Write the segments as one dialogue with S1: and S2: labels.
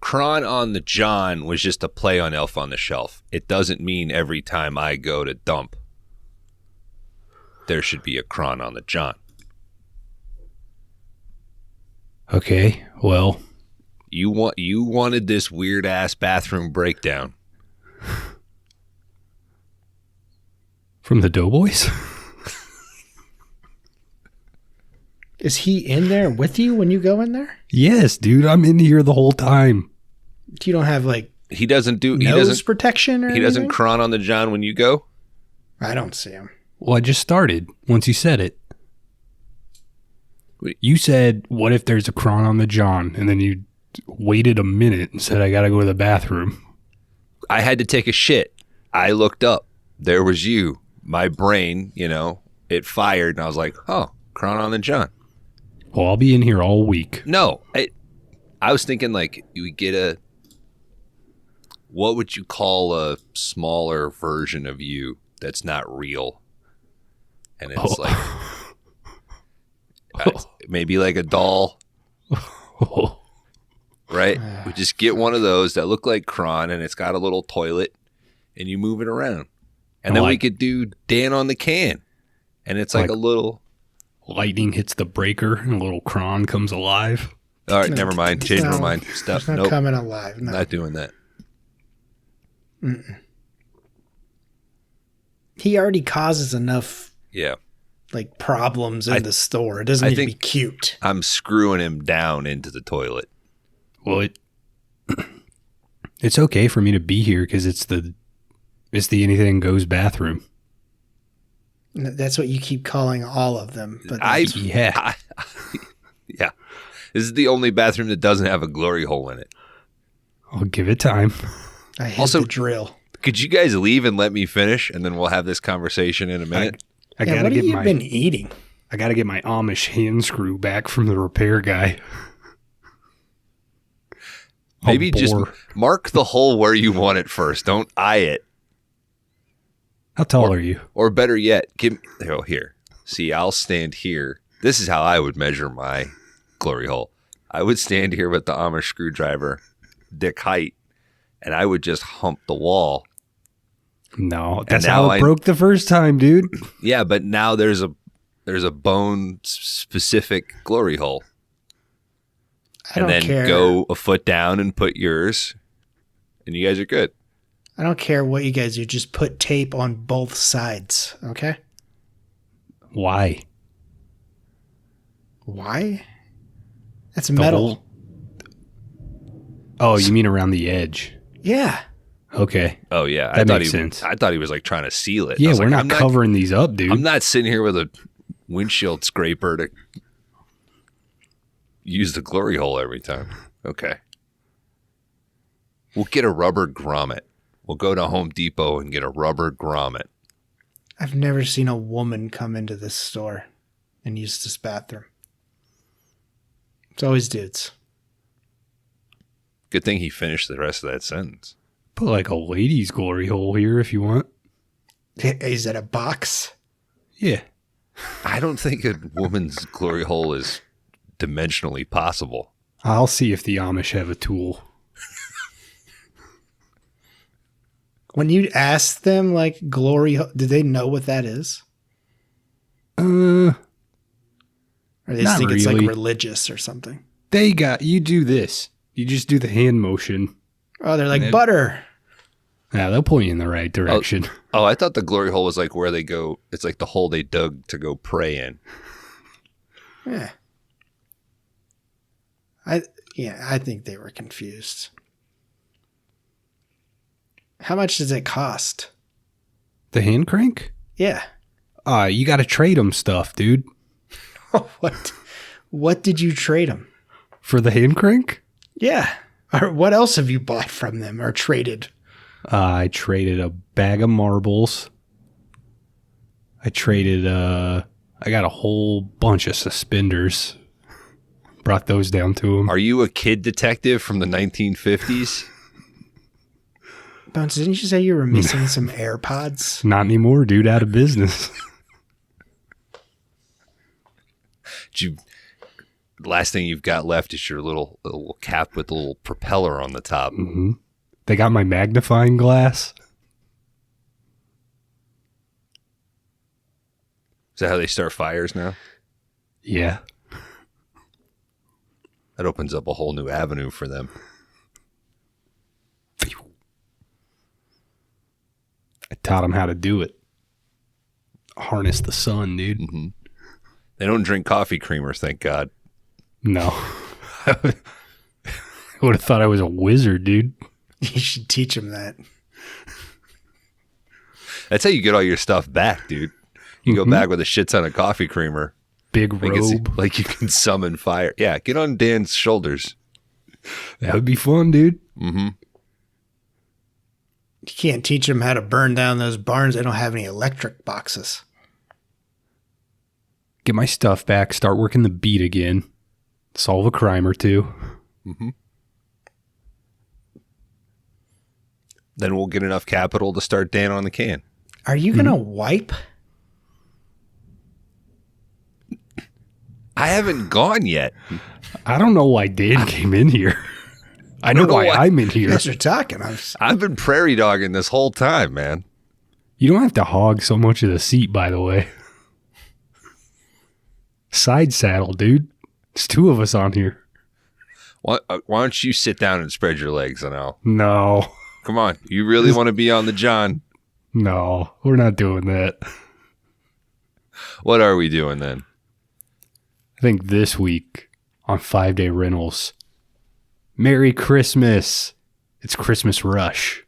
S1: Cron on the John was just a play on Elf on the Shelf. It doesn't mean every time I go to dump, there should be a Cron on the John.
S2: Okay, well.
S1: You wanted this weird ass bathroom breakdown.
S2: From the Doughboys?
S3: Is he in there with you when you go in there?
S2: Yes, dude. I'm in here the whole time.
S3: You don't have
S1: he doesn't
S3: protection or anything?
S1: He doesn't Cron on the John when you go?
S3: I don't see him.
S2: Well, I just started once you said it. You said, what if there's a Cron on the John? And then you waited a minute and said, I got to go to the bathroom.
S1: I had to take a shit. I looked up. There was you. My brain, it fired. And I was like, oh, Cron on the John.
S2: Well, I'll be in here all week.
S1: No, I was thinking you would get what would you call a smaller version of you that's not real? And it's maybe like a doll, right? We just get one of those that look like Cron and it's got a little toilet and you move it around. And then we could do Dan on the Can. And it's like a little...
S2: Lightning hits the breaker and a little Cron comes alive.
S1: All right, never mind. Change my mind. Stop.
S3: It's not coming alive. No.
S1: Not doing that.
S3: Mm-mm. He already causes enough problems in the store. It doesn't need to be cute.
S1: I'm screwing him down into the toilet.
S2: Well, it's okay for me to be here because it's the anything goes bathroom.
S3: That's what you keep calling all of them. But
S1: yeah. This is the only bathroom that doesn't have a glory hole in it.
S2: I'll give it time.
S3: I hit the drill.
S1: Could you guys leave and let me finish, and then we'll have this conversation in a minute?
S3: What have you been eating?
S2: I got to get my Amish hand screw back from the repair guy.
S1: Maybe just mark the hole where you want it first. Don't eye it.
S2: How tall are you?
S1: Or better yet, here. See, I'll stand here. This is how I would measure my glory hole. I would stand here with the Amish screwdriver, dick height, and I would just hump the wall.
S2: No, that's how it broke the first time, dude.
S1: Yeah, but now there's a bone specific glory hole.
S3: I don't care.
S1: Go a foot down and put yours, and you guys are good.
S3: I don't care what you guys do. Just put tape on both sides, okay?
S2: Why?
S3: Why? That's metal.
S2: Oh, you mean around the edge?
S3: Yeah.
S2: Okay.
S1: Oh, yeah.
S2: That makes sense.
S1: I thought he was trying to seal it.
S2: Yeah, we're not covering these up, dude.
S1: I'm not sitting here with a windshield scraper to use the glory hole every time. Okay. We'll get a rubber grommet. We'll go to Home Depot and get a rubber grommet.
S3: I've never seen a woman come into this store and use this bathroom. It's always dudes.
S1: Good thing he finished the rest of that sentence.
S2: Put like a lady's glory hole here if you want.
S3: Is that a box?
S2: Yeah.
S1: I don't think a woman's glory hole is dimensionally possible.
S2: I'll see if the Amish have a tool.
S3: When you ask them, glory, do they know what that is?
S2: Or
S3: they think it's religious or something?
S2: You do this. You just do the hand motion.
S3: Oh, they're like butter.
S2: Yeah, they'll point you in the right direction.
S1: Oh, I thought the glory hole was where they go. It's like the hole they dug to go pray in.
S3: Yeah. I think they were confused. How much does it cost?
S2: The hand crank?
S3: Yeah.
S2: You got to trade them stuff, dude.
S3: What did you trade them?
S2: For the hand crank?
S3: Yeah. Or what else have you bought from them or traded?
S2: I traded a bag of marbles. I traded, I got a whole bunch of suspenders. Brought those down to him.
S1: Are you a kid detective from the 1950s?
S3: Bones, didn't you say you were missing some AirPods?
S2: Not anymore, dude. Out of business.
S1: last thing you've got left is your little cap with a little propeller on the top.
S2: Mm-hmm. They got my magnifying glass.
S1: Is that how they start fires now?
S2: Yeah.
S1: That opens up a whole new avenue for them.
S2: I taught them how to do it. Harness the sun, dude.
S1: Mm-hmm. They don't drink coffee creamers, thank God.
S2: No. I would have thought I was a wizard, dude.
S3: You should teach them that.
S1: That's how you get all your stuff back, dude. You go back with a shit ton of coffee creamer.
S2: Big robe.
S1: Like you can summon fire. Yeah, get on Dan's shoulders.
S2: That would be fun, dude.
S1: Mm-hmm.
S3: You can't teach them how to burn down those barns. They don't have any electric boxes.
S2: Get my stuff back. Start working the beat again. Solve a crime or two.
S1: Mm-hmm. Then we'll get enough capital to start Dan on the can.
S3: Are you going to wipe?
S1: I haven't gone yet.
S2: I don't know why Dan came in here. I know why I'm in
S3: You
S2: here.
S3: guys are talking.
S1: I've been prairie dogging this whole time, man.
S2: You don't have to hog so much of the seat, by the way. Side saddle, dude. There's two of us on here.
S1: Why don't you sit down and spread your legs and I'll...
S2: No.
S1: Come on. You really want to be on the John?
S2: No, we're not doing that.
S1: What are we doing then?
S2: I think this week on 5-Day Rentals, Merry Christmas. It's Christmas Rush.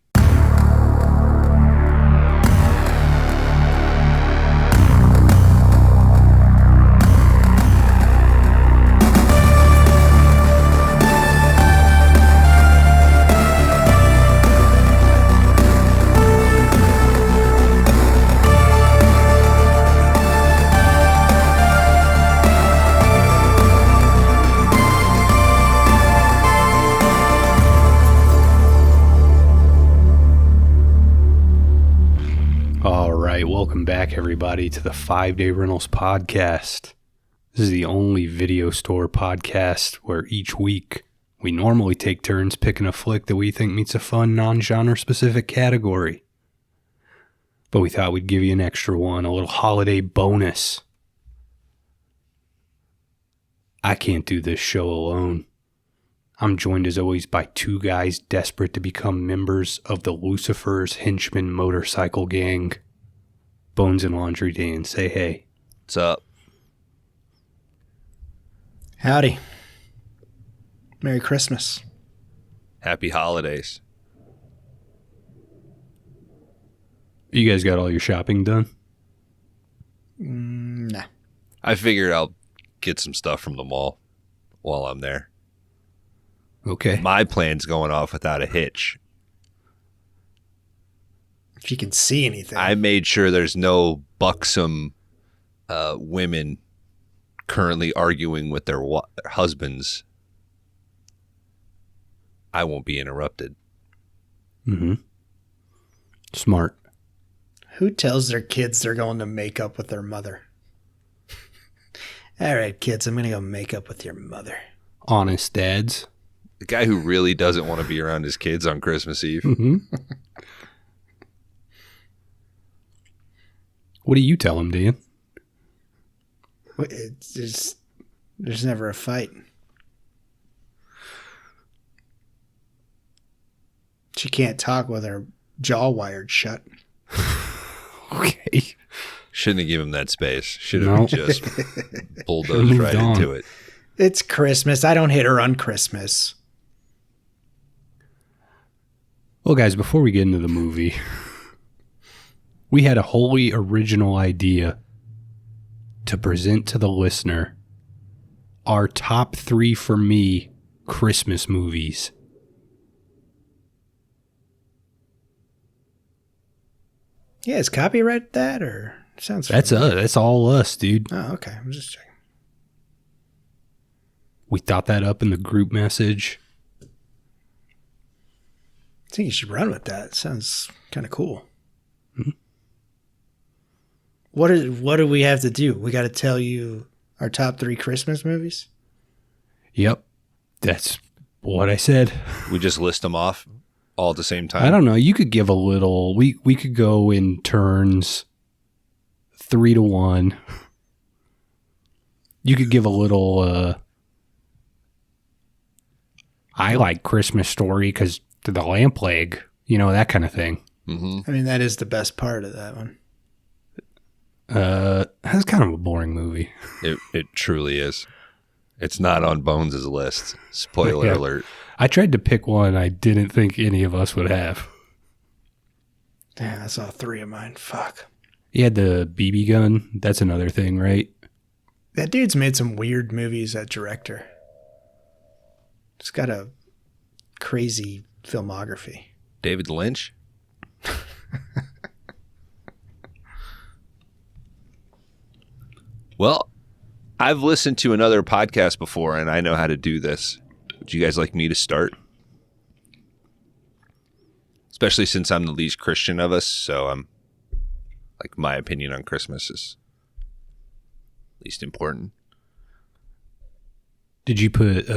S2: Welcome back, everybody, to the 5-Day Rentals podcast. This is the only video store podcast where each week we normally take turns picking a flick that we think meets a fun, non-genre specific category. But we thought we'd give you an extra one, a little holiday bonus. I can't do this show alone. I'm joined as always by two guys desperate to become members of the Lucifer's Henchman Motorcycle Gang. Bones and Laundry Dan, say hey.
S1: What's up?
S3: Howdy. Merry Christmas.
S1: Happy holidays.
S2: You guys got all your shopping done?
S3: Nah.
S1: I figured I'll get some stuff from the mall while I'm there.
S2: Okay.
S1: My plan's going off without a hitch.
S3: If you can see anything.
S1: I made sure there's no buxom women currently arguing with their husbands. I won't be interrupted.
S2: Mm-hmm. Smart.
S3: Who tells their kids they're going to make up with their mother? All right, kids, I'm going to go make up with your mother.
S2: Honest dads.
S1: The guy who really doesn't want to be around his kids on Christmas Eve.
S2: Mm-hmm. What do you tell him, Dan?
S3: There's never a fight. She can't talk with her jaw wired shut.
S2: Okay.
S1: Shouldn't have given him that space. Should have just bulldozed
S2: Moved
S1: right
S2: on.
S1: into it.
S3: It's Christmas. I don't hit her on Christmas.
S2: Well, guys, before we get into the movie, we had a wholly original idea to present to the listener our top 3 for me Christmas movies.
S3: Yeah, is copyright that or sounds
S2: That's
S3: familiar.
S2: us. That's all us, dude.
S3: Oh, okay. I'm just checking.
S2: We thought that up in the group message.
S3: I think you should run with that. It sounds kind of cool.
S2: Mm-hmm.
S3: What do we have to do? We got to tell you our top 3 Christmas movies?
S2: Yep. That's what I said.
S1: We just list them off all at the same time.
S2: I don't know. You could give a little. We could go in turns 3-1. You could give a little. I like Christmas Story because the lamp leg, that kind of thing.
S1: Mm-hmm.
S3: I mean, that is the best part of that one.
S2: That's kind of a boring movie.
S1: It truly is. It's not on Bones' list. Spoiler alert.
S2: I tried to pick one I didn't think any of us would have.
S3: Damn, I saw 3 of mine. Fuck.
S2: He had the BB gun. That's another thing, right?
S3: That dude's made some weird movies, that director. He's got a crazy filmography.
S1: David Lynch? Well, I've listened to another podcast before, and I know how to do this. Would you guys like me to start? Especially since I'm the least Christian of us, so I'm like my opinion on Christmas is least important.
S2: Did you put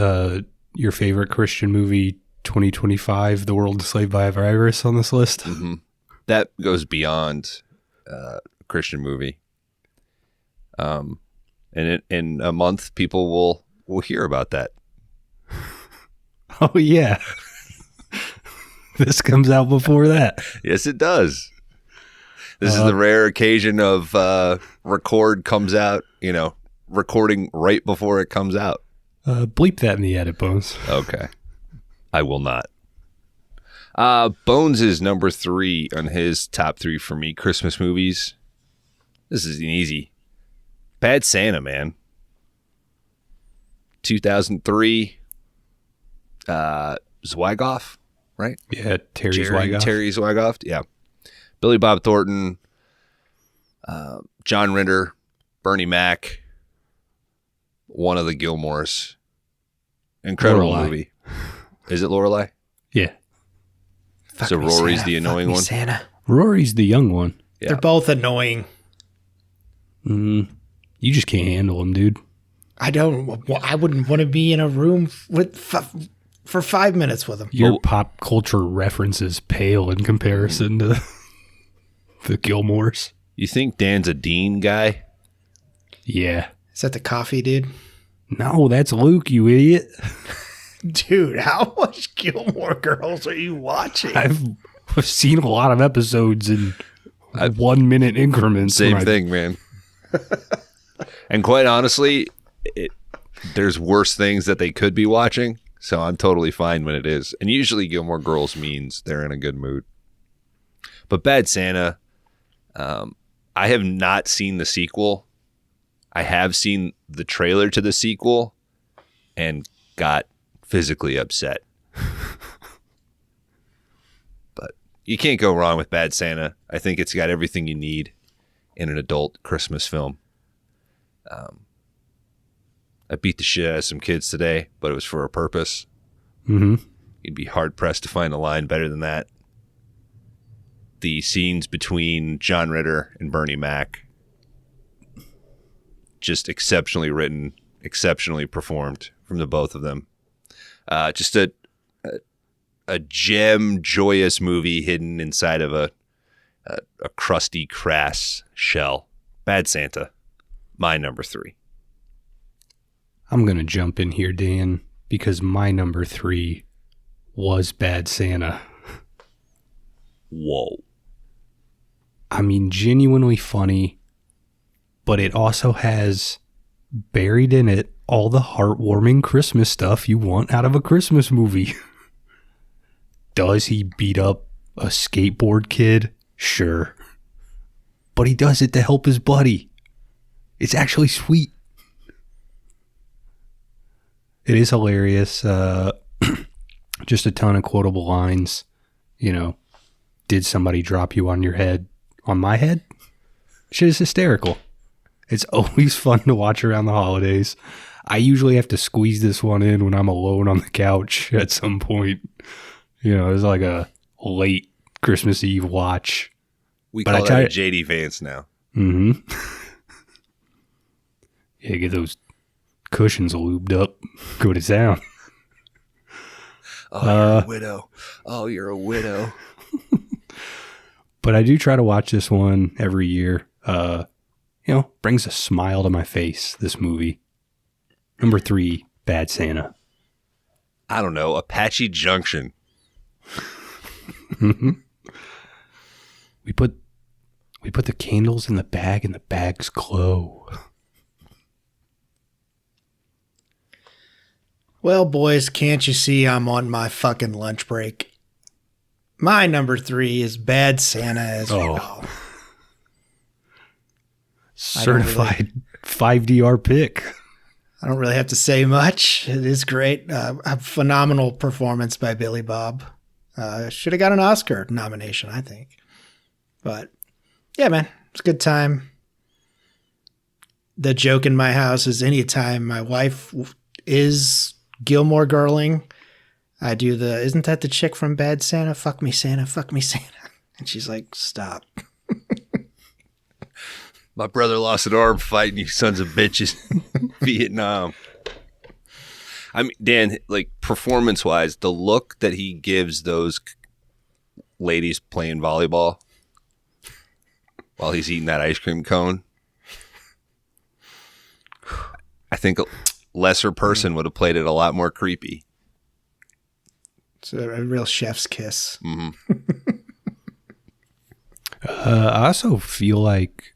S2: your favorite Christian movie, 2025, The World Enslaved by a Virus, on this list?
S1: Mm-hmm. That goes beyond Christian movie. And in a month, people will hear about that.
S2: Oh, yeah. This comes out before that.
S1: Yes, it does. This is the rare occasion of record comes out, recording right before it comes out.
S2: Bleep that in the edit, Bones.
S1: Okay. I will not. Bones is number 3 on his top 3 for me Christmas movies. This is an easy. Bad Santa, man. 2003. Zwigoff, right?
S2: Yeah, Terry Zwigoff.
S1: Terry Zwigoff, yeah. Billy Bob Thornton, John Ritter, Bernie Mac, one of the Gilmores. Incredible
S2: Lorelai.
S1: movie. Is it Lorelai?
S2: Yeah.
S3: Fuck
S1: So
S3: me,
S1: Rory's
S3: Santa.
S1: the annoying
S3: Fuck me,
S1: one?
S3: Santa.
S2: Rory's the young one.
S1: Yeah.
S3: They're both annoying.
S2: You just can't handle him, dude.
S3: I wouldn't want to be in a room for 5 minutes with them.
S2: Your pop culture references pale in comparison to the Gilmores.
S1: You think Dan's a Dean guy?
S2: Yeah.
S3: Is that the coffee dude?
S2: No, that's Luke, you idiot.
S3: Dude, how much Gilmore Girls are you watching?
S2: I've seen a lot of episodes in 1 minute increments.
S1: Same thing, man. And quite honestly, there's worse things that they could be watching, so I'm totally fine when it is. And usually Gilmore Girls means they're in a good mood. But Bad Santa, I have not seen the sequel. I have seen the trailer to the sequel and got physically upset. But you can't go wrong with Bad Santa. I think it's got everything you need in an adult Christmas film. I beat the shit out of some kids today, but it was for a purpose.
S2: Mm-hmm.
S1: You'd be hard-pressed to find a line better than that. The scenes between John Ritter and Bernie Mac, just exceptionally written, exceptionally performed from the both of them. Just a gem, joyous movie hidden inside of a crusty, crass shell. Bad Santa, my number 3.
S2: I'm going to jump in here, Dan, because my number 3 was Bad Santa.
S1: Whoa.
S2: I mean, genuinely funny, but it also has buried in it all the heartwarming Christmas stuff you want out of a Christmas movie. Does he beat up a skateboard kid? Sure. But he does it to help his buddy. It's actually sweet. It is hilarious. Just a ton of quotable lines. Did somebody drop you on your head? On my head? Shit is hysterical. It's always fun to watch around the holidays. I usually have to squeeze this one in when I'm alone on the couch at some point. It's like a late Christmas Eve watch.
S1: We call that a JD Vance now.
S2: Mm-hmm. Yeah, get those cushions lubed up. Go to town.
S1: Oh, you're a widow. Oh, you're a widow.
S2: But I do try to watch this one every year. Brings a smile to my face, this movie. Number 3, Bad Santa.
S1: I don't know. Apache Junction.
S2: We put the candles in the bag and the bags glow.
S3: Well, boys, can't you see I'm on my fucking lunch break? My number 3 is Bad Santa as well.
S2: Certified 5DR pick.
S3: I don't really have to say much. It is great. A phenomenal performance by Billy Bob. Should have got an Oscar nomination, I think. But yeah, man, it's a good time. The joke in my house is anytime my wife is Gilmore Girling, I do isn't that the chick from Bad Santa? Fuck me, Santa. Fuck me, Santa. And she's like, stop.
S1: My brother lost an arm fighting you sons of bitches in Vietnam. I mean, Dan, like performance-wise, the look that he gives those ladies playing volleyball while he's eating that ice cream cone, I think a lesser person would have played it a lot more creepy.
S3: It's a real chef's kiss.
S1: Mm-hmm.
S2: I also feel like,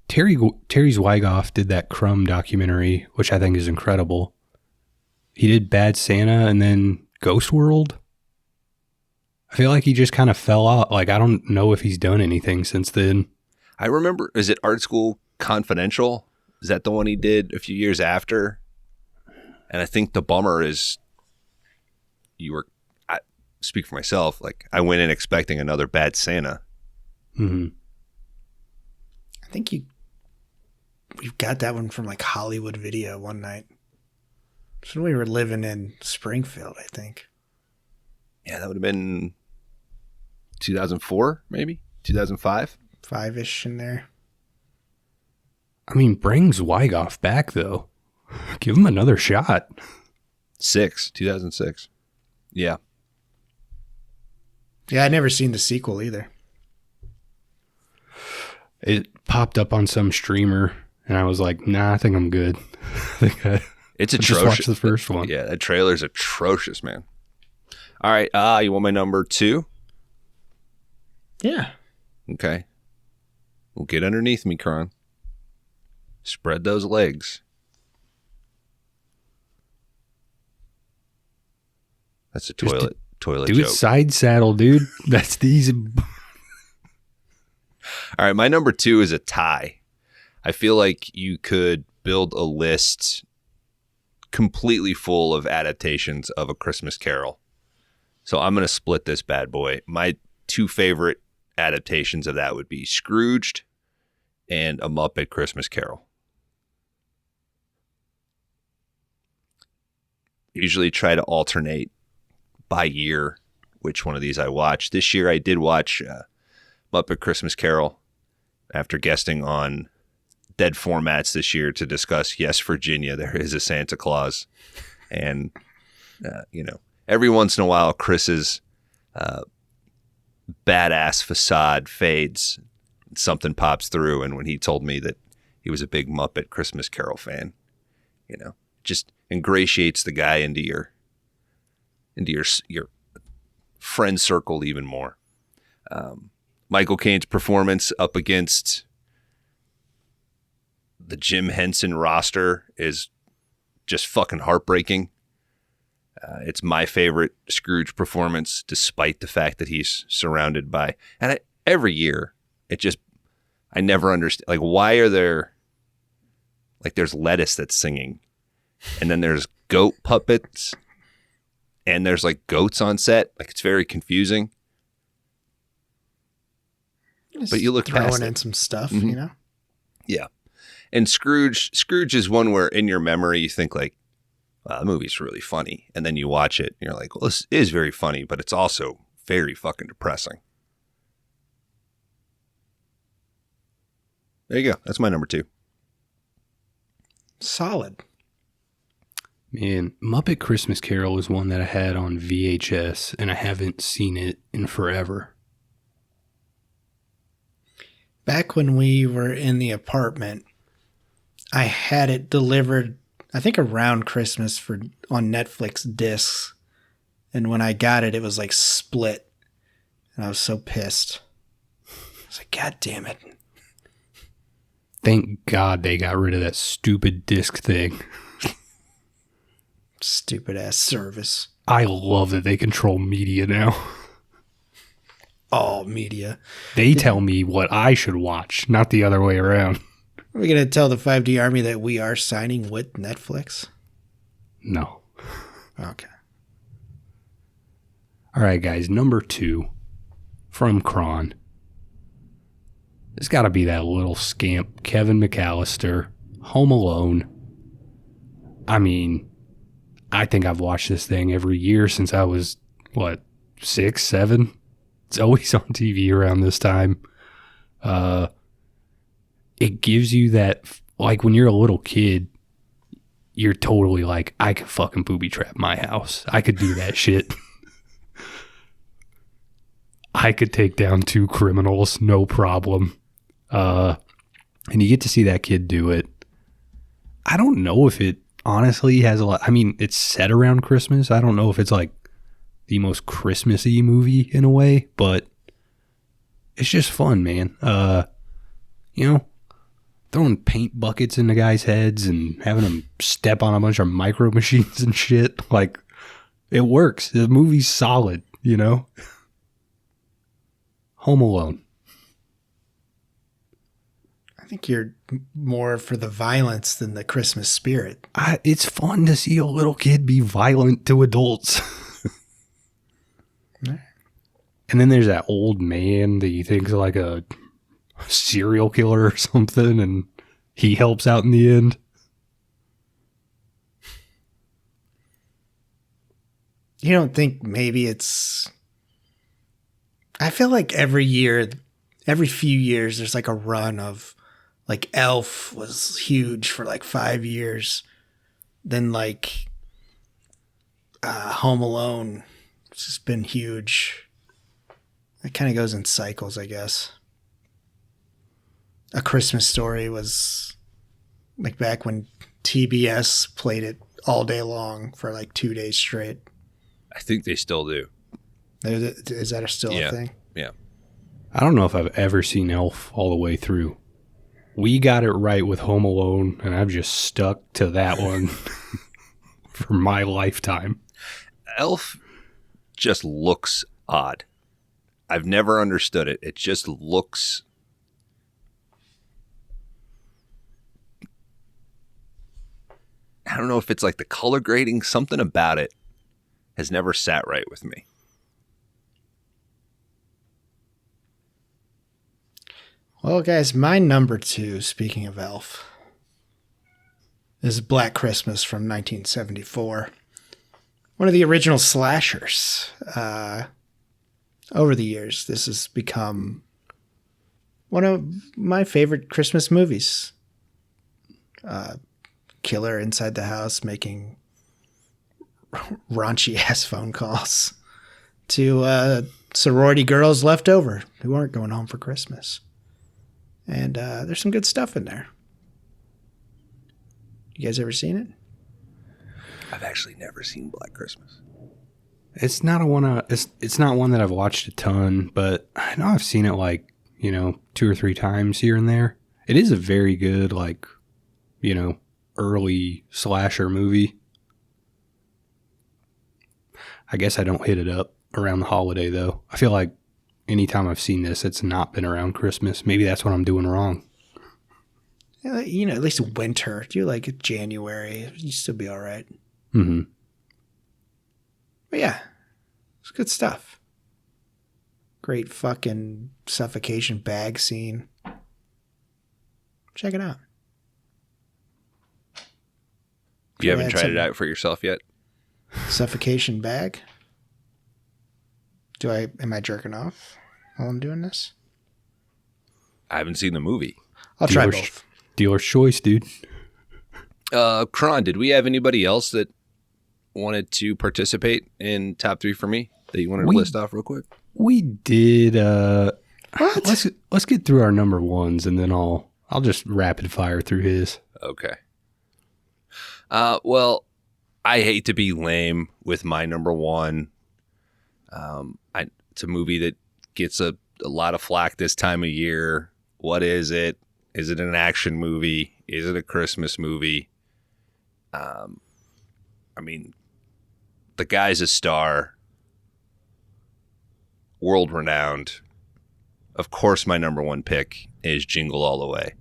S2: Terry Zwigoff did that Crumb documentary, which I think is incredible. He did Bad Santa and then Ghost World. I feel like he just kind of fell out. Like, I don't know if he's done anything since then.
S1: I remember, is it Art School Confidential? Is that the one he did a few years after? And I think the bummer is I speak for myself, like I went in expecting another Bad Santa.
S2: Mm-hmm.
S3: I think we got that one from like Hollywood Video one night. So we were living in Springfield, I think.
S1: Yeah, that would have been 2004, maybe 2005.
S3: 5-ish in there.
S2: Bring Zwigoff back though. Give him another shot.
S1: 2006. Yeah.
S3: Yeah, I'd never seen the sequel either.
S2: It popped up on some streamer, and I was like, nah, I think I'm good.
S1: It's atrocious.
S2: Just watch the first one.
S1: Yeah, that trailer's atrocious, man. All right, you want my number 2?
S3: Yeah.
S1: Okay. Well, get underneath me, Kron. Spread those legs. That's a toilet
S2: Do
S1: joke.
S2: it side saddle, dude. That's the easy.
S1: All right, my number 2 is a tie. I feel like you could build a list completely full of adaptations of A Christmas Carol. So I'm going to split this bad boy. My 2 favorite adaptations of that would be Scrooged and A Muppet Christmas Carol. Usually try to alternate by year which one of these I watch. This year I did watch Muppet Christmas Carol after guesting on Dead Formats this year to discuss Yes, Virginia, There Is a Santa Claus. And, every once in a while, Chris's badass facade fades. Something pops through. And when he told me that he was a big Muppet Christmas Carol fan, just ingratiates the guy into your friend circle even more. Michael Caine's performance up against the Jim Henson roster is just fucking heartbreaking. It's my favorite Scrooge performance, despite the fact that he's surrounded by, and every year I never understand, like, why are there, like, there's lettuce that's singing, and then there's goat puppets, and there's like goats on set. Like, it's very confusing.
S3: Just
S1: but you look
S3: throwing
S1: past
S3: in
S1: it.
S3: some stuff,
S1: Mm-hmm. Yeah. And Scrooge is one where in your memory you think like, wow, the movie's really funny. And then you watch it and you're like, well, this is very funny, but it's also very fucking depressing. There you go. That's my number 2.
S3: Solid.
S2: Man, Muppet Christmas Carol is one that I had on VHS, and I haven't seen it in forever.
S3: Back when we were in the apartment, I had it delivered, I think around Christmas on Netflix discs. And when I got it, it was like split. And I was so pissed. I was like, God damn it.
S2: Thank God they got rid of that stupid disc thing.
S3: Stupid ass service.
S2: I love that they control media now.
S3: All media.
S2: They tell me what I should watch, not the other way around.
S3: Are we going to tell the 5D Army that we are signing with Netflix?
S2: No.
S3: Okay.
S2: All right, guys. Number 2 from Kron. It's got to be that little scamp, Kevin McAllister, Home Alone. I mean, I think I've watched this thing every year since I was, 6, 7? It's always on TV around this time. It gives you that, like when you're a little kid, you're totally like, I could fucking booby trap my house. I could do that shit. I could take down 2 criminals, no problem. And you get to see that kid do it. I don't know if it honestly has a lot. I mean, it's set around Christmas. I don't know if it's like the most Christmassy movie in a way, but it's just fun, man. Throwing paint buckets into guys' heads and having them step on a bunch of micro machines and shit. Like, it works. The movie's solid, Home Alone.
S3: I think you're more for the violence than the Christmas spirit.
S2: It's fun to see a little kid be violent to adults. And then there's that old man that you think's like a serial killer or something, and he helps out in the end.
S3: You don't think maybe it's... I feel like every few years, there's like a run of, like, Elf was huge for like 5 years. Then like Home Alone has just been huge. It kind of goes in cycles, I guess. A Christmas Story was like back when TBS played it all day long for like 2 days straight.
S1: I think they still do.
S3: Is that still a thing?
S1: Yeah.
S2: I don't know if I've ever seen Elf all the way through. We got it right with Home Alone, and I've just stuck to that one for my lifetime.
S1: Elf just looks odd. I've never understood it. It just looks... I don't know if it's like the color grading. Something about it has never sat right with me.
S3: Well, guys, my number 2, speaking of Elf, is Black Christmas from 1974. One of the original slashers. Over the years, this has become one of my favorite Christmas movies. Killer inside the house making raunchy-ass phone calls to sorority girls left over who aren't going home for Christmas. And there's some good stuff in there. You guys ever seen it?
S1: I've actually never seen Black Christmas.
S2: It's not it's not one that I've watched a ton, but I know I've seen it like, 2 or 3 times here and there. It is a very good, like, early slasher movie. I guess I don't hit it up around the holiday, though. I feel like anytime I've seen this, it's not been around Christmas. Maybe that's what I'm doing wrong.
S3: Yeah, at least winter. Do like January. You still be all right.
S2: Mm-hmm.
S3: But yeah, it's good stuff. Great fucking suffocation bag scene. Check it out.
S1: You haven't tried it out for yourself yet?
S3: Suffocation bag? Am I jerking off while I'm doing this?
S1: I haven't seen the movie.
S3: I'll try both.
S2: Dealer's choice, dude.
S1: Kron, did we have anybody else that wanted to participate in top 3 for me that you wanted to list off real quick?
S2: We did. Let's get through our number ones, and then I'll just rapid fire through his.
S1: Okay. Well, I hate to be lame with my number one. It's a movie that gets a lot of flack this time of year. What is it? Is it an action movie? Is it a Christmas movie? I mean, the guy's a star, world renowned. Of course, my number one pick is Jingle All the Way.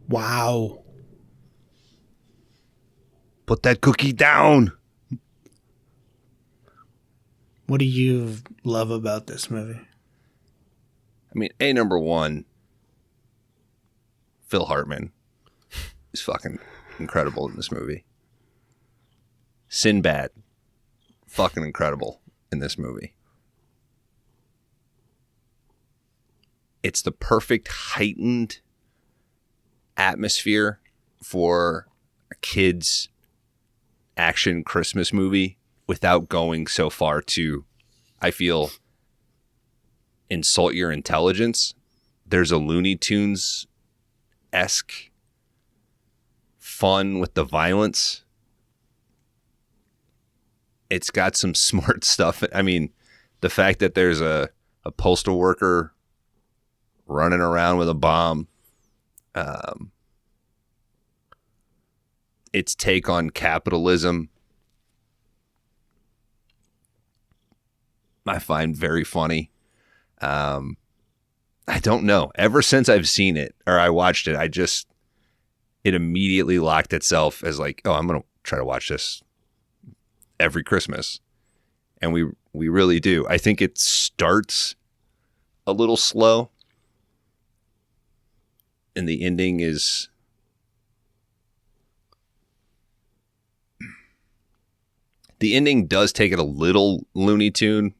S3: Wow.
S1: Put that cookie down.
S3: What do you love about this movie?
S1: I mean, number one, Phil Hartman is fucking incredible in this movie. Sinbad, fucking incredible in this movie. It's the perfect heightened atmosphere for a kid's action Christmas movie without going so far to, I feel, insult your intelligence. There's a Looney Tunes-esque fun with the violence. It's got some smart stuff. I mean, the fact that there's a postal worker running around with a bomb, its take on capitalism, I find very funny. I don't know. Ever since I've seen it or I watched it, it immediately locked itself as like, oh, I'm going to try to watch this every Christmas. And we really do. I think it starts a little slow. And the ending is the ending does take it a little Looney Tune,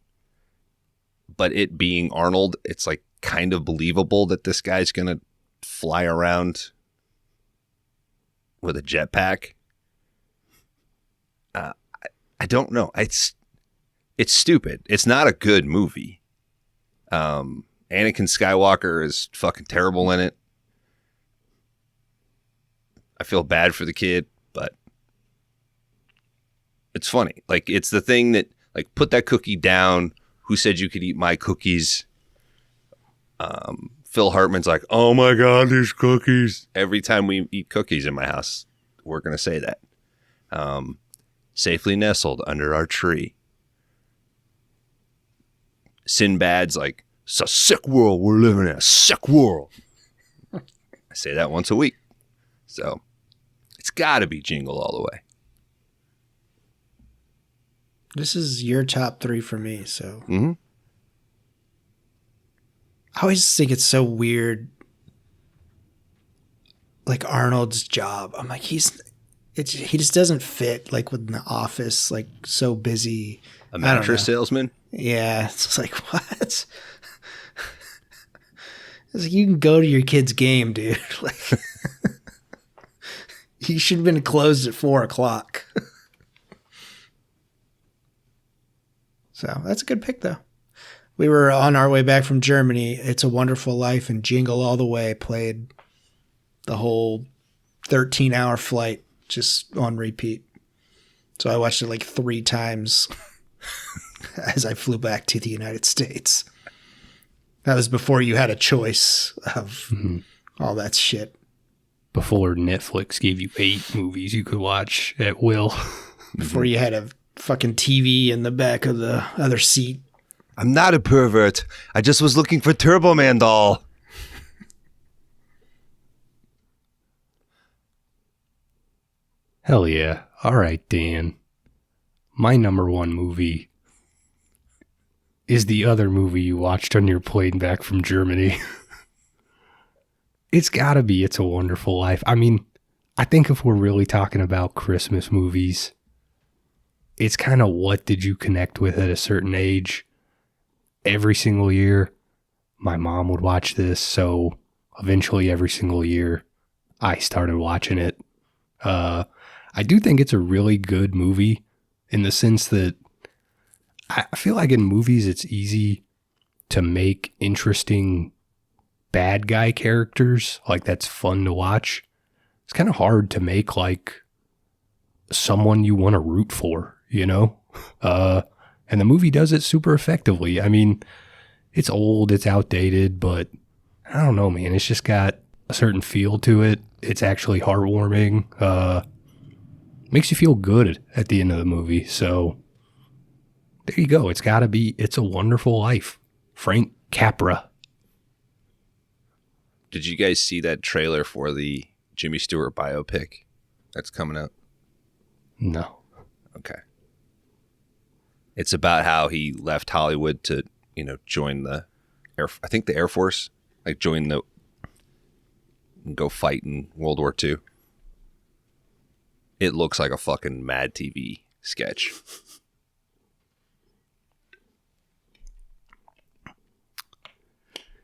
S1: but it being Arnold, it's like kind of believable that this guy's going to fly around with a jetpack. I don't know. It's stupid. It's not a good movie. Anakin Skywalker is fucking terrible in it. I feel bad for the kid, but it's funny. Like, it's the thing that, like, put that cookie down. Who said you could eat my cookies? Phil Hartman's like, oh my God, these cookies. Every time we eat cookies in my house, we're going to say that. Safely nestled under our tree. Sinbad's like, it's a sick world we're living in, a sick world. I say that once a week. So it's got to be Jingle All the Way.
S3: This is your top 3 for me, so.
S1: Mm-hmm.
S3: I always think it's so weird, like Arnold's job. I'm like, he just doesn't fit, like, with the office, like, so busy.
S1: A mattress salesman?
S3: Yeah, it's just like, what? It's like, you can go to your kid's game, dude. Like, you should have been closed at 4:00. So that's a good pick, though. We were on our way back from Germany. It's a Wonderful Life and Jingle All the Way played the whole 13-hour flight just on repeat. So I watched it like 3 times as I flew back to the United States. That was before you had a choice of all that shit.
S2: Before Netflix gave you 8 movies you could watch at will.
S3: Before you had a fucking TV in the back of the other seat.
S1: I'm not a pervert. I just was looking for Turbo Man doll.
S2: Hell yeah. All right, Dan. My number one movie is the other movie you watched on your plane back from Germany. It's gotta be It's a Wonderful Life. I mean, I think if we're really talking about Christmas movies, it's kind of what did you connect with at a certain age? Every single year, my mom would watch this, so eventually every single year, I started watching it. I do think it's a really good movie in the sense that I feel like in movies it's easy to make interesting bad guy characters. Like that's fun to watch. It's kind of hard to make like someone you want to root for, you know? And the movie does it super effectively. I mean, it's old, it's outdated, but I don't know, man. It's just got a certain feel to it. It's actually heartwarming. Makes you feel good at the end of the movie. So there you go. It's got to be It's a Wonderful Life. Frank Capra.
S1: Did you guys see that trailer for the Jimmy Stewart biopic that's coming out?
S2: No.
S1: Okay. It's about how he left Hollywood to, join the Air Force, like go fight in World War II. It looks like a fucking Mad TV sketch.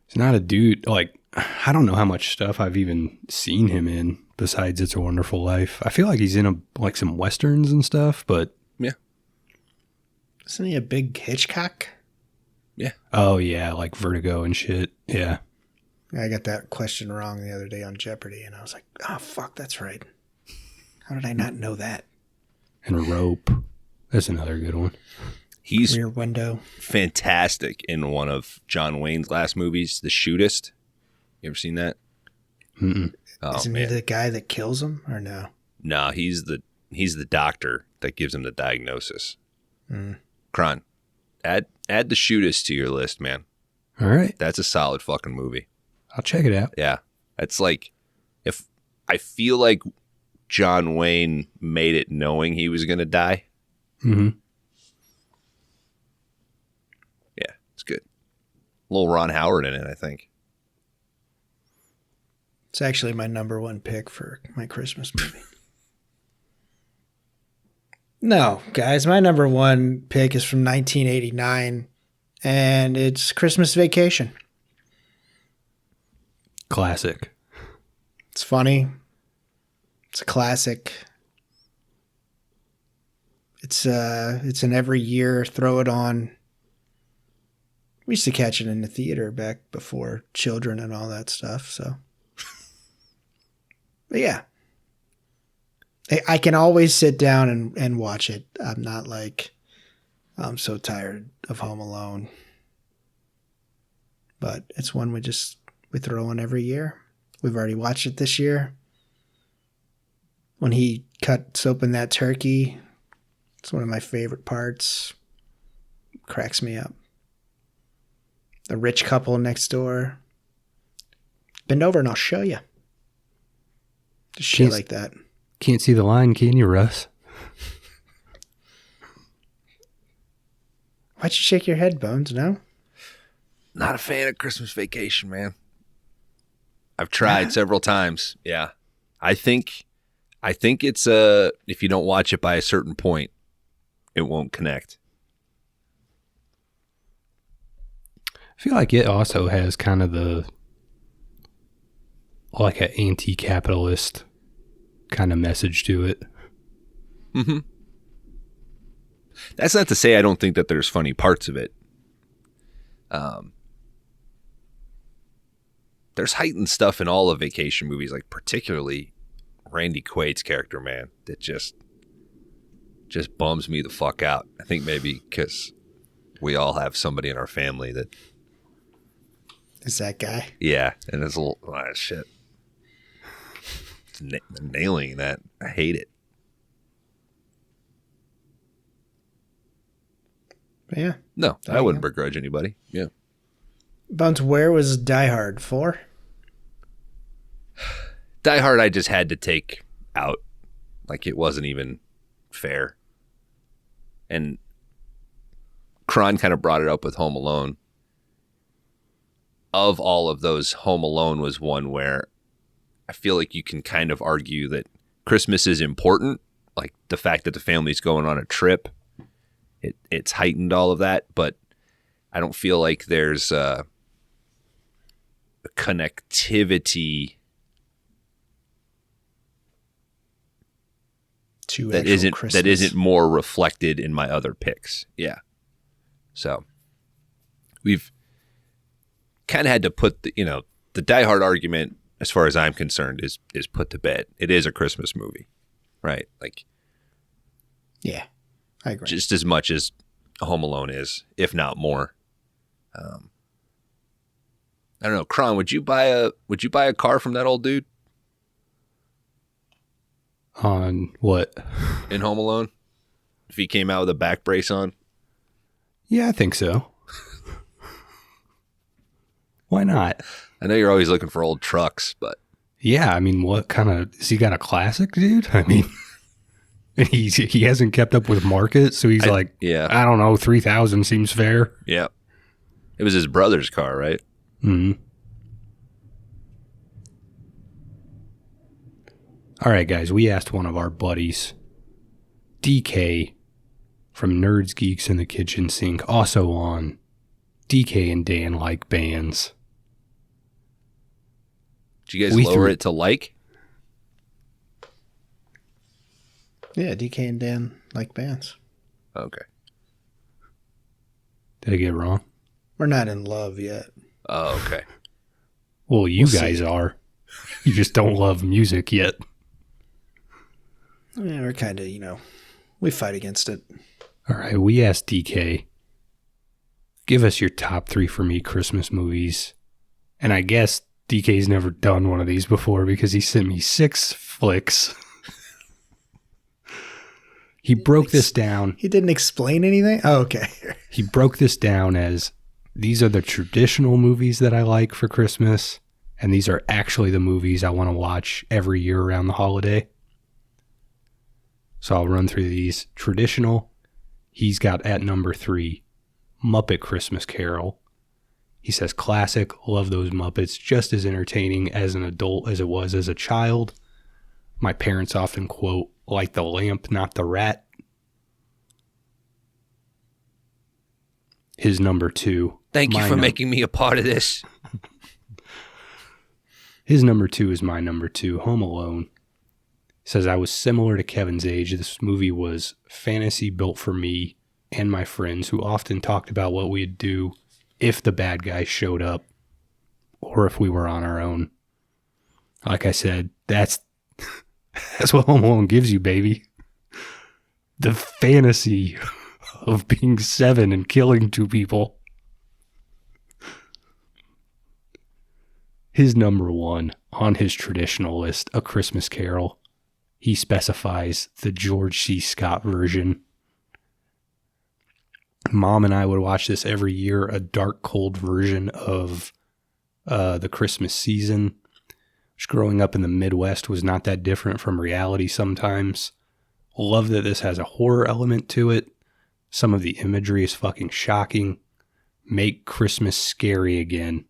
S2: It's not a dude, like, I don't know how much stuff I've even seen him in besides It's a Wonderful Life. I feel like he's in some Westerns and stuff, but...
S1: Yeah.
S3: Isn't he a big Hitchcock?
S1: Yeah.
S2: Oh, yeah, like Vertigo and shit. Yeah.
S3: I got that question wrong the other day on Jeopardy, and I was like, oh, fuck, that's right. How did I not know that?
S2: And Rope. That's another good one.
S1: He's
S3: Rear Window.
S1: Fantastic in one of John Wayne's last movies, The Shootist. You ever seen that?
S2: Mm-mm.
S1: Oh,
S3: Isn't he the guy that kills him, or no?
S1: No, he's the doctor that gives him the diagnosis. Kron, add The Shootist to your list, man.
S2: All right.
S1: That's a solid fucking movie.
S2: I'll check it out.
S1: Yeah. It's like, if I feel like John Wayne made it knowing he was going to die.
S2: Mm-hmm.
S1: Yeah, it's good. A little Ron Howard in it, I think.
S3: It's actually my number one pick for my Christmas movie. No, guys, my number one pick is from 1989, and it's Christmas Vacation.
S2: Classic.
S3: It's funny. It's a classic. It's an every year, throw it on. We used to catch it in the theater back before children and all that stuff, so. But yeah. I can always sit down and watch it. I'm not like, I'm so tired of Home Alone. But it's one we throw on every year. We've already watched it this year. When he cuts open that turkey, it's one of my favorite parts. Cracks me up. The rich couple next door. Bend over and I'll show you. Just shit like that.
S2: Can't see the line, can you, Russ?
S3: Why'd you shake your head, Bones? No?
S1: Not a fan of Christmas Vacation, man. I've tried several times. Yeah. I think it's if you don't watch it by a certain point, it won't connect.
S2: I feel like it also has kind of like an anti-capitalist kind of message to it.
S1: Mm-hmm. That's not to say I don't think that there's funny parts of it. There's heightened stuff in all of Vacation movies, like particularly Randy Quaid's character, man, that just bums me the fuck out. I think maybe because we all have somebody in our family that
S3: is that guy.
S1: Yeah, and it's a little shit. It's nailing that. I hate it.
S3: Yeah.
S1: No, I wouldn't begrudge anybody. Yeah.
S3: Bones, where was Die Hard for?
S1: Die Hard I just had to take out. Like, it wasn't even fair. And Kron kind of brought it up with Home Alone. Of all of those, Home Alone was one where I feel like you can kind of argue that Christmas is important. Like, the fact that the family's going on a trip, it's heightened all of that. But I don't feel like there's a connectivity
S3: That
S1: isn't more reflected in my other picks. Yeah. So we've kind of had to put the Die Hard argument, as far as I'm concerned, is put to bed. It is a Christmas movie, right? Like,
S3: yeah, I agree.
S1: Just as much as Home Alone is, if not more. I don't know, Kron, would you buy a car from that old dude?
S2: On what?
S1: In Home Alone? If he came out with a back brace on?
S2: Yeah, I think so. Why not?
S1: I know you're always looking for old trucks, but...
S2: Yeah, I mean, what kind of... Has he got a classic, dude? I mean, he hasn't kept up with market, so he's I don't know, 3,000 seems fair.
S1: Yeah. It was his brother's car, right?
S2: Mm-hmm. All right, guys, we asked one of our buddies, DK, from Nerds, Geeks, and the Kitchen Sink, also on DK and Dan Like Bands.
S1: Did you guys lower it to like?
S3: Yeah, DK and Dan like bands.
S1: Okay.
S2: Did I get it wrong?
S3: We're not in love yet.
S1: Oh, okay.
S2: Well, you guys are. You just don't love music yet.
S3: Yeah, we're kind of, we fight against it.
S2: All right, we asked DK, give us your top 3 for me Christmas movies. And I guess DK's never done one of these before because he sent me 6 flicks. He broke this down.
S3: He didn't explain anything? Oh, okay.
S2: He broke this down as, these are the traditional movies that I like for Christmas, and these are actually the movies I want to watch every year around the holiday. So I'll run through these. Traditional, he's got at number 3, Muppet Christmas Carol. He says classic, love those Muppets, just as entertaining as an adult as it was as a child. My parents often quote, light the lamp, not the rat. His number 2.
S1: Thank you for making me a part of this.
S2: His number 2 is my number 2, Home Alone. He says, I was similar to Kevin's age. This movie was fantasy built for me and my friends who often talked about what we'd do if the bad guys showed up or if we were on our own. Like I said, that's what Home Alone gives you, baby. The fantasy of being 7 and killing 2 people. His number 1 on his traditional list, A Christmas Carol. He specifies the George C. Scott version. Mom and I would watch this every year, a dark, cold version of the Christmas season, which growing up in the Midwest was not that different from reality sometimes. Love that this has a horror element to it. Some of the imagery is fucking shocking. Make Christmas scary again.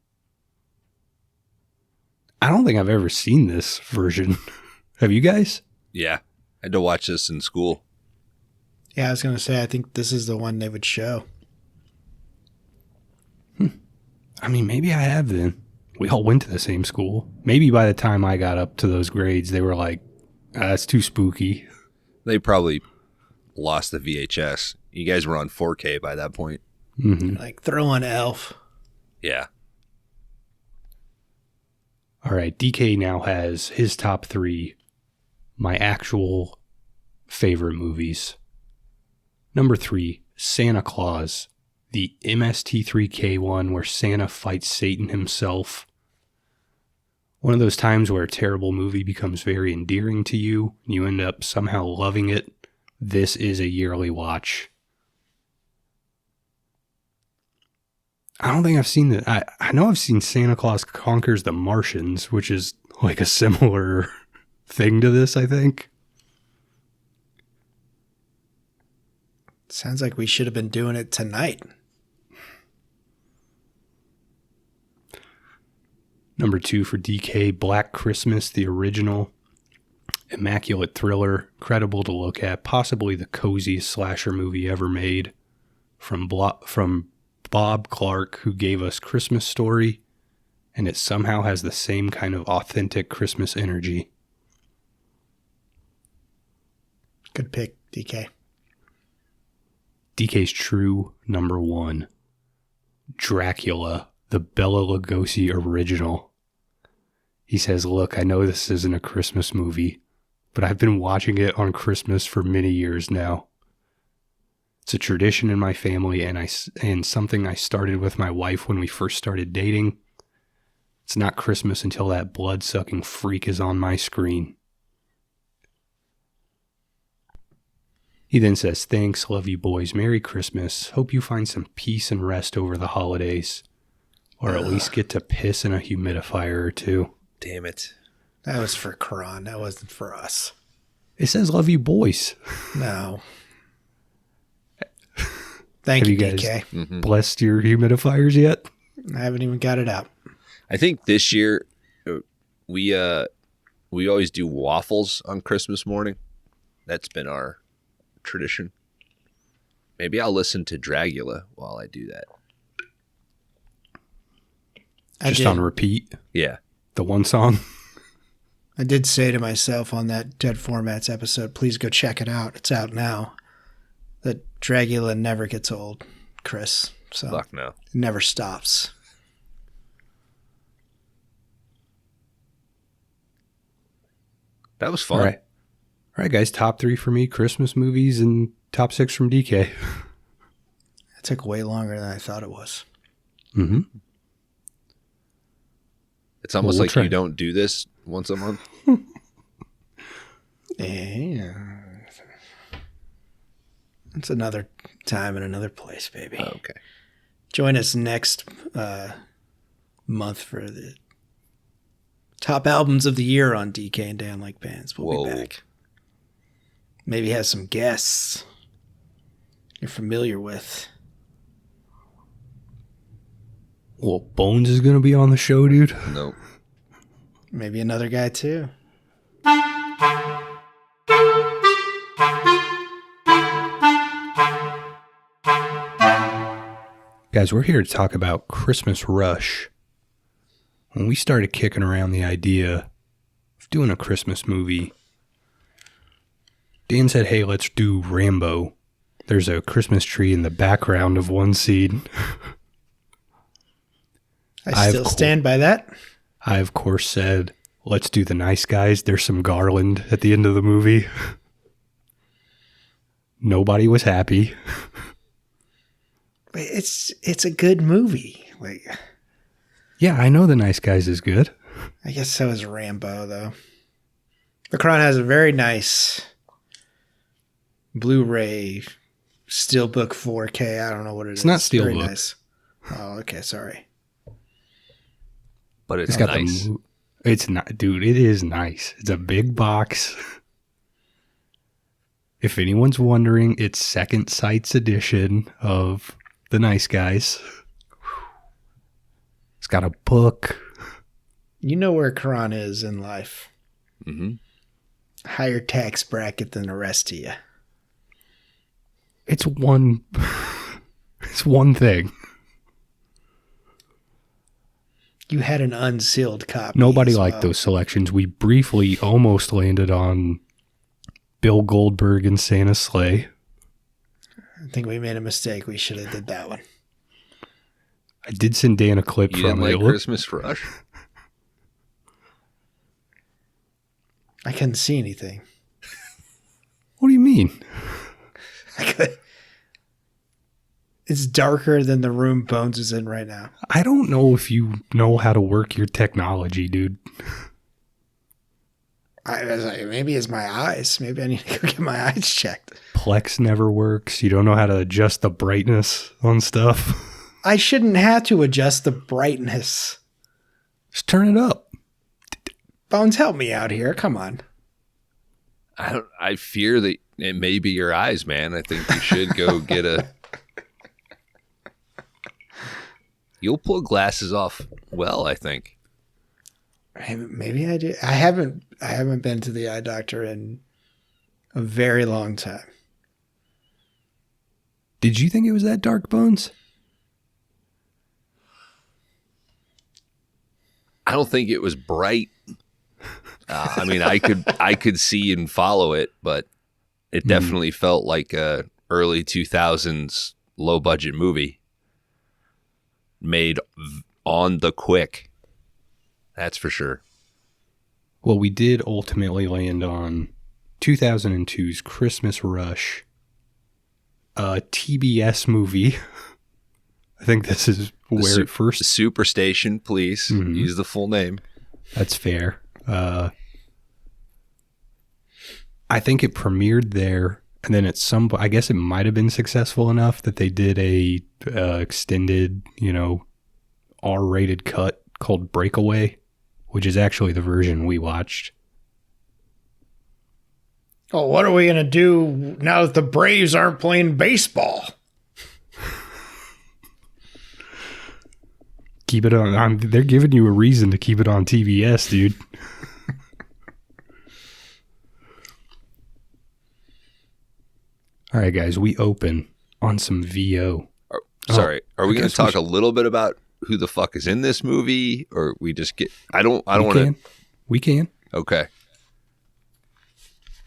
S2: I don't think I've ever seen this version. Have you guys?
S1: Yeah. I had to watch this in school.
S3: Yeah, I was going to say, I think this is the one they would show.
S2: I mean, maybe I have then. We all went to the same school. Maybe by the time I got up to those grades, they were like, that's too spooky.
S1: They probably lost the VHS. You guys were on 4K by that point.
S2: Mm-hmm.
S3: Like, throw in Elf.
S1: Yeah.
S2: All right, DK now has his top 3, my actual favorite movies. Number 3, Santa Claus, the MST3K one where Santa fights Satan himself. One of those times where a terrible movie becomes very endearing to you, and you end up somehow loving it. This is a yearly watch. I don't think I've seen that. I know I've seen Santa Claus Conquers the Martians, which is like a similar thing to this, I think.
S3: Sounds like we should have been doing it tonight.
S2: Number 2 for DK, Black Christmas, the original. Immaculate thriller, credible to look at, possibly the coziest slasher movie ever made. From Bob Clark, who gave us Christmas Story, and it somehow has the same kind of authentic Christmas energy.
S3: Good pick, DK.
S2: DK's true number one. Dracula, the Bela Lugosi original. He says, look, I know this isn't a Christmas movie, but I've been watching it on Christmas for many years now. It's a tradition in my family and something I started with my wife when we first started dating. It's not Christmas until that blood-sucking freak is on my screen. He then says, thanks, love you boys, Merry Christmas. Hope you find some peace and rest over the holidays. Or at least get to piss in a humidifier or two.
S1: Damn it.
S3: That was for Karan. That wasn't for us.
S2: It says love you boys.
S3: No. Thank you,
S2: guys
S3: DK.
S2: blessed your humidifiers yet?
S3: I haven't even got it out.
S1: I think this year we always do waffles on Christmas morning. That's been our tradition. Maybe I'll listen to Dracula while I do that.
S2: Just on repeat?
S1: Yeah.
S2: The one song?
S3: I did say to myself on that Dead Formats episode, please go check it out. It's out now. That Dracula never gets old, Chris. So
S1: Fuck no.
S3: It never stops.
S1: That was fun.
S2: All right, guys. Top 3 for me, Christmas movies, and top 6 from DK.
S3: It took way longer than I thought it was.
S2: Mm-hmm.
S1: It's almost
S2: We'll
S1: like
S2: try.
S1: you don't do this once a month.
S3: Yeah. It's another time and another place, baby.
S1: Oh, okay.
S3: Join us next month for the top albums of the year on DK and Dan Like Bands. We'll be back. Maybe have some guests you're familiar with.
S2: Well, Bones is going to be on the show, dude.
S1: Nope.
S3: Maybe another guy too.
S2: Guys, we're here to talk about Christmas Rush. When we started kicking around the idea of doing a Christmas movie, Dan said, hey, let's do Rambo. There's a Christmas tree in the background of one scene.
S3: I still stand by that.
S2: I, of course, said, let's do The Nice Guys. There's some garland at the end of the movie. Nobody was happy.
S3: But it's a good movie. Like,
S2: Yeah, I know The Nice Guys is good.
S3: I guess so is Rambo, though. The Crown has a very nice Blu-ray Steelbook 4K. I don't know what it is.
S2: It's not
S3: Very
S2: Steelbook.
S3: nice. Oh, okay. Sorry.
S1: But it's
S2: It's got
S1: nice.
S2: It's not, dude. It is nice. It's a big box. If anyone's wondering, it's Second Sight's edition of The Nice Guys. It's got a book.
S3: You know where Karan is in life.
S1: Mm-hmm.
S3: Higher tax bracket than the rest of you.
S2: It's one. It's one thing.
S3: You had an unsealed copy.
S2: Nobody
S3: as
S2: liked
S3: well.
S2: those selections. We briefly almost landed on Bill Goldberg and Santa's Sleigh.
S3: I think we made a mistake. We should have did that one.
S2: I did send Dan a clip
S1: You
S2: from
S1: didn't
S2: it.
S1: like Christmas Rush?
S3: I couldn't see anything.
S2: What do you mean?
S3: I could. It's darker than the room Bones is in right now.
S2: I don't know if you know how to work your technology, dude.
S3: I was like, maybe it's my eyes. Maybe I need to go get my eyes checked.
S2: Plex never works. You don't know how to adjust the brightness on stuff.
S3: I shouldn't have to adjust the brightness.
S2: Just turn it up.
S3: Bones, help me out here. Come on.
S1: I fear that it may be your eyes, man. I think you should go get a. You'll pull glasses off well, I think.
S3: Maybe I do. I haven't been to the eye doctor in a very long time.
S2: Did you think it was that dark, Bones?
S1: I don't think it was bright. I mean, I could see and follow it, but It definitely felt like a early 2000s low budget movie made on the quick. That's for sure.
S2: Well, we did ultimately land on 2002's Christmas Rush, a TBS movie. I think this is where it first...
S1: Superstation, please. Use the full name.
S2: That's fair. I think it premiered there, and then I guess it might have been successful enough that they did a extended, R-rated cut called Breakaway, which is actually the version we watched.
S3: Oh, what are we going to do now that the Braves aren't playing baseball?
S2: Keep it on. They're giving you a reason to keep it on TBS, dude. All right, guys, we open on some VO.
S1: Sorry, are we going to talk a little bit about who the fuck is in this movie, or we just get? I don't want to.
S2: We can.
S1: Okay.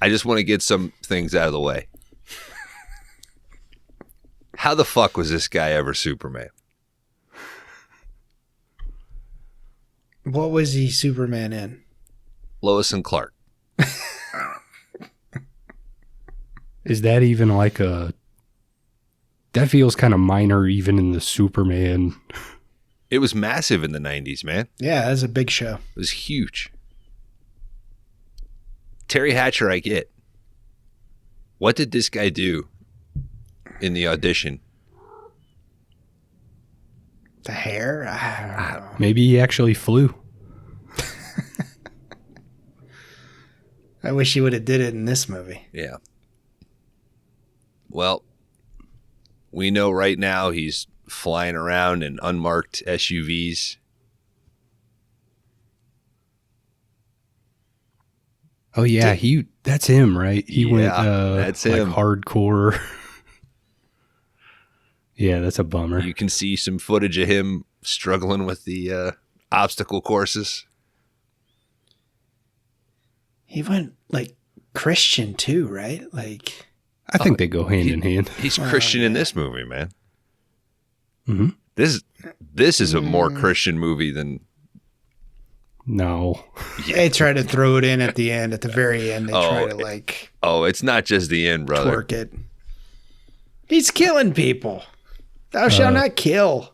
S1: I just want to get some things out of the way. How the fuck was this guy ever Superman?
S3: What was he Superman in?
S1: Lois and Clark.
S2: Is that even like a... That feels kind of minor even in the Superman.
S1: It was massive in the 90s, man.
S3: Yeah, that was a big show.
S1: It was huge. Terry Hatcher, I get. What did this guy do in the audition?
S3: The hair? I don't know.
S2: Maybe he actually flew.
S3: I wish he would have did it in this movie.
S1: Yeah. Well, we know right now he's flying around in unmarked SUVs.
S2: Oh yeah, that's him, right? He went
S1: that's him.
S2: Like hardcore. Yeah, that's a bummer.
S1: You can see some footage of him struggling with the obstacle courses.
S3: He went like Christian too, right? Like
S2: I think they go hand in hand.
S1: He's Christian in this movie, man.
S2: Mm-hmm.
S1: This is a more Christian movie than...
S2: No.
S3: They try to throw it in at the end. At the very end, they try to like...
S1: Oh, it's not just the end, brother.
S3: Twerk it. He's killing people. Thou shalt not kill.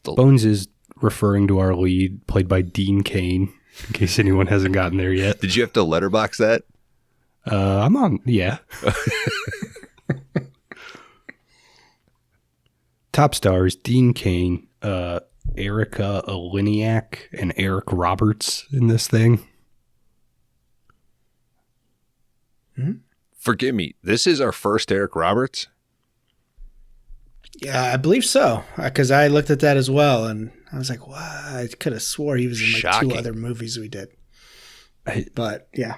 S2: Bones is referring to our lead, played by Dean Cain, in case anyone hasn't gotten there yet.
S1: Did you have to letterbox that?
S2: I'm on, yeah. Top stars, Dean Cain, Erica Aliniak, and Eric Roberts in this thing.
S1: Forgive me, this is our first Eric Roberts?
S3: Yeah, I believe so. Because I looked at that as well, and I was like, wow, I could have swore he was in like
S1: Shocking.
S3: 2 other movies we did. But, yeah.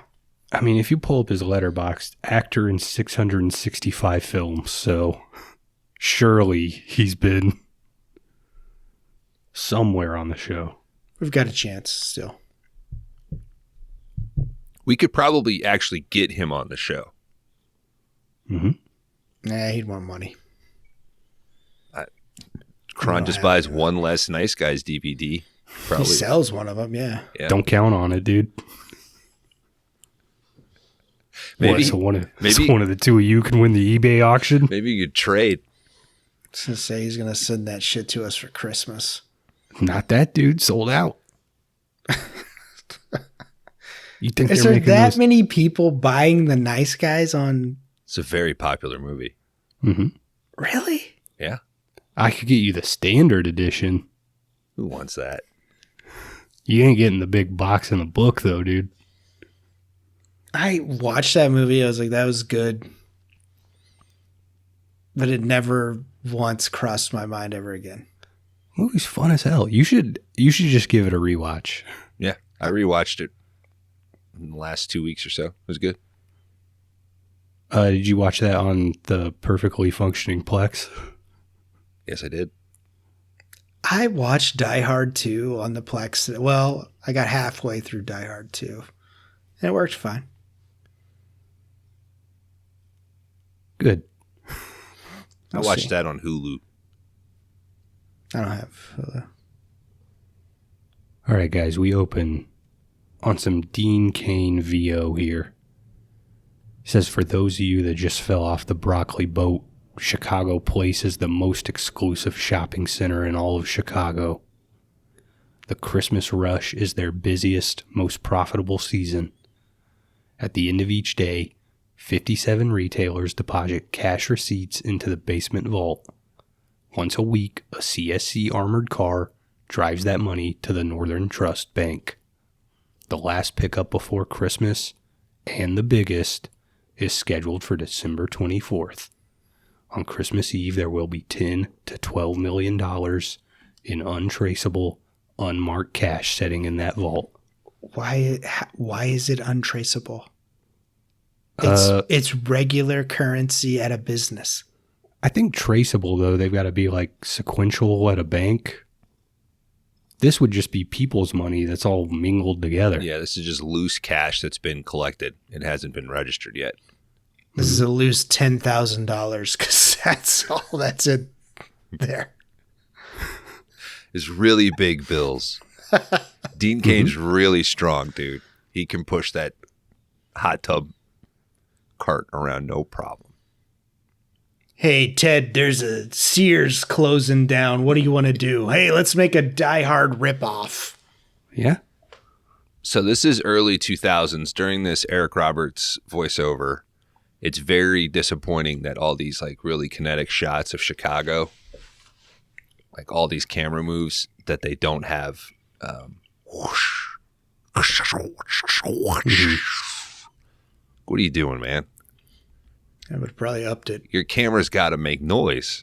S2: I mean, if you pull up his letterboxd, actor in 665 films, so surely he's been somewhere on the show.
S3: We've got a chance still.
S1: We could probably actually get him on the show.
S2: Mm-hmm.
S3: Nah, he'd want money.
S1: Kron just buys one less Nice Guys DVD. Probably.
S3: He sells one of them, yeah.
S2: Don't count on it, dude.
S1: Maybe
S2: so one of the two of you can win the eBay auction.
S1: Maybe you could trade.
S3: I was going to say he's going to send that shit to us for Christmas.
S2: Not that dude, sold out. You think
S3: Is there that many people buying the Nice Guys on?
S1: It's a very popular movie.
S2: Mm-hmm.
S3: Really?
S1: Yeah.
S2: I could get you the standard edition.
S1: Who wants that?
S2: You ain't getting the big box in the book, though, dude.
S3: I watched that movie. I was like, that was good. But it never once crossed my mind ever again.
S2: Movie's fun as hell. You should just give it a rewatch.
S1: Yeah. I rewatched it in the last 2 weeks or so. It was good.
S2: Did you watch that on the perfectly functioning Plex?
S1: Yes, I did.
S3: I watched Die Hard 2 on the Plex. Well, I got halfway through Die Hard 2. And it worked fine.
S2: Good.
S1: I watched that on Hulu.
S3: I don't have.
S2: All right, guys, we open on some Dean Cain VO here. It says, for those of you that just fell off the broccoli boat, Chicago Place is the most exclusive shopping center in all of Chicago. The Christmas rush is their busiest, most profitable season. At the end of each day, 57 retailers deposit cash receipts into the basement vault. Once a week, a CSC armored car drives that money to the Northern Trust Bank. The last pickup before Christmas, and the biggest, is scheduled for December 24th. On Christmas Eve, there will be $10 to $12 million in untraceable, unmarked cash sitting in that vault.
S3: Why is it untraceable? It's regular currency at a business.
S2: I think traceable, though, they've got to be like sequential at a bank. This would just be people's money that's all mingled together.
S1: Yeah, this is just loose cash that's been collected. It hasn't been registered yet.
S3: This is a loose $10,000 because that's all that's in there.
S1: It's really big bills. Dean Cain's really strong, dude. He can push that hot tub cart around no problem.
S3: Hey, Ted, there's a Sears closing down. What do you want to do? Hey, let's make a Die Hard ripoff.
S2: Yeah?
S1: So this is early 2000s. During this Eric Roberts voiceover, it's very disappointing that all these like really kinetic shots of Chicago, like all these camera moves, that they don't have whoosh. What are you doing, man?
S3: I would have probably upped it.
S1: Your camera's got to make noise.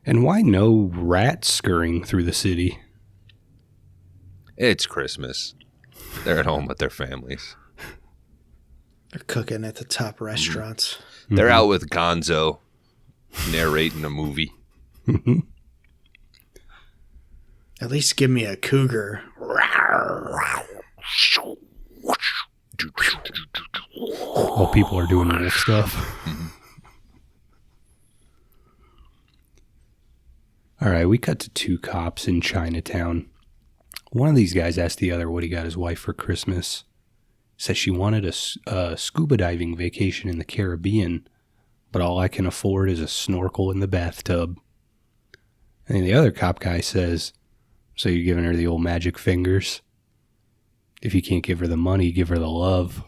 S2: And why no rats scurrying through the city?
S1: It's Christmas. They're at home with their families.
S3: They're cooking at the top restaurants.
S1: They're out with Gonzo narrating a movie.
S3: At least give me a cougar.
S2: While people are doing wolf stuff. All right, we cut to two cops in Chinatown. One of these guys asked the other what he got his wife for Christmas. Says she wanted a scuba diving vacation in the Caribbean, but all I can afford is a snorkel in the bathtub. And the other cop guy says, so you're giving her the old magic fingers? If you can't give her the money, give her the love.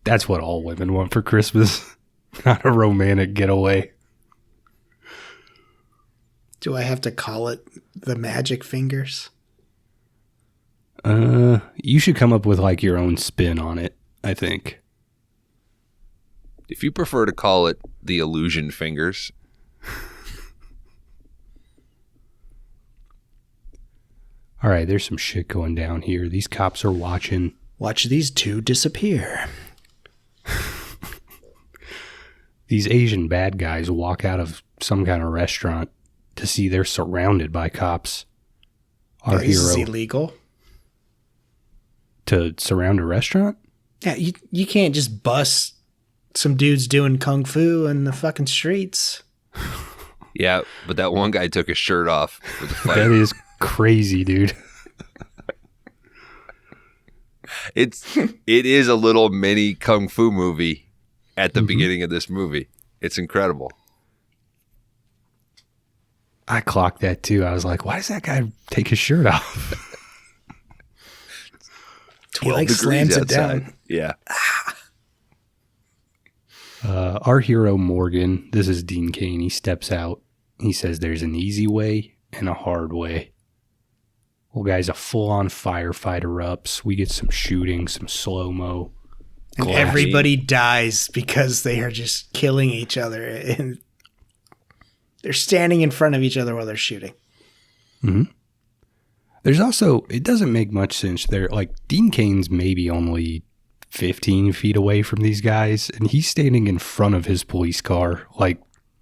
S2: That's what all women want for Christmas. Not a romantic getaway.
S3: Do I have to call it the magic fingers?
S2: You should come up with like your own spin on it, I think.
S1: If you prefer to call it the illusion fingers.
S2: All right, there's some shit going down here. These cops are watching.
S3: Watch these two disappear.
S2: These Asian bad guys walk out of some kind of restaurant to see they're surrounded by cops. Our
S3: This is
S2: hero
S3: illegal.
S2: to surround a restaurant?
S3: Yeah, you can't just bust some dudes doing kung fu in the fucking streets.
S1: Yeah, but that one guy took his shirt off for the fight.
S2: That is crazy, dude.
S1: It is a little mini kung fu movie at the beginning of this movie. It's incredible.
S2: I clocked that too. I was like, why does that guy take his shirt off?
S3: He like slams it down.
S1: Yeah.
S2: Our hero, Morgan, this is Dean Cain. He steps out. He says there's an easy way and a hard way. Well, guys, a full-on firefight erupts. We get some shooting, some slow-mo.
S3: And everybody dies because they are just killing each other. And they're standing in front of each other while they're shooting.
S2: Mm-hmm. There's also, it doesn't make much sense. They're like, Dean Cain's maybe only 15 feet away from these guys, and he's standing in front of his police car, like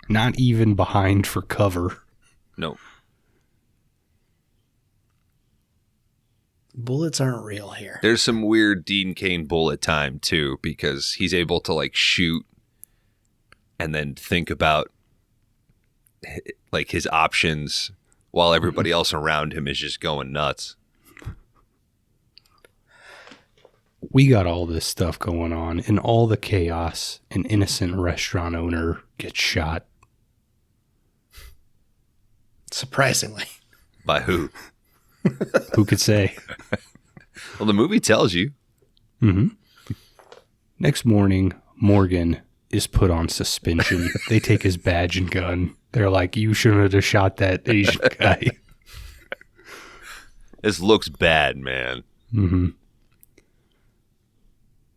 S2: not even behind for cover.
S1: No.
S3: Bullets aren't real here.
S1: There's some weird Dean Cain bullet time too, because he's able to like shoot and then think about like his options while everybody else around him is just going nuts.
S2: We got all this stuff going on. In all the chaos, an innocent restaurant owner gets shot.
S3: Surprisingly.
S1: By who?
S2: Who could say?
S1: Well, the movie tells you.
S2: Mm-hmm. Next morning, Morgan is put on suspension. They take his badge and gun. They're like, you shouldn't have shot that Asian guy.
S1: This looks bad, man.
S2: Mm-hmm.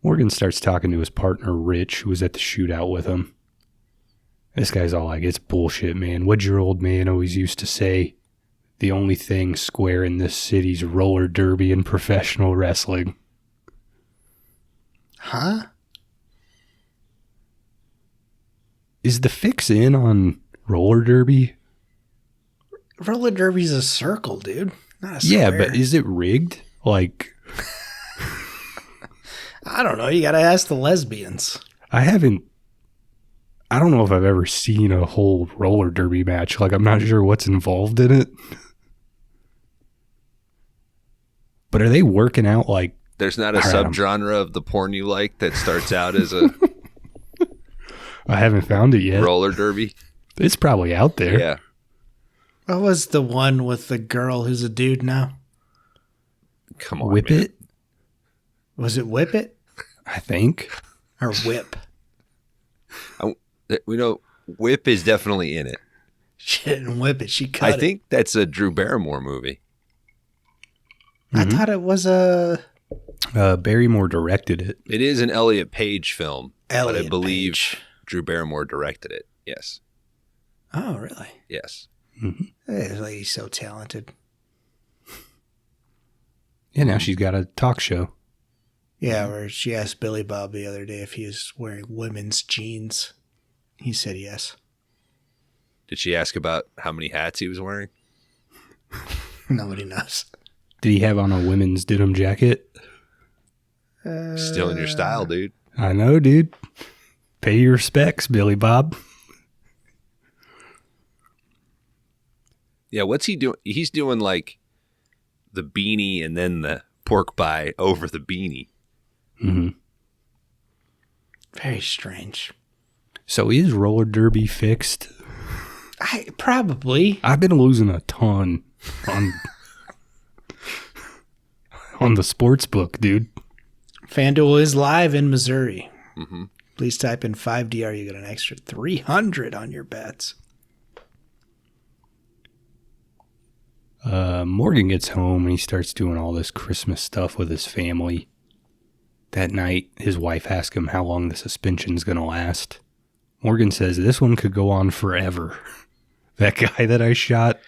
S2: Morgan starts talking to his partner, Rich, who was at the shootout with him. This guy's all like, it's bullshit, man. What'd your old man always used to say? The only thing square in this city's roller derby and professional wrestling.
S3: Huh?
S2: Is the fix in on roller derby?
S3: Roller derby's a circle, dude. Not a square.
S2: Yeah, but is it rigged? Like,
S3: I don't know. You got to ask the lesbians.
S2: I don't know if I've ever seen a whole roller derby match. Like, I'm not sure what's involved in it. But are they working out like...
S1: There's not a subgenre of the porn you like that starts out as a
S2: I haven't found it yet.
S1: roller derby?
S2: It's probably out there.
S1: Yeah.
S3: What was the one with the girl who's a dude now?
S1: Come on,
S2: Whip
S1: man.
S2: It?
S3: Was it Whip It?
S2: I think.
S3: Or Whip?
S1: We know Whip is definitely in it.
S3: She didn't whip it. She cut it.
S1: I think that's a Drew Barrymore movie.
S3: I thought it was a...
S2: Barrymore directed it.
S1: It is an Elliot Page film, but I believe
S3: Page.
S1: Drew Barrymore directed it. Yes.
S3: Oh, really?
S1: Yes.
S2: Mm-hmm.
S3: This lady's so talented.
S2: Yeah, now she's got a talk show.
S3: Yeah, where she asked Billy Bob the other day if he was wearing women's jeans. He said yes.
S1: Did she ask about how many hats he was wearing?
S3: Nobody knows.
S2: Did he have on a women's denim jacket?
S1: Still in your style, dude.
S2: I know, dude. Pay your respects, Billy Bob.
S1: Yeah, what's he doing? He's doing like the beanie and then the pork pie over the beanie.
S2: Mm-hmm.
S3: Very strange.
S2: So is roller derby fixed?
S3: Probably.
S2: I've been losing a ton on the sports book, dude.
S3: FanDuel is live in Missouri.
S1: Mm-hmm.
S3: Please type in 5DR. You get an extra 300 on your bets.
S2: Morgan gets home and he starts doing all this Christmas stuff with his family. That night, his wife asks him how long the suspension's going to last. Morgan says, this one could go on forever. That guy that I shot,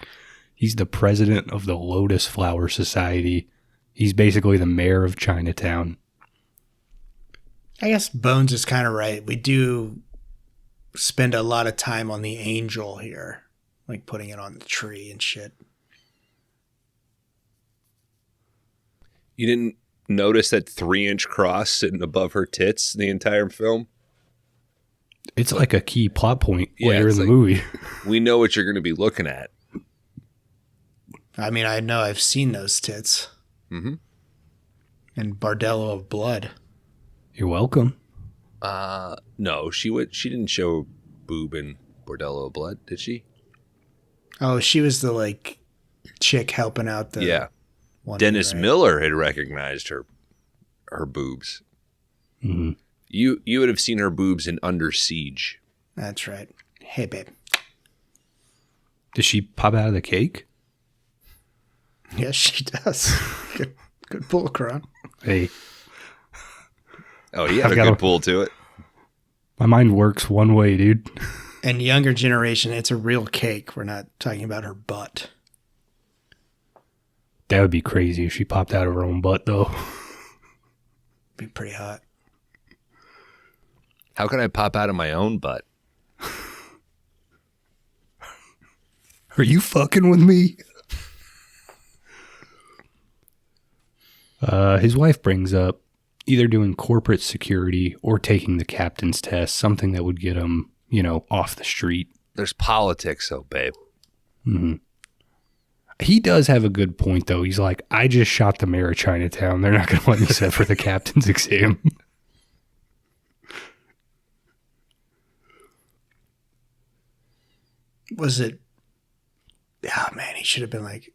S2: he's the president of the Lotus Flower Society. He's basically the mayor of Chinatown.
S3: I guess Bones is kind of right. We do spend a lot of time on the angel here, like putting it on the tree and shit.
S1: You didn't notice that 3-inch cross sitting above her tits the entire film?
S2: It's like a key plot point later in the
S1: like,
S2: movie.
S1: We know what you're going to be looking at.
S3: I mean, I know I've seen those tits.
S1: Mm-hmm.
S3: And Bordello of Blood.
S2: You're welcome.
S1: No, she didn't show boob in Bordello of Blood, did she?
S3: Oh, she was the like chick helping out the
S1: Yeah.
S3: one,
S1: Dennis
S3: right?
S1: Miller had recognized her boobs.
S2: Mm-hmm.
S1: You would have seen her boobs in Under Siege.
S3: That's right. Hey, babe.
S2: Does she pop out of the cake?
S3: Yes, she does. Good pull, Kron.
S2: Hey,
S1: Oh, he had
S2: I've
S1: a
S2: got
S1: good
S2: a-
S1: pull to it.
S2: my mind works one way, dude.
S3: And younger generation, it's a real cake. We're not talking about her butt.
S2: That would be crazy if she popped out of her own butt, though.
S3: Be pretty hot.
S1: How can I pop out of my own butt?
S2: Are you fucking with me? His wife brings up either doing corporate security or taking the captain's test, something that would get him, off the street.
S1: There's politics, though, babe.
S2: Mm-hmm. He does have a good point, though. He's like, I just shot the mayor of Chinatown. They're not going to let me sit for the captain's exam.
S3: Was it? Oh, man, he should have been like,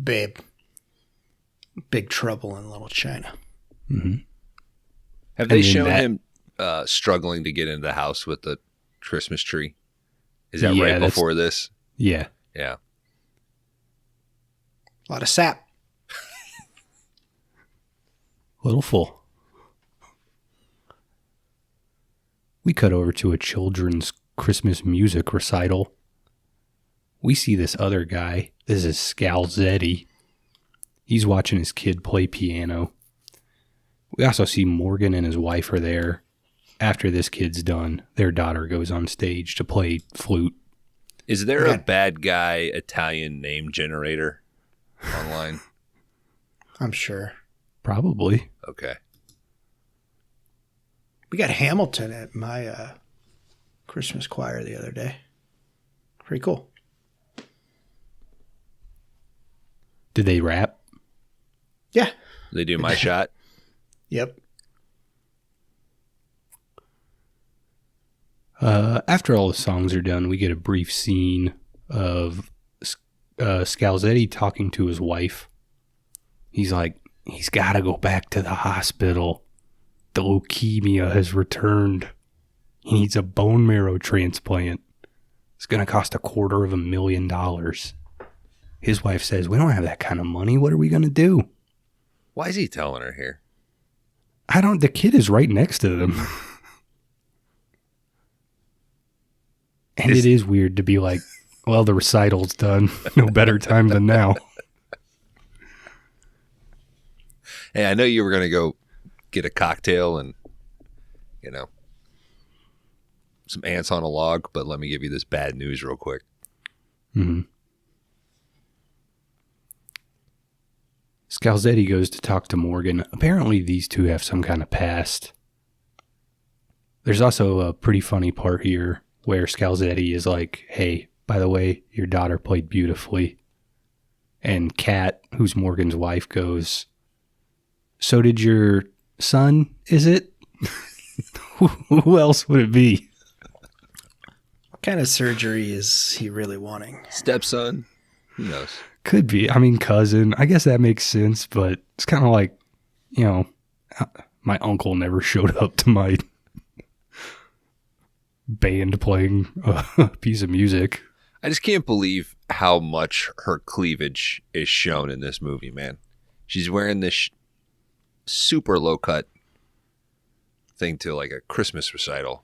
S3: babe, big trouble in Little China.
S2: Mm-hmm.
S1: Have they shown him struggling to get into the house with the Christmas tree? Is that right before this?
S2: Yeah.
S1: Yeah.
S3: A lot of sap.
S2: Little full. We cut over to a children's Christmas music recital. We see this other guy. This is Scalzetti. He's watching his kid play piano. We also see Morgan and his wife are there. After this kid's done, their daughter goes on stage to play flute.
S1: Is there a bad guy Italian name generator online?
S3: I'm sure.
S2: Probably.
S1: Okay.
S3: We got Hamilton at my Christmas choir the other day. Pretty cool.
S2: Did they rap?
S3: Yeah.
S1: They do My Shot?
S3: Yep.
S2: After all the songs are done, we get a brief scene of Scalzetti talking to his wife. He's like, he's got to go back to the hospital. The leukemia has returned. He needs a bone marrow transplant. It's going to cost $250,000. His wife says, we don't have that kind of money. What are we going to do?
S1: Why is he telling her here?
S2: The kid is right next to them. And it is weird to be like, well, the recital's done. No better time than now.
S1: Hey, I know you were going to go get a cocktail and, some ants on a log, but let me give you this bad news real quick.
S2: Mm-hmm. Scalzetti goes to talk to Morgan. Apparently these two have some kind of past. There's also a pretty funny part here where Scalzetti is like, hey, by the way, your daughter played beautifully. And Kat, who's Morgan's wife, goes, so did your son, is it? Who else would it be?
S3: What kind of surgery is he really wanting?
S1: Stepson? Who knows?
S2: Could be. I mean, cousin. I guess that makes sense, but it's kind of like, my uncle never showed up to my band playing a piece of music.
S1: I just can't believe how much her cleavage is shown in this movie, man. She's wearing this super low cut thing to like a Christmas recital.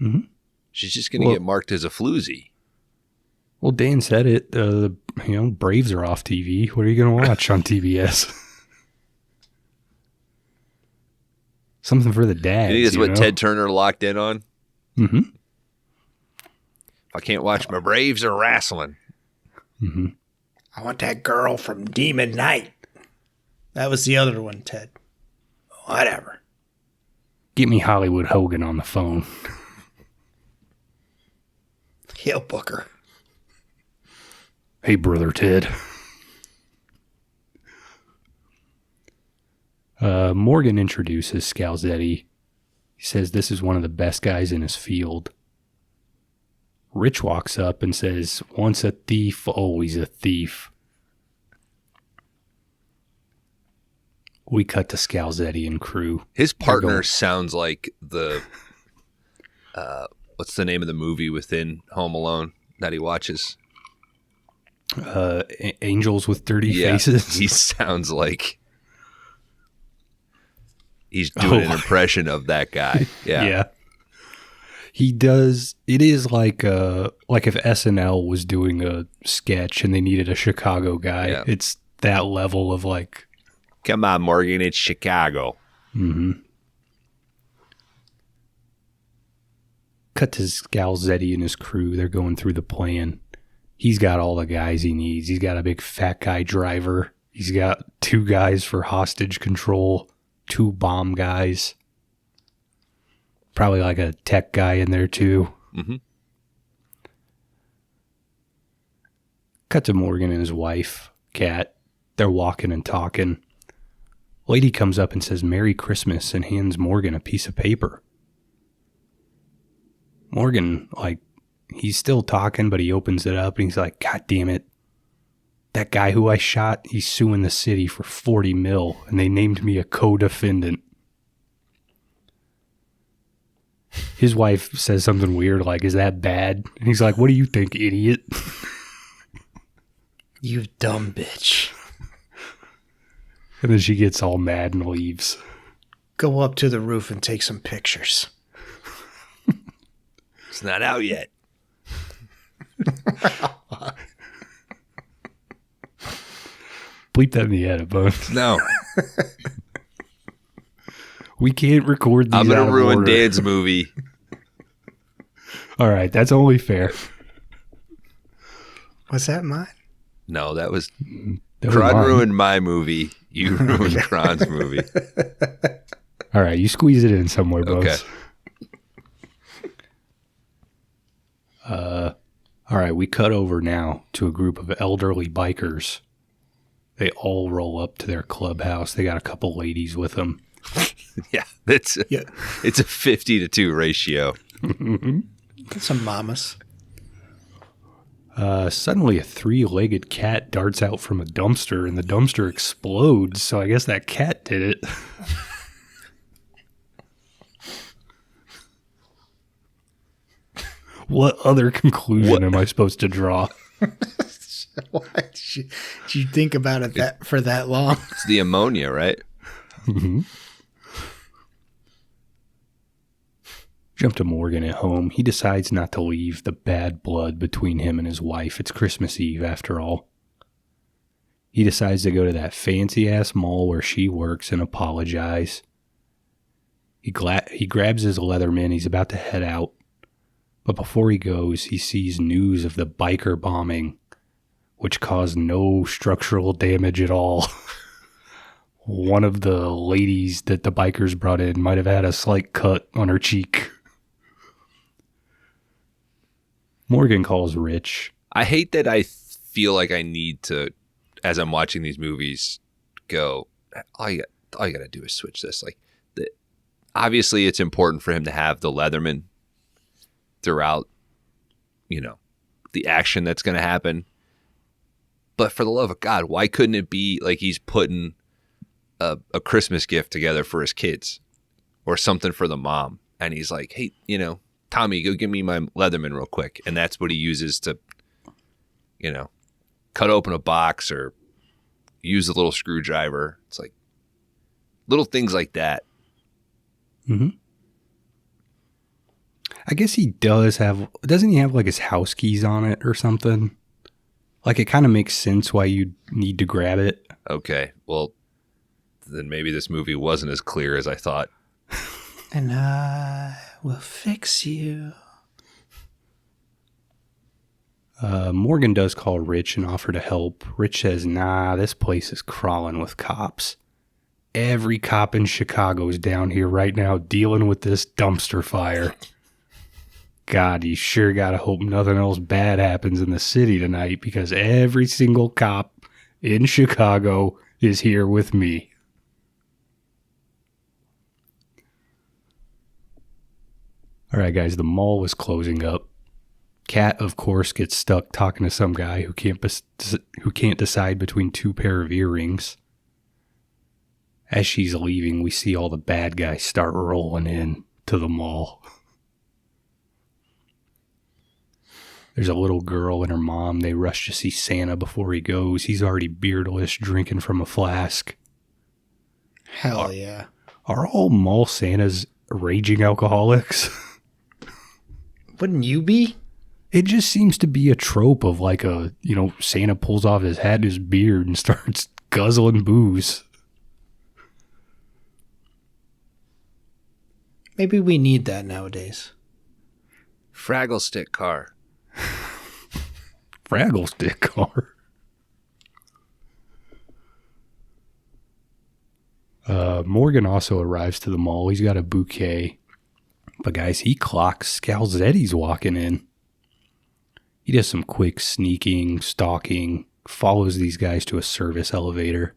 S2: Mm-hmm.
S1: She's just going to get marked as a floozy.
S2: Well, Dan said it. Braves are off TV. What are you going to watch on TBS? Something for the dads.
S1: You think that's what Ted Turner locked in on?
S2: Mm-hmm.
S1: If I can't watch my Braves or wrestling.
S2: Mm-hmm.
S3: I want that girl from Demon Knight. That was the other one, Ted. Whatever.
S2: Get me Hollywood Hogan on the phone.
S3: He'll book her.
S2: Hey, brother Ted. Morgan introduces Scalzetti. He says this is one of the best guys in his field. Rich walks up and says, once a thief, always a thief. We cut to Scalzetti and crew.
S1: His partner sounds like the, what's the name of the movie within Home Alone that he watches?
S2: Angels with Dirty Faces.
S1: He sounds like he's doing an impression of that guy. Yeah.
S2: He does. It is like if SNL was doing a sketch and they needed a Chicago guy. Yeah. It's that level of like,
S1: come on, Morgan, it's Chicago.
S2: Mm-hmm. Cut to Scalzetti and his crew. They're going through the plan. He's got all the guys he needs. He's got a big fat guy driver. He's got 2 guys for hostage control, 2 bomb guys. Probably like a tech guy in there too.
S1: Mm-hmm.
S2: Cut to Morgan and his wife, Kat. They're walking and talking. Lady comes up and says, "Merry Christmas," and hands Morgan a piece of paper. Morgan, he's still talking, but he opens it up and he's like, "God damn it. That guy who I shot, he's suing the city for $40 million, and they named me a co-defendant." His wife says something weird like, "Is that bad?" And he's like, "What do you think, idiot?"
S3: You dumb bitch.
S2: And then she gets all mad and leaves.
S3: Go up to the roof and take some pictures.
S1: It's not out yet.
S2: Bleep that in the edit, Bones.
S1: No.
S2: We can't record these.
S1: I'm going to ruin
S2: order.
S1: Dan's movie.
S2: All right, that's only fair.
S3: Was that mine?
S1: No, that was
S2: Kron
S1: ruined my movie. You ruined Kron's movie.
S2: All right, you squeeze it in somewhere, Bones.
S1: Okay.
S2: All right, we cut over now to a group of elderly bikers. They all roll up to their clubhouse. They got a couple ladies with them.
S1: Yeah, it's a 50-2 ratio.
S3: Some mamas.
S2: Suddenly a 3-legged cat darts out from a dumpster, and the dumpster explodes, so I guess that cat did it. What other conclusion am I supposed to draw?
S3: Why did you think about it for that long?
S1: It's the ammonia, right?
S2: Mm-hmm. Jump to Morgan at home. He decides not to leave the bad blood between him and his wife. It's Christmas Eve, after all. He decides to go to that fancy-ass mall where she works and apologize. He grabs his Leatherman. He's about to head out. But before he goes, he sees news of the biker bombing, which caused no structural damage at all. One of the ladies that the bikers brought in might have had a slight cut on her cheek. Morgan calls Rich.
S1: I hate that I feel like I need to, as I'm watching these movies, go, all you got to do is switch this. Obviously, it's important for him to have the Leatherman throughout, the action that's going to happen. But for the love of God, why couldn't it be like he's putting a Christmas gift together for his kids or something for the mom? And he's like, "Hey, Tommy, go give me my Leatherman real quick." And that's what he uses to, cut open a box or use a little screwdriver. It's like little things like that.
S2: Mm-hmm. I guess he doesn't he have like his house keys on it or something? Like it kind of makes sense why you need to grab it.
S1: Okay, well, then maybe this movie wasn't as clear as I thought.
S3: And I will fix you.
S2: Morgan does call Rich and offer to help. Rich says, "Nah, this place is crawling with cops. Every cop in Chicago is down here right now dealing with this dumpster fire. God, you sure gotta hope nothing else bad happens in the city tonight, because every single cop in Chicago is here with me." All right, guys, the mall was closing up. Kat, of course, gets stuck talking to some guy who can't decide between 2 pair of earrings. As she's leaving, we see all the bad guys start rolling in to the mall. There's a little girl and her mom. They rush to see Santa before he goes. He's already beardless, drinking from a flask.
S3: Hell yeah.
S2: Are all mall Santas raging alcoholics?
S3: Wouldn't you be?
S2: It just seems to be a trope of like Santa pulls off his hat and his beard and starts guzzling booze.
S3: Maybe we need that nowadays.
S1: Fraggle stick car.
S2: Fraggle stick car. Morgan also arrives to the mall. He's got a bouquet. But guys, he clocks Scalzetti's walking in. He does some quick sneaking, stalking, follows these guys to a service elevator.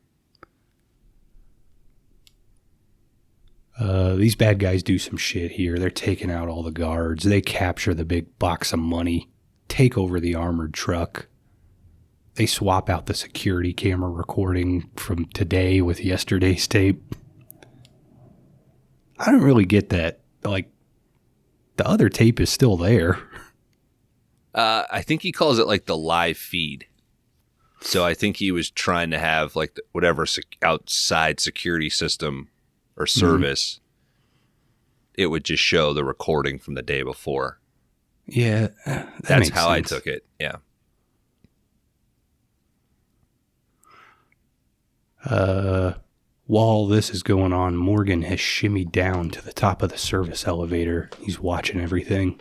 S2: These bad guys do some shit here. They're taking out all the guards. They capture the big box of money, take over the armored truck. They swap out the security camera recording from today with yesterday's tape. I don't really get that. Like, the other tape is still there.
S1: I think he calls it like the live feed. So I think he was trying to have like whatever outside security system or service, it would just show the recording from the day before.
S2: Yeah,
S1: that's how sense. I took it. Yeah.
S2: While all this is going on, Morgan has shimmied down to the top of the service elevator. He's watching everything.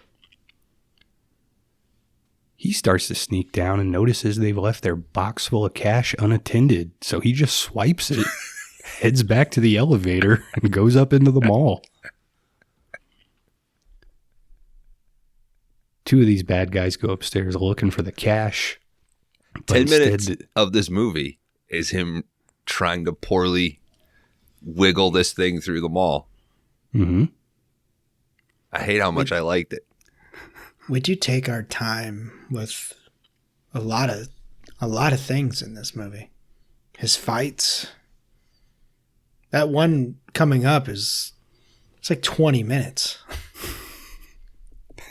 S2: He starts to sneak down and notices they've left their box full of cash unattended. So he just swipes it, heads back to the elevator, and goes up into the mall. Two of these bad guys go upstairs looking for the cash.
S1: 10 minutes of this movie is him trying to poorly wiggle this thing through the mall.
S2: Mm-hmm.
S1: I hate how much I liked it.
S3: We do take our time with a lot of things in this movie. His fights. That one coming up it's like 20 minutes.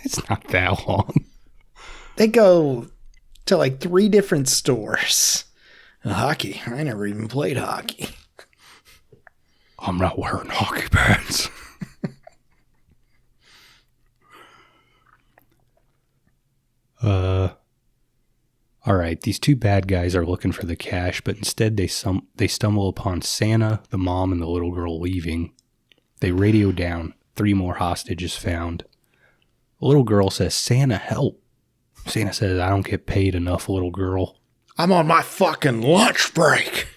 S2: It's not that long.
S3: They go to like 3 different stores. Hockey. I never even played hockey.
S2: I'm not wearing hockey pads. All right, these two bad guys are looking for the cash, but instead they stumble upon Santa, the mom, and the little girl leaving. They radio down. 3 more hostages found. The little girl says, "Santa, help." Santa says, "I don't get paid enough, little girl.
S3: I'm on my fucking lunch break."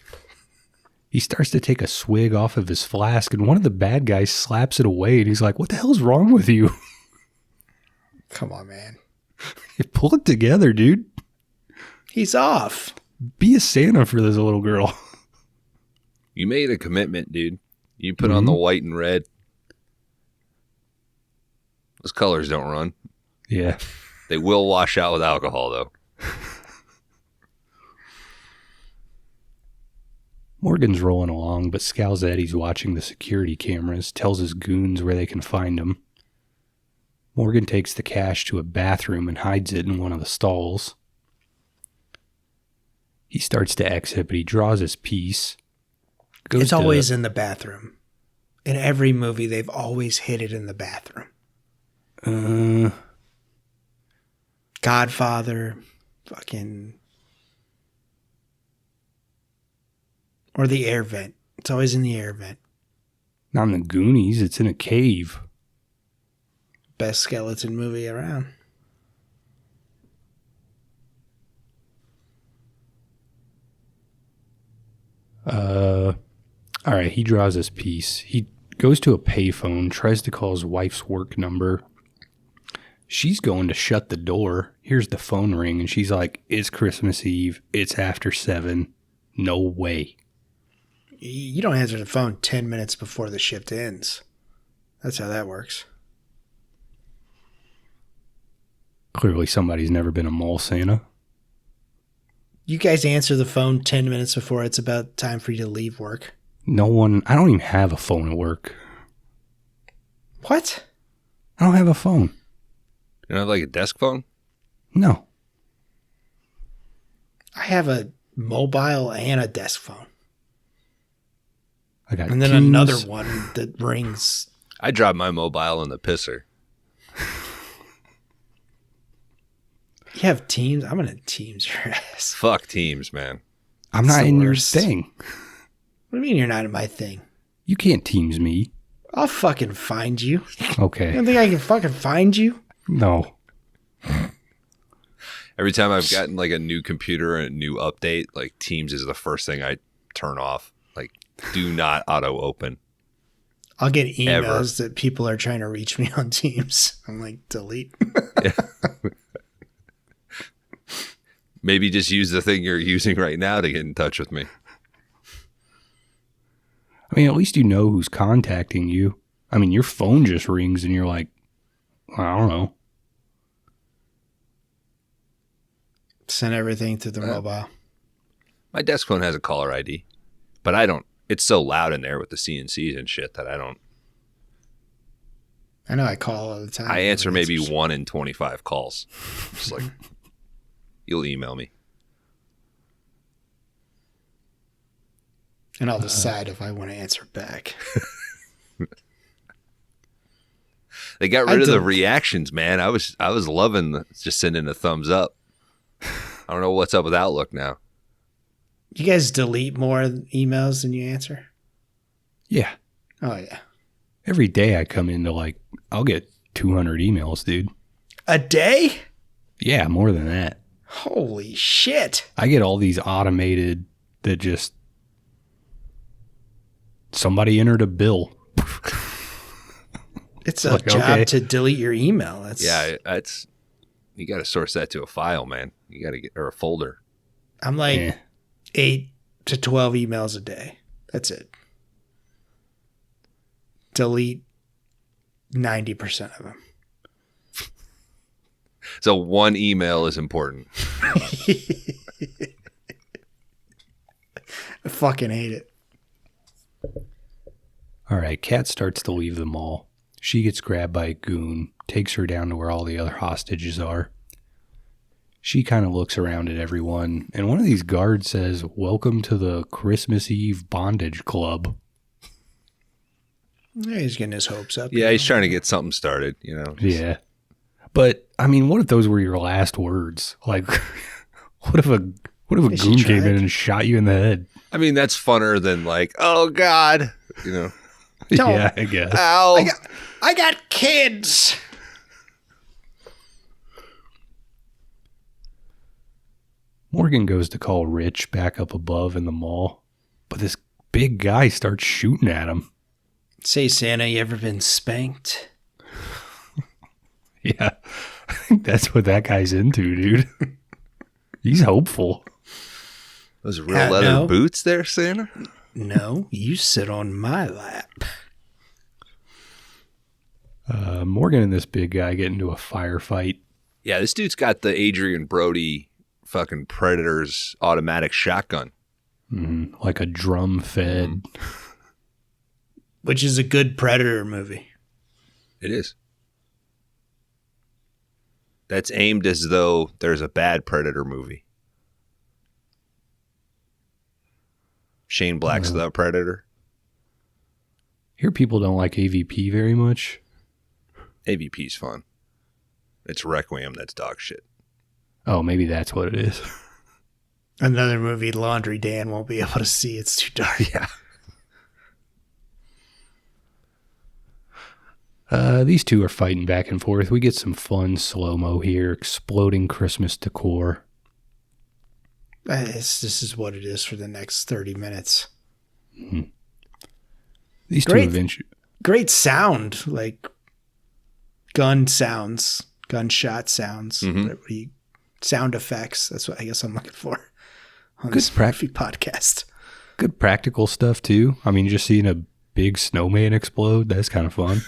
S2: He starts to take a swig off of his flask, and one of the bad guys slaps it away, and he's like, "What the hell's wrong with you?"
S3: Come on, man.
S2: Pull it together, dude.
S3: He's off.
S2: Be a Santa for this little girl.
S1: You made a commitment, dude. You put on the white and red. Those colors don't run.
S2: Yeah.
S1: They will wash out with alcohol, though.
S2: Morgan's rolling along, but Scalzetti's watching the security cameras, tells his goons where they can find him. Morgan takes the cash to a bathroom and hides it in one of the stalls. He starts to exit, but he draws his piece.
S3: It's always in the bathroom. In every movie, they've always hid it in the bathroom. Godfather, fucking... Or the air vent. It's always in the air vent.
S2: Not in the Goonies. It's in a cave.
S3: Best skeleton movie around.
S2: All right, he draws his piece. He goes to a payphone, tries to call his wife's work number. She's going to shut the door. Here's the phone ring, and she's like, "It's Christmas Eve. It's after 7. No way."
S3: You don't answer the phone 10 minutes before the shift ends. That's how that works.
S2: Clearly somebody's never been a mall Santa.
S3: You guys answer the phone 10 minutes before it's about time for you to leave work.
S2: No one... I don't even have a phone at work.
S3: What?
S2: I don't have a phone.
S1: You don't have like a desk phone?
S2: No.
S3: I have a mobile and a desk phone.
S2: I got
S3: and then
S2: Teams.
S3: Another one that rings.
S1: I drop my mobile in the pisser.
S3: You have Teams? I'm going to Teams your ass.
S1: Fuck Teams, man.
S2: I'm not in your thing.
S3: What do you mean you're not in my thing?
S2: You can't Teams me.
S3: I'll fucking find you.
S2: Okay.
S3: You don't think I can fucking find you?
S2: No.
S1: Every time I've gotten like a new computer and a new update, like Teams is the first thing I turn off. Like do not auto open.
S3: I'll get emails that people are trying to reach me on Teams. I'm like, delete.
S1: Maybe just use the thing you're using right now to get in touch with me.
S2: I mean, at least you know who's contacting you. I mean, your phone just rings and you're like, I don't know.
S3: Send everything to the mobile.
S1: My desk phone has a caller ID, but I don't. It's so loud in there with the CNCs and shit that I don't.
S3: I know I call all the time.
S1: I answer maybe 1 in 25 calls. Just like, you'll email me.
S3: And I'll decide if I want to answer back.
S1: They got rid of the reactions, man. I was loving just sending a thumbs up. I don't know what's up with Outlook now.
S3: You guys delete more emails than you answer?
S2: Yeah.
S3: Oh, yeah.
S2: Every day I come into I'll get 200 emails, dude.
S3: A day?
S2: Yeah, more than that.
S3: Holy shit.
S2: I get all these automated that just somebody entered a bill.
S3: It's a job to delete your email.
S1: It's you got to source that to a file, man. You got to get or a folder.
S3: I'm 8 to 12 emails a day. That's it. Delete 90% of them.
S1: So one email is important.
S3: I fucking hate it.
S2: All right, Kat starts to leave the mall. She gets grabbed by a goon, takes her down to where all the other hostages are. She kind of looks around at everyone, and one of these guards says, "Welcome to the Christmas Eve Bondage Club."
S3: Yeah, he's getting his hopes up.
S1: Yeah, he's trying to get something started, you know.
S2: Yeah. But, I mean, what if those were your last words? Like, what if a goon came in and shot you in the head?
S1: I mean, that's funner than oh, God, you know.
S2: Yeah, I guess.
S1: Ow.
S3: I got kids.
S2: Morgan goes to call Rich back up above in the mall, but this big guy starts shooting at him.
S3: Say, Santa, you ever been spanked?
S2: Yeah, I think that's what that guy's into, dude. He's hopeful.
S1: Those real leather boots there, Santa?
S3: No, you sit on my lap.
S2: Morgan and this big guy get into a firefight.
S1: Yeah, this dude's got the Adrian Brody fucking Predator's automatic shotgun.
S2: Mm-hmm. Like a drum fed.
S3: Which is a good Predator movie.
S1: It is. That's aimed as though there's a bad Predator movie. Shane Black's the Predator.
S2: Here people don't like AVP very much.
S1: AVP's fun. It's Requiem that's dog shit.
S2: Oh, maybe that's what it is.
S3: Another movie Laundry Dan won't be able to see. It's too dark.
S1: Yeah.
S2: These two are fighting back and forth. We get some fun slow-mo here, exploding Christmas decor.
S3: This is what it is for the next 30 minutes.
S2: Mm-hmm. These two eventually...
S3: Great sound, like gun sounds, gunshot sounds, sound effects. That's what I guess I'm looking for on this podcast.
S2: Good practical stuff, too. I mean, just seeing a big snowman explode, that's kind of fun.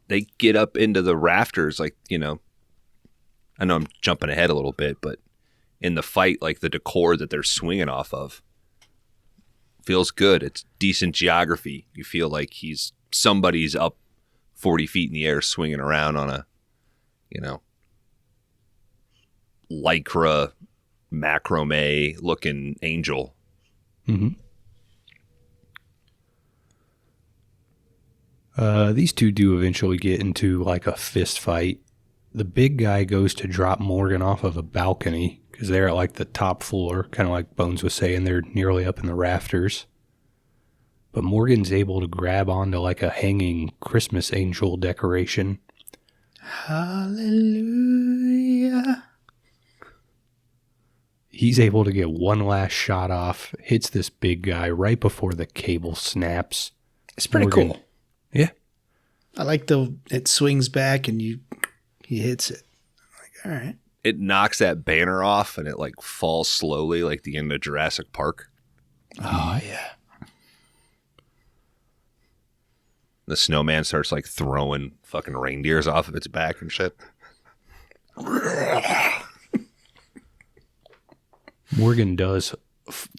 S1: They get up into the rafters, I know I'm jumping ahead a little bit, but in the fight, the decor that they're swinging off of feels good. It's decent geography. You feel like somebody's up 40 feet in the air swinging around on a, lycra macrame looking angel.
S2: Mm-hmm. These two do eventually get into a fist fight. The big guy goes to drop Morgan off of a balcony because they're at the top floor, kind of like Bones was saying, they're nearly up in the rafters. But Morgan's able to grab onto a hanging Christmas angel decoration.
S3: Hallelujah.
S2: he's able to get one last shot off, hits this big guy right before the cable snaps.
S3: It's pretty cool.
S2: Yeah.
S3: I like it swings back and he hits it. Like, all right.
S1: It knocks that banner off and it like falls slowly like the end of Jurassic Park.
S3: Oh, yeah.
S1: The snowman starts like throwing fucking reindeers off of its back and shit.
S2: Morgan does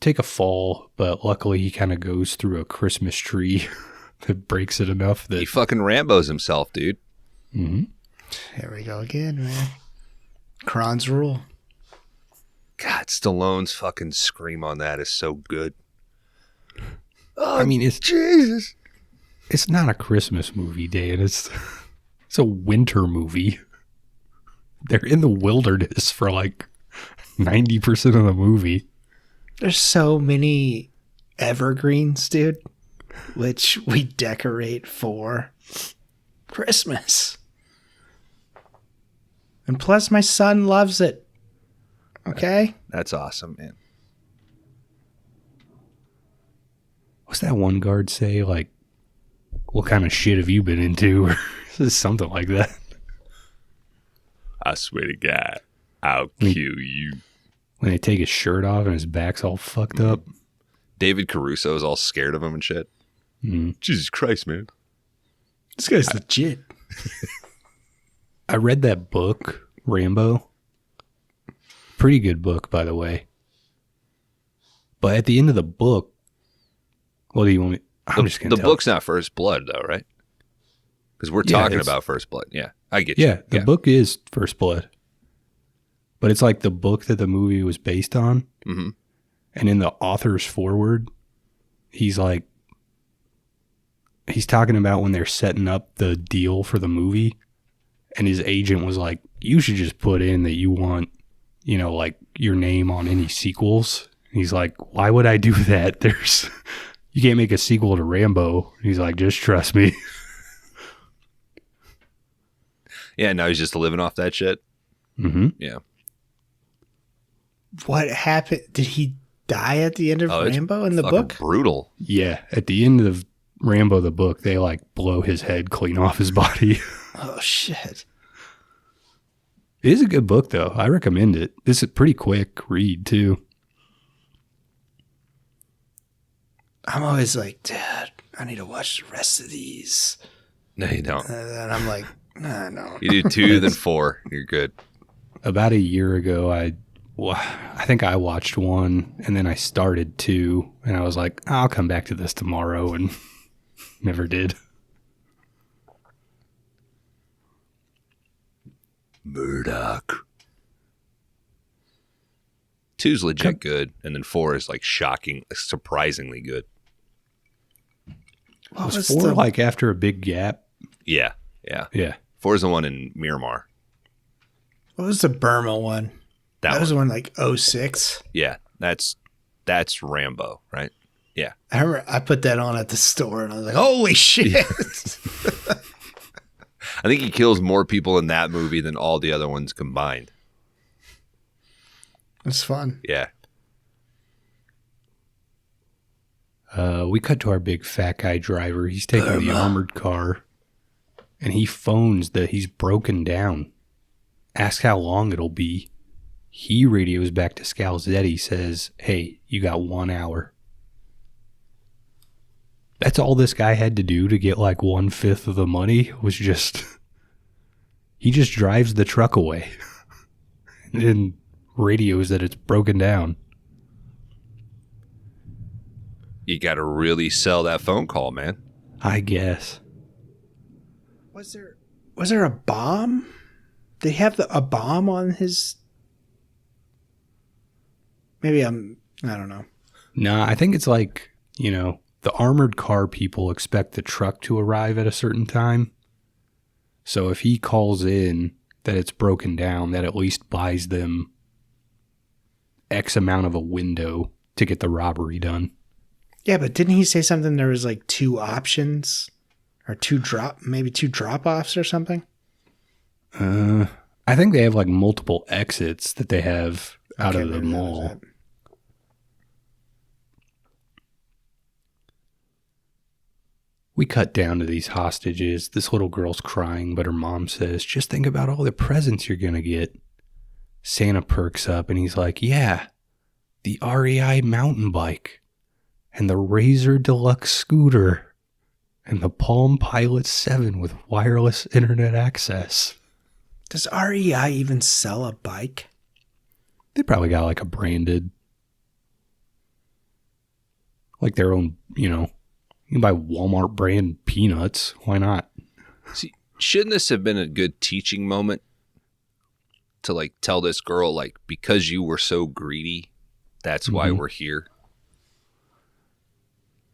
S2: take a fall, but luckily he kind of goes through a Christmas tree that breaks it enough that
S1: He fucking Rambo's himself, dude.
S2: Mm-hmm.
S3: Here we go again, man. Kron's rule.
S1: God, Stallone's fucking scream on that is so good.
S2: I mean, it's
S1: Jesus.
S2: It's not a Christmas movie, Dan. It's a winter movie. They're in the wilderness for like 90% of the movie.
S3: There's so many evergreens, dude, which we decorate for Christmas. And plus, my son loves it. Okay?
S1: That's awesome, man.
S2: What's that one guard say? Like, what kind of shit have you been into? Or something like that.
S1: I swear to God, I'll kill you.
S2: When they take his shirt off and his back's all fucked up.
S1: David Caruso is all scared of him and shit. Jesus Christ, man.
S3: This guy's legit.
S2: I read that book, Rambo. Pretty good book, by the way. But at the end of the book, what do you want me? I'm just gonna
S1: The book's not First Blood, though, right? Because we're talking about First Blood. Yeah, I get you.
S2: Yeah, the book is First Blood. But it's like the book that the movie was based on.
S1: Mm-hmm.
S2: And in the author's foreword, he's talking about when they're setting up the deal for the movie. And his agent was like, you should just put in that you want, like your name on any sequels. And he's like, why would I do that? You can't make a sequel to Rambo. And he's like, just trust me.
S1: Yeah, now he's just living off that shit.
S2: Mm-hmm.
S1: Yeah.
S3: What happened? Did he die at the end of Rambo in the book?
S1: Brutal.
S2: Yeah. At the end of Rambo, the book, they like blow his head clean off his body.
S3: Oh, shit.
S2: It is a good book, though. I recommend it. This is a pretty quick read, too.
S3: I'm always like, Dad, I need to watch the rest of these.
S1: No, you don't.
S3: And I'm like, nah, no.
S1: You do 2, then 4. You're good.
S2: About a year ago, I think I watched 1, and then I started 2, and I was like, I'll come back to this tomorrow, and never did.
S1: Murdoch. 2's legit good, and then 4 is like shocking, surprisingly good.
S3: What
S2: was 4 like after a big gap?
S1: Yeah. 4 is the one in Miramar.
S3: What was the Burma one? That was the one like 06?
S1: Yeah, that's Rambo, right? Yeah.
S3: I remember I put that on at the store, and I was like, holy shit.
S1: I think he kills more people in that movie than all the other ones combined.
S3: It's fun.
S1: Yeah.
S2: We cut to our big fat guy driver. He's taking the armored car, and he phones that he's broken down. Asks how long it'll be. He radios back to Scalzetti, says, hey, you got 1 hour. That's all this guy had to do to get like 1/5 of the money was just... He just drives the truck away and radios that it's broken down.
S1: You got to really sell that phone call, man.
S2: I guess.
S3: Was there a bomb? Did he have a bomb on his... Maybe I don't know.
S2: Nah, I think it's like, the armored car people expect the truck to arrive at a certain time. So if he calls in that it's broken down, that at least buys them X amount of a window to get the robbery done.
S3: Yeah, but didn't he say something? There was like 2 options or 2 drop-offs or something?
S2: I think they have like multiple exits that they have out
S3: Okay,
S2: of the
S3: maybe that was
S2: mall.
S3: it.
S2: We cut down to these hostages. This little girl's crying, but her mom says, just think about all the presents you're going to get. Santa perks up and he's like, yeah, the REI mountain bike and the Razor Deluxe scooter and the Palm Pilot 7 with wireless internet access.
S3: Does REI even sell a bike?
S2: They probably got like a branded, like their own, you can buy Walmart brand peanuts. Why not?
S1: See, shouldn't this have been a good teaching moment to like tell this girl, like, because you were so greedy, that's why we're here?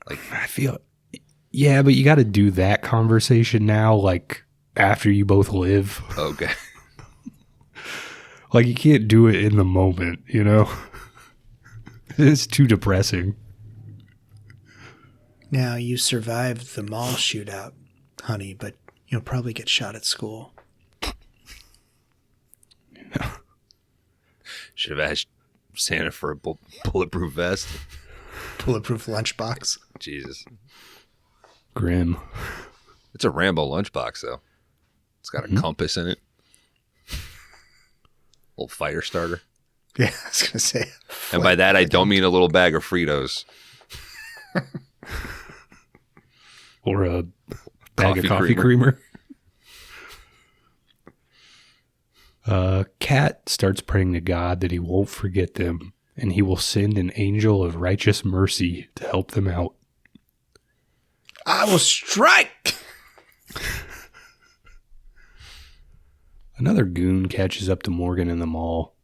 S1: Like,
S2: I feel, yeah, but you got to do that conversation now, like after you both live.
S1: okay.
S2: Like you can't do it in the moment, It's too depressing.
S3: Now, you survived the mall shootout, honey, but you'll probably get shot at school.
S1: Should have asked Santa for a bulletproof vest.
S3: Bulletproof lunchbox.
S1: Jesus.
S2: Grim.
S1: It's a Rambo lunchbox, though. It's got a compass in it. Little fire starter.
S3: Yeah, I was going to say.
S1: And by that, I don't mean a little bag of Fritos.
S2: Or a bag of coffee creamer. Cat starts praying to God that he won't forget them and he will send an angel of righteous mercy to help them out.
S3: I will strike!
S2: Another goon catches up to Morgan in the mall.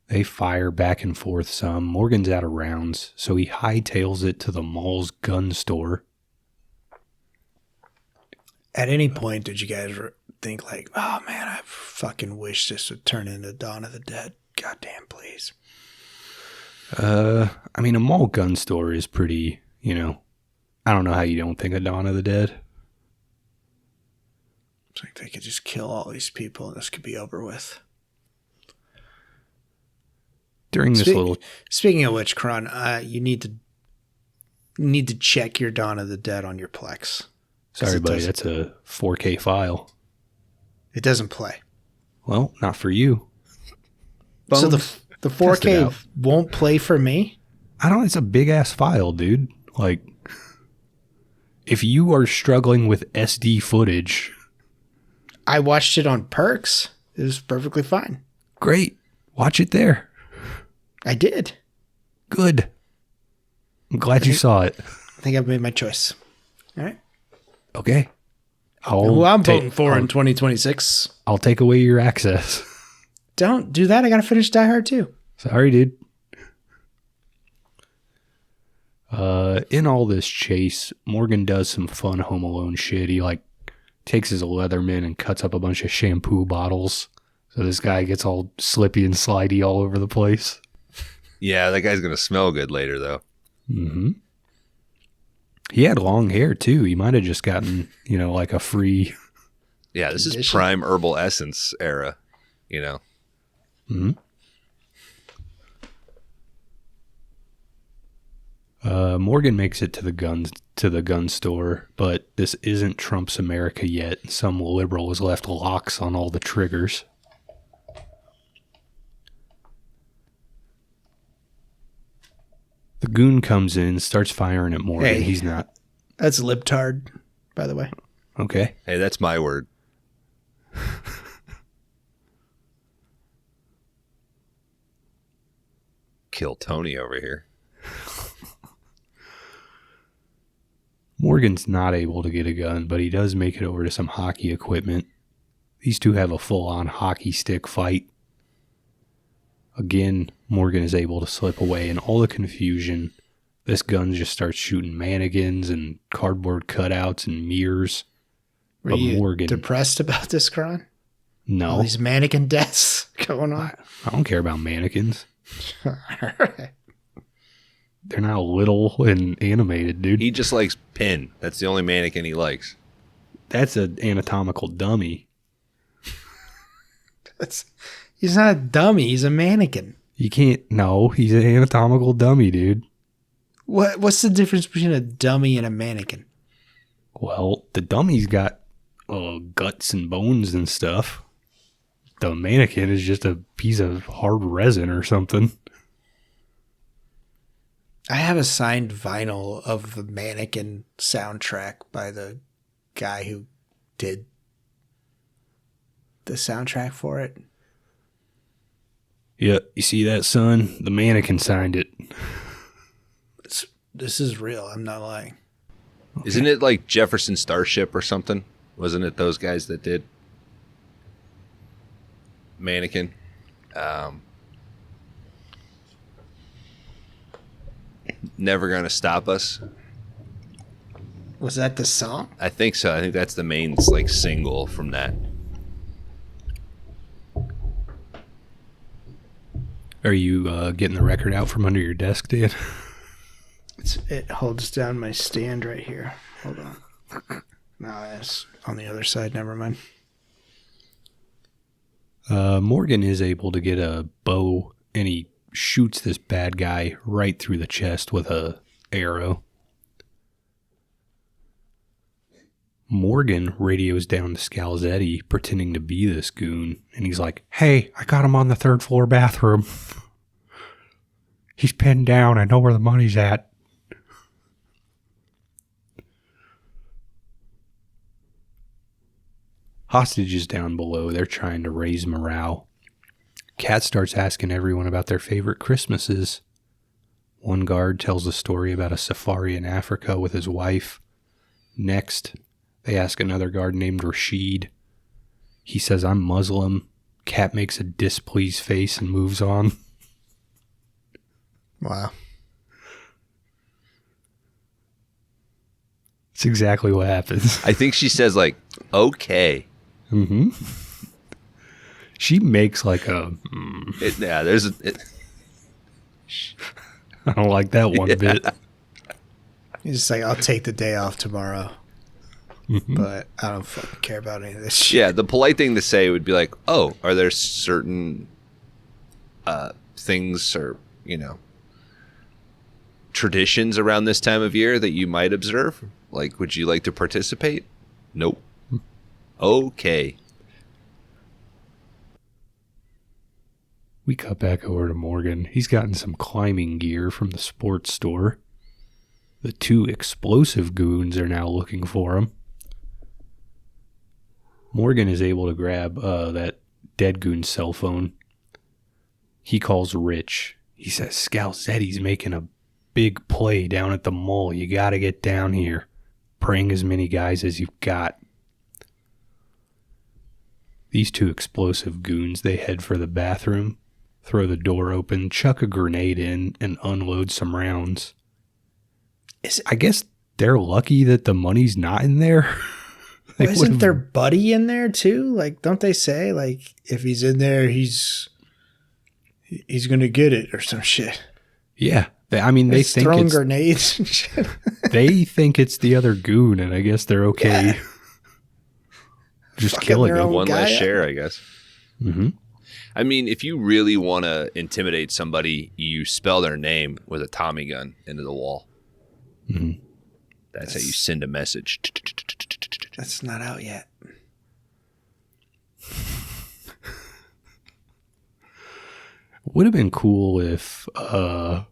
S2: They fire back and forth some. Morgan's out of rounds, so he hightails it to the mall's gun store.
S3: At any point, did you guys think like, oh man, I fucking wish this would turn into Dawn of the Dead? Goddamn, please.
S2: I mean, a mall gun store is pretty, I don't know how you don't think of Dawn of the Dead.
S3: It's like they could just kill all these people and this could be over with.
S2: During this little...
S3: Speaking of which, Kron, you need to check your Dawn of the Dead on your Plex.
S2: Sorry, buddy, that's a 4K file.
S3: It doesn't play.
S2: Well, not for you.
S3: So the 4K won't play for me?
S2: It's a big ass file, dude. Like, if you are struggling with SD footage...
S3: I watched it on Perks. It was perfectly fine.
S2: Great. Watch it there.
S3: I did.
S2: Good. I'm glad you saw it.
S3: I think I've made my choice. All right.
S2: Okay.
S3: Who I'm voting for in 2026.
S2: I'll take away your access.
S3: Don't do that. I got to finish Die Hard 2.
S2: Sorry, dude. In all this chase, Morgan does some fun Home Alone shit. He takes his Leatherman and cuts up a bunch of shampoo bottles. So this guy gets all slippy and slidey all over the place.
S1: Yeah, that guy's going to smell good later, though.
S2: Mm-hmm. He had long hair, too. He might have just gotten, like a free...
S1: Yeah, this is prime herbal essence era,
S2: Mm-hmm. Morgan makes it to the gun store, but this isn't Trump's America yet. Some liberal has left locks on all the triggers. The goon comes in, starts firing at Morgan.
S3: Hey.
S2: He's not.
S3: That's libtard, by the way.
S2: Okay.
S1: Hey, that's my word. Kill Tony over here.
S2: Morgan's not able to get a gun, but he does make it over to some hockey equipment. These two have a full-on hockey stick fight. Again, Morgan is able to slip away. In all the confusion, this gun just starts shooting mannequins and cardboard cutouts and mirrors.
S3: Were
S2: But
S3: you
S2: Morgan,
S3: depressed about this, Kron?
S2: no,
S3: All these mannequin deaths going on?
S2: I don't care about mannequins.
S3: All right.
S2: They're not little and animated, dude.
S1: He just likes Pin. That's the only mannequin he likes.
S2: That's an anatomical dummy.
S3: He's not a dummy. He's a mannequin.
S2: You can't. No, he's an anatomical dummy, dude.
S3: What's the difference between a dummy and a mannequin?
S2: Well, the dummy's got guts and bones and stuff. The mannequin is just a piece of hard resin or something.
S3: I have a signed vinyl of the Mannequin soundtrack by the guy who did the soundtrack for it.
S2: Yeah, you see that, son? The Mannequin signed it.
S3: This is real. I'm not lying.
S1: Okay. Isn't it like Jefferson Starship or something? Wasn't it those guys that did Mannequin? Never Gonna Stop Us.
S3: Was that the song?
S1: I think so. I think that's the main like single from that.
S2: Are you getting the record out from under your desk, Dan?
S3: It holds down my stand right here. Hold on. No, it's on the other side. Never mind.
S2: Morgan is able to get a bow, and he shoots this bad guy right through the chest with a arrow. Morgan radios down to Scalzetti, pretending to be this goon, and he's like, "Hey, I got him on the 3rd floor bathroom. He's pinned down. I know where the money's at." Hostages down below, they're trying to raise morale. Kat starts asking everyone about their favorite Christmases. One guard tells a story about a safari in Africa with his wife. Next, they ask another guard named Rashid. He says, "I'm Muslim." Kat makes a displeased face and moves on.
S3: Wow.
S2: It's exactly what happens.
S1: I think she says like, "Okay."
S2: Mm-hmm. She makes like a...
S1: there's a...
S2: I don't like that one bit.
S3: He's just like, "I'll take the day off tomorrow."
S2: Mm-hmm.
S3: But I don't fucking care about any of this shit.
S1: Yeah, the polite thing to say would be like, "Oh, are there certain things or, traditions around this time of year that you might observe? Like, would you like to participate?" Nope. Okay.
S2: We cut back over to Morgan. He's gotten some climbing gear from the sports store. The 2 explosive goons are now looking for him. Morgan is able to grab that dead goon's cell phone. He calls Rich. He says, "Scalzetti's making a big play down at the mall. You gotta get down here. Bring as many guys as you've got." These 2 explosive goons, they head for the bathroom, throw the door open, chuck a grenade in, and unload some rounds. I guess they're lucky that the money's not in there.
S3: Isn't their buddy in there too? Like, don't they say, like, if he's in there, he's gonna get it or some shit?
S2: Yeah. They think
S3: throwing
S2: it's...
S3: grenades and shit.
S2: They think it's the other goon, and I guess they're okay.
S3: Yeah.
S2: Just
S3: Fucking
S2: killing
S3: their
S2: him.
S3: own
S1: One
S3: guy
S1: less
S3: up.
S1: share, I guess.
S2: Mm-hmm.
S1: I mean, if you really want to intimidate somebody, you spell their name with a Tommy gun into the wall.
S2: Mm-hmm.
S1: That's how you send a message.
S3: That's not out yet.
S2: Would have been cool if, they're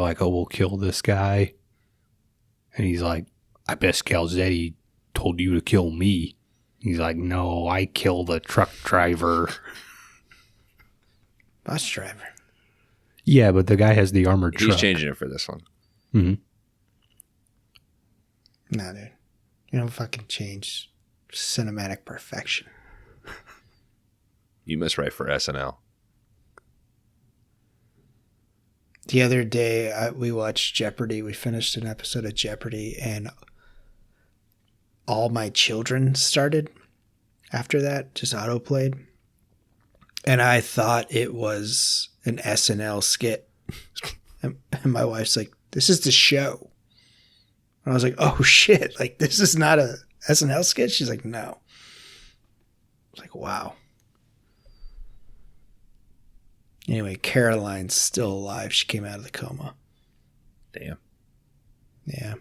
S2: like, "Oh, we'll kill this guy." And he's like, "I bet Scalzetti told you to kill me." He's like, "No, I killed the truck driver."
S3: Bus driver.
S2: Yeah, but the guy has the armored truck.
S1: He's changing it for this one.
S2: Mm-hmm.
S3: Nah, dude. You don't fucking change cinematic perfection.
S1: You must write for SNL.
S3: The other day, we watched Jeopardy. We finished an episode of Jeopardy, and All My Children started after that, just auto-played. And I thought it was an SNL skit. And my wife's like, "This is the show." And I was like, "Oh, shit. Like, this is not a SNL skit?" She's like, "No." I was like, wow. Anyway, Caroline's still alive. She came out of the coma.
S1: Damn.
S3: Yeah.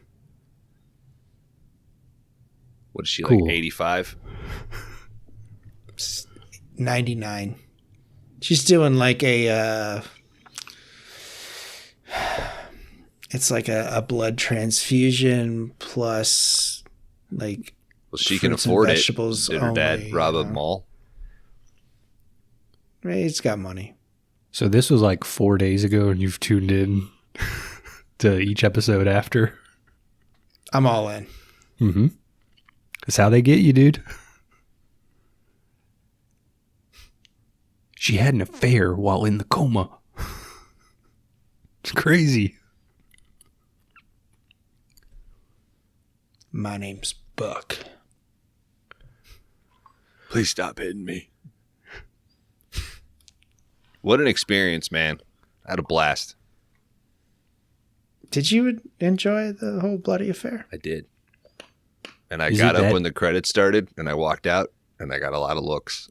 S1: What is she,
S2: Cool.
S1: like 85?
S3: 99. She's doing like a it's like a blood transfusion plus like
S1: Well, she can
S3: fruits and
S1: afford it.
S3: vegetables
S1: Did her dad
S3: only,
S1: rob
S3: you
S1: a
S3: know.
S1: mall?
S3: He's got money.
S2: So this was like 4 days ago, and you've tuned in to each episode after.
S3: I'm all in.
S2: Mm-hmm. That's how they get you, dude. She had an affair while in the coma. It's crazy.
S3: My name's Buck.
S1: Please stop hitting me. What an experience, man. I had a blast.
S3: Did you enjoy the whole bloody affair?
S1: I did. And I
S2: Is
S1: got
S2: it
S1: up
S2: that-
S1: when the credits started, and I walked out, and I got a lot of looks.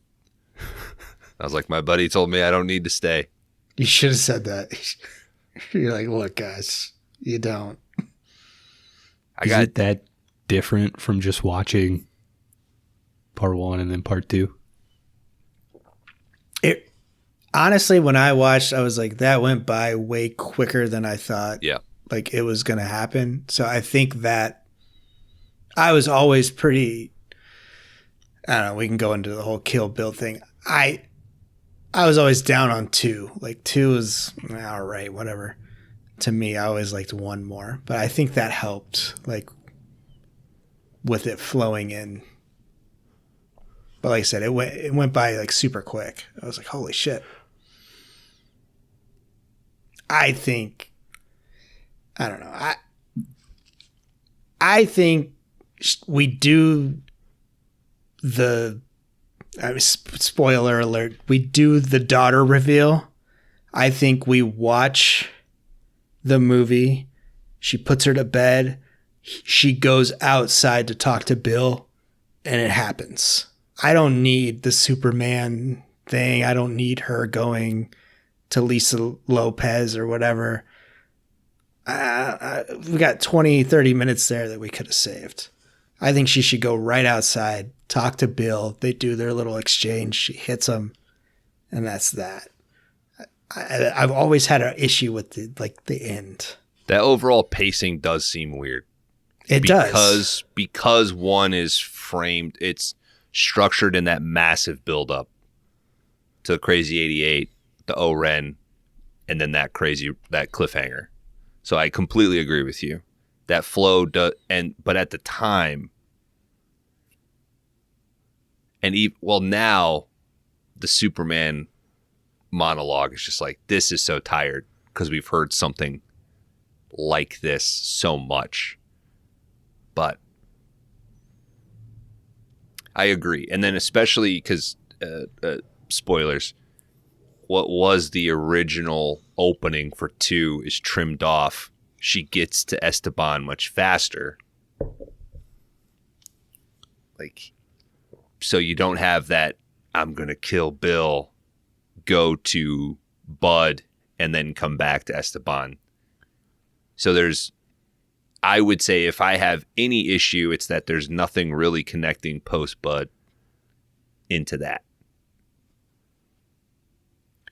S1: I was like, my buddy told me I don't need to stay.
S3: You should have said that. You're like, look, guys, you don't.
S2: Is it that different from just watching part 1 and then part 2?
S3: It honestly, when I watched, I was like, that went by way quicker than I thought.
S1: Yeah.
S3: Like it was going to happen. So I think that I was always pretty. I don't know. We can go into the whole Kill Bill thing. I was always down on 2. Like 2 is all right, whatever. To me, I always liked 1 more, but I think that helped, like with it flowing in. But like I said, it went by like super quick. I was like, holy shit. I think, I don't know. I think we do the, spoiler alert, we do the daughter reveal. I think we watch the movie. She puts her to bed. She goes outside to talk to Bill, and it happens. I don't need the Superman thing. I don't need her going to Lisa Lopez or whatever. We got 20, 30 minutes there that we could have saved. I think she should go right outside, talk to Bill. They do their little exchange. She hits him, and that's that. I've always had an issue with the end.
S1: That overall pacing does seem weird.
S3: It does.
S1: Because one is framed, it's structured in that massive buildup to Crazy 88, the O-Ren, and then that cliffhanger. So I completely agree with you. That flow does, but at the time, now the Superman monologue is just like, this is so tired because we've heard something like this so much. But I agree. And then especially because spoilers, what was the original opening for 2 is trimmed off. She gets to Esteban much faster. Like, so you don't have that I'm going to kill Bill, go to Bud, and then come back to Esteban. So I would say if I have any issue, it's that there's nothing really connecting post-Bud into that.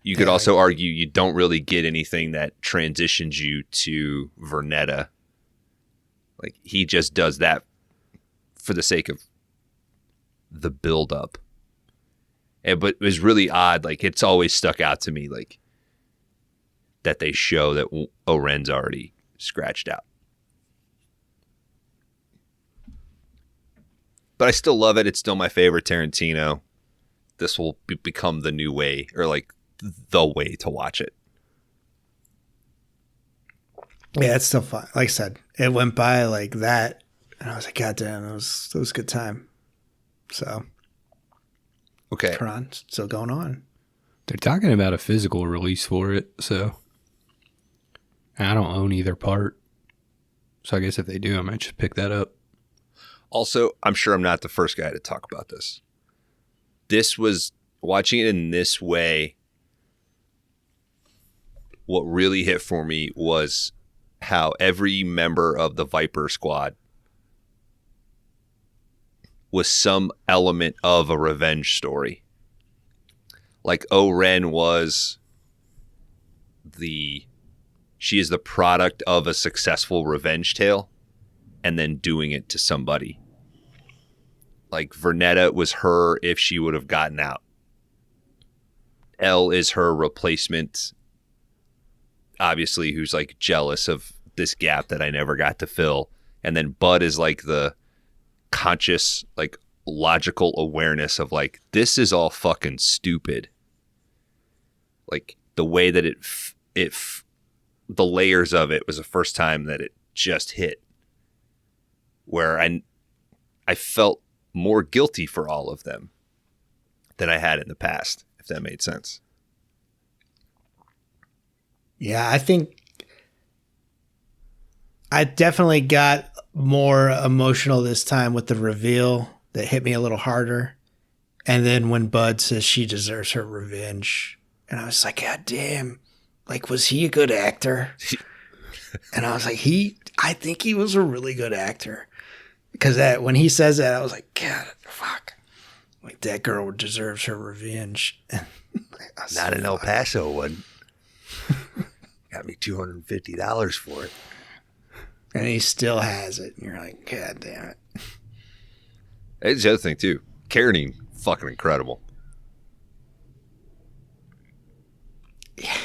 S1: You could also argue you don't really get anything that transitions you to Vernetta. Like, he just does that for the sake of the build-up. But it was really odd. Like, it's always stuck out to me, like, that they show that Oren's already scratched out. But I still love it. It's still my favorite Tarantino. This will become the new way, or like the way to watch it.
S3: Yeah, it's still fun. Like I said, it went by like that, and I was like, God damn, it was a good time. So,
S1: Okay.
S3: Quran, still going on.
S2: They're talking about a physical release for it, so I don't own either part. So I guess if they do, I might just pick that up.
S1: Also, I'm sure I'm not the first guy to talk about this. This was, watching it in this way, what really hit for me was how every member of the Viper squad was some element of a revenge story. Like O-Ren she is the product of a successful revenge tale and then doing it to somebody. Like Vernetta was her if she would have gotten out. Elle is her replacement, obviously, who's like jealous of this gap that I never got to fill. And then Bud is like the conscious, like logical awareness of like, this is all fucking stupid. Like the way that the layers of it was the first time that it just hit, where I felt more guilty for all of them than I had in the past, if that made sense.
S3: Yeah, I think I definitely got more emotional this time with the reveal that hit me a little harder. And then when Bud says she deserves her revenge, and I was like, God damn, like, was he a good actor? And I was like, I think he was a really good actor. Because when he says that, I was like, God, fuck. Like, that girl deserves her revenge.
S1: Not in El Paso one. Got me $250 for it.
S3: And he still has it. And you're like, God damn it.
S1: That's the other thing, too. Carradine, fucking incredible.
S3: Yeah.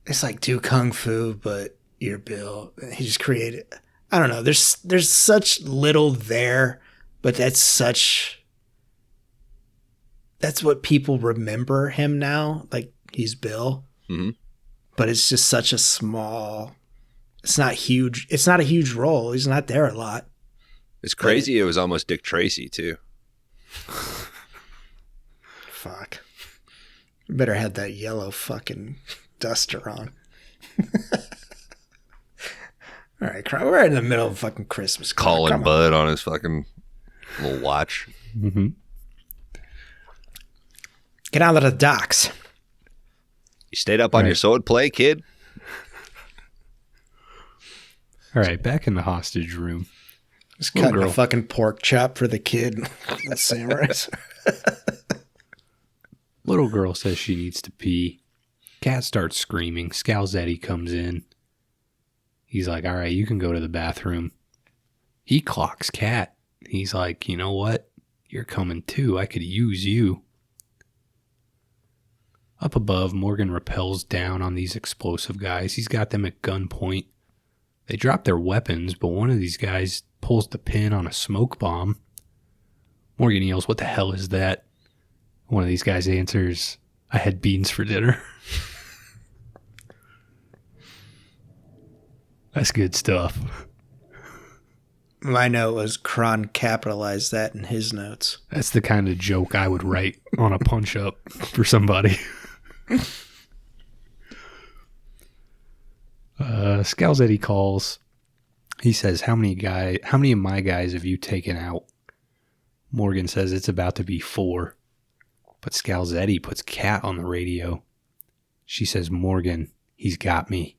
S3: It's like do Kung Fu, but you're Bill. He just created... I don't know. There's such little there, but that's what people remember him now. Like, he's Bill.
S1: Mm-hmm.
S3: But it's just such a small... It's not huge. It's not a huge role. He's not there a lot.
S1: It's crazy. It was almost Dick Tracy, too.
S3: Fuck. You better have that yellow fucking duster on. All right, we're in the middle of fucking Christmas.
S1: Calling Bud on his fucking little watch.
S2: Mm-hmm.
S3: Get out of the docks.
S1: You stayed up on your sword play, kid?
S2: All right, back in the hostage room.
S3: Just cutting a fucking pork chop for the kid. The samurais.
S2: Little girl says she needs to pee. Cat starts screaming. Scalzetti comes in. He's like, all right, you can go to the bathroom. He clocks Cat. He's like, you know what? You're coming too. I could use you. Up above, Morgan rappels down on these explosive guys. He's got them at gunpoint. They drop their weapons, but one of these guys pulls the pin on a smoke bomb. Morgan yells, what the hell is that? One of these guys answers, I had beans for dinner. That's good stuff.
S3: My note was Kron capitalized that in his notes.
S2: That's the kind of joke I would write on a punch-up for somebody. Scalzetti calls. He says, how many of my guys have you taken out? Morgan says it's about to be 4. But Scalzetti puts Cat on the radio. She says, Morgan, he's got me.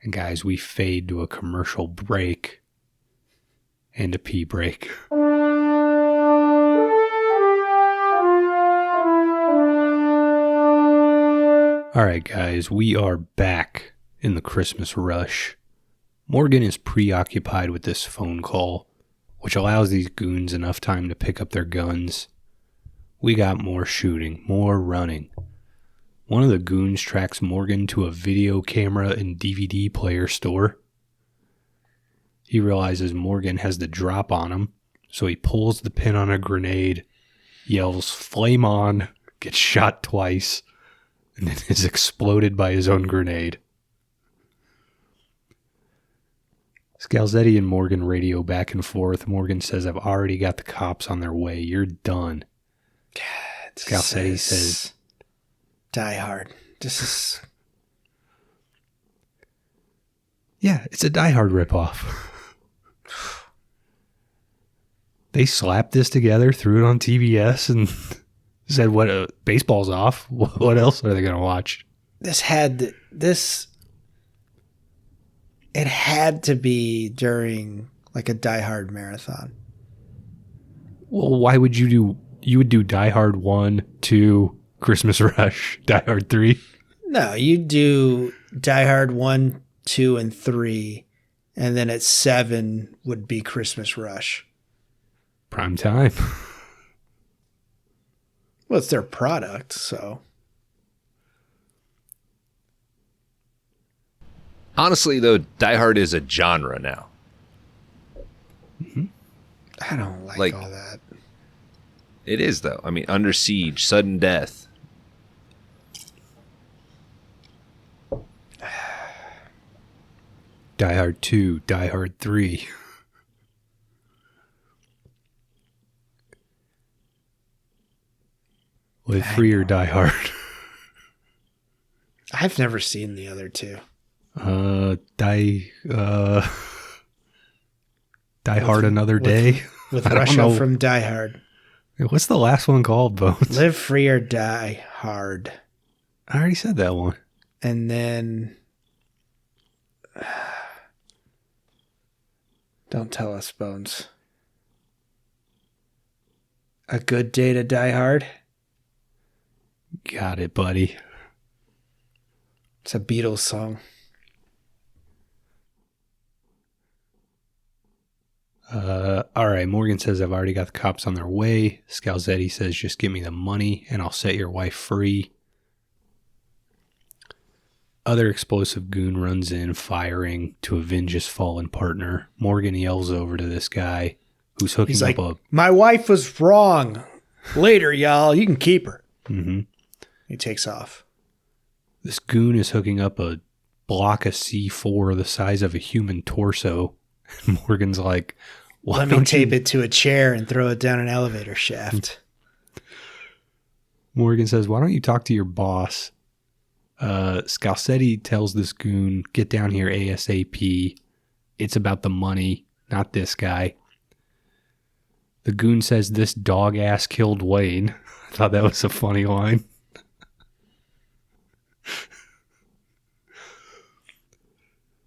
S2: And guys, we fade to a commercial break and a pee break. All right, guys, we are back in the Christmas rush. Morgan is preoccupied with this phone call, which allows these goons enough time to pick up their guns. We got more shooting, more running. One of the goons tracks Morgan to a video camera and DVD player store. He realizes Morgan has the drop on him, so he pulls the pin on a grenade, yells, flame on, gets shot twice, and then is exploded by his own grenade. Scalzetti and Morgan radio back and forth. Morgan says, I've already got the cops on their way. You're done.
S3: God,
S2: Scalzetti says,
S3: Die Hard. This is...
S2: Yeah, it's a Die Hard ripoff. They slapped this together, threw it on TBS, and said, "What? Baseball's off. What else are they going to watch?"
S3: it had to be during like a Die Hard marathon.
S2: Well, why would you would do Die Hard 1, 2, Christmas Rush, Die Hard 3?
S3: No, you do Die Hard 1, 2, and 3, and then at 7 would be Christmas Rush.
S2: Prime time.
S3: Well, it's their product, so.
S1: Honestly, though, Die Hard is a genre now.
S3: I don't like all that.
S1: It is, though. I mean, Under Siege, Sudden Death.
S2: Die Hard 2, Die Hard 3. Live Free or Die Hard.
S3: I've never seen the other two.
S2: Die Hard Another Day.
S3: With Russia from Die Hard.
S2: What's the last one called, Bones?
S3: Live Free or Die Hard.
S2: I already said that one.
S3: And then... Don't tell us, Bones. A Good Day to Die Hard.
S2: Got it, buddy.
S3: It's a Beatles song.
S2: All right, Morgan says, I've already got the cops on their way. Scalzetti says, just give me the money and I'll set your wife free. Other explosive goon runs in, firing to avenge his fallen partner. Morgan yells over to this guy who's hooking up a...
S3: My wife was wrong. Later, y'all. You can keep her.
S2: Mm-hmm.
S3: He takes off.
S2: This goon is hooking up a block of C4 the size of a human torso. Morgan's like,
S3: let me tape it to a chair and throw it down an elevator shaft.
S2: Morgan says, why don't you talk to your boss? Scalzetti tells this goon, get down here ASAP. It's about the money, not this guy. The goon says, this dog ass killed Wayne. I thought that was a funny line.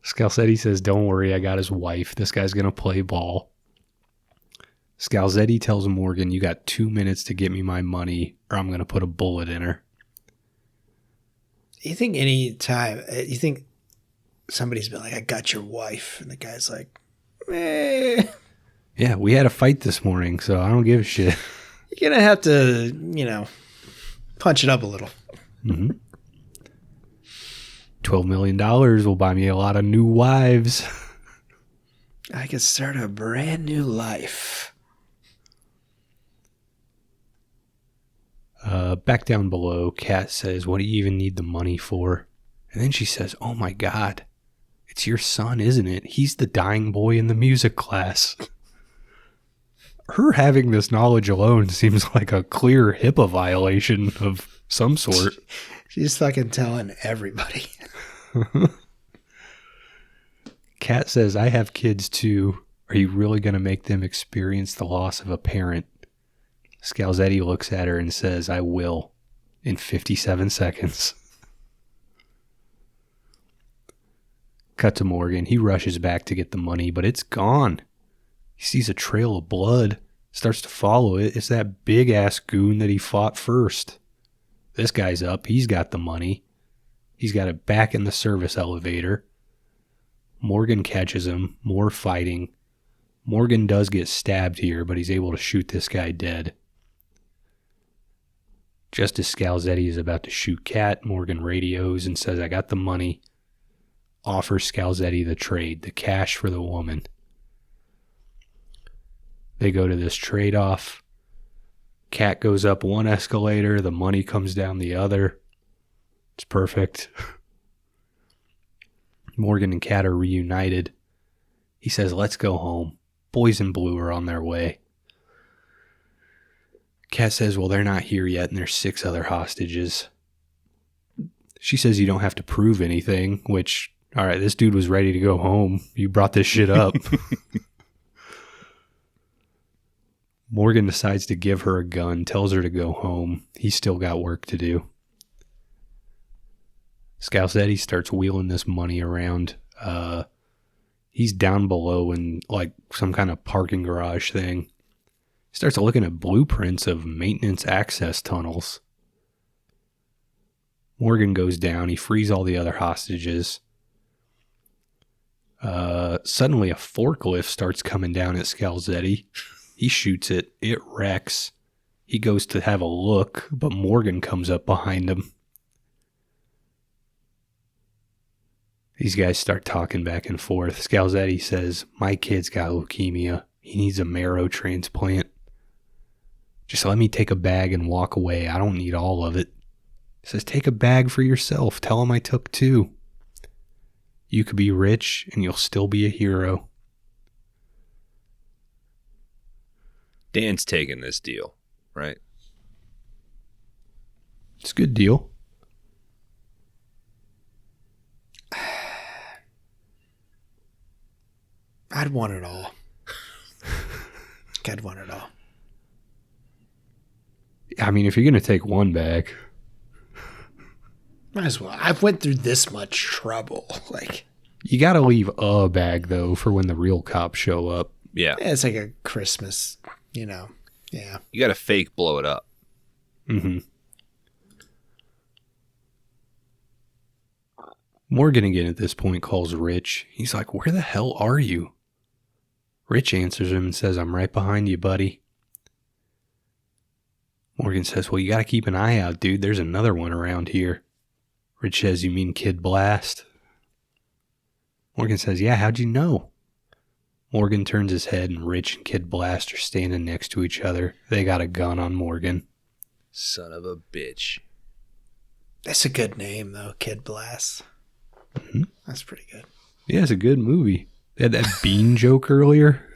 S2: Scalzetti says, don't worry, I got his wife. This guy's going to play ball. Scalzetti tells Morgan, you got 2 minutes to get me my money or I'm going to put a bullet in her.
S3: You think somebody's been like, I got your wife. And the guy's like, eh.
S2: Yeah, we had a fight this morning, so I don't give a shit.
S3: You're going to have to, punch it up a little.
S2: Mm-hmm. $12 million will buy me a lot of new wives.
S3: I could start a brand new life.
S2: Back down below, Kat says, what do you even need the money for? And then she says, oh my God, it's your son, isn't it? He's the dying boy in the music class. Her having this knowledge alone seems like a clear HIPAA violation of some sort.
S3: She's fucking telling everybody.
S2: Kat says, I have kids too. Are you really going to make them experience the loss of a parent? Scalzetti looks at her and says, I will, in 57 seconds. Cut to Morgan. He rushes back to get the money, but it's gone. He sees a trail of blood, starts to follow it. It's that big-ass goon that he fought first. This guy's up. He's got the money. He's got it back in the service elevator. Morgan catches him. More fighting. Morgan does get stabbed here, but he's able to shoot this guy dead. Just as Scalzetti is about to shoot Kat, Morgan radios and says, I got the money. Offers Scalzetti the trade, the cash for the woman. They go to this trade-off. Kat goes up one escalator, the money comes down the other. It's perfect. Morgan and Kat are reunited. He says, let's go home. Boys in blue are on their way. Kat says, well, they're not here yet, and there's 6 other hostages. She says you don't have to prove anything, which, all right, this dude was ready to go home. You brought this shit up. Morgan decides to give her a gun, tells her to go home. He's still got work to do. Scalzetti starts wheeling this money around. He's down below in like some kind of parking garage thing. He starts looking at blueprints of maintenance access tunnels. Morgan goes down. He frees all the other hostages. Suddenly a forklift starts coming down at Scalzetti. He shoots it. It wrecks. He goes to have a look, but Morgan comes up behind him. These guys start talking back and forth. Scalzetti says, my kid's got leukemia. He needs a marrow transplant. Just let me take a bag and walk away. I don't need all of it. He says, take a bag for yourself. Tell him I took 2. You could be rich and you'll still be a hero.
S1: Dan's taking this deal, right?
S2: It's a good deal.
S3: I'd want it all. I'd want it all.
S2: I mean, if you're going to take one bag.
S3: Might as well. I've went through this much trouble. Like,
S2: you got to leave a bag, though, for when the real cops show up.
S1: Yeah.
S3: It's like a Christmas, Yeah.
S1: You got to fake blow it up.
S2: Mm-hmm. Morgan again at this point calls Rich. He's like, where the hell are you? Rich answers him and says, I'm right behind you, buddy. Morgan says, well, you got to keep an eye out, dude. There's another one around here. Rich says, you mean Kid Blast? Morgan says, yeah, how'd you know? Morgan turns his head and Rich and Kid Blast are standing next to each other. They got a gun on Morgan.
S1: Son of a bitch.
S3: That's a good name, though, Kid Blast.
S2: Mm-hmm.
S3: That's pretty good.
S2: Yeah, it's a good movie. They had that bean joke earlier.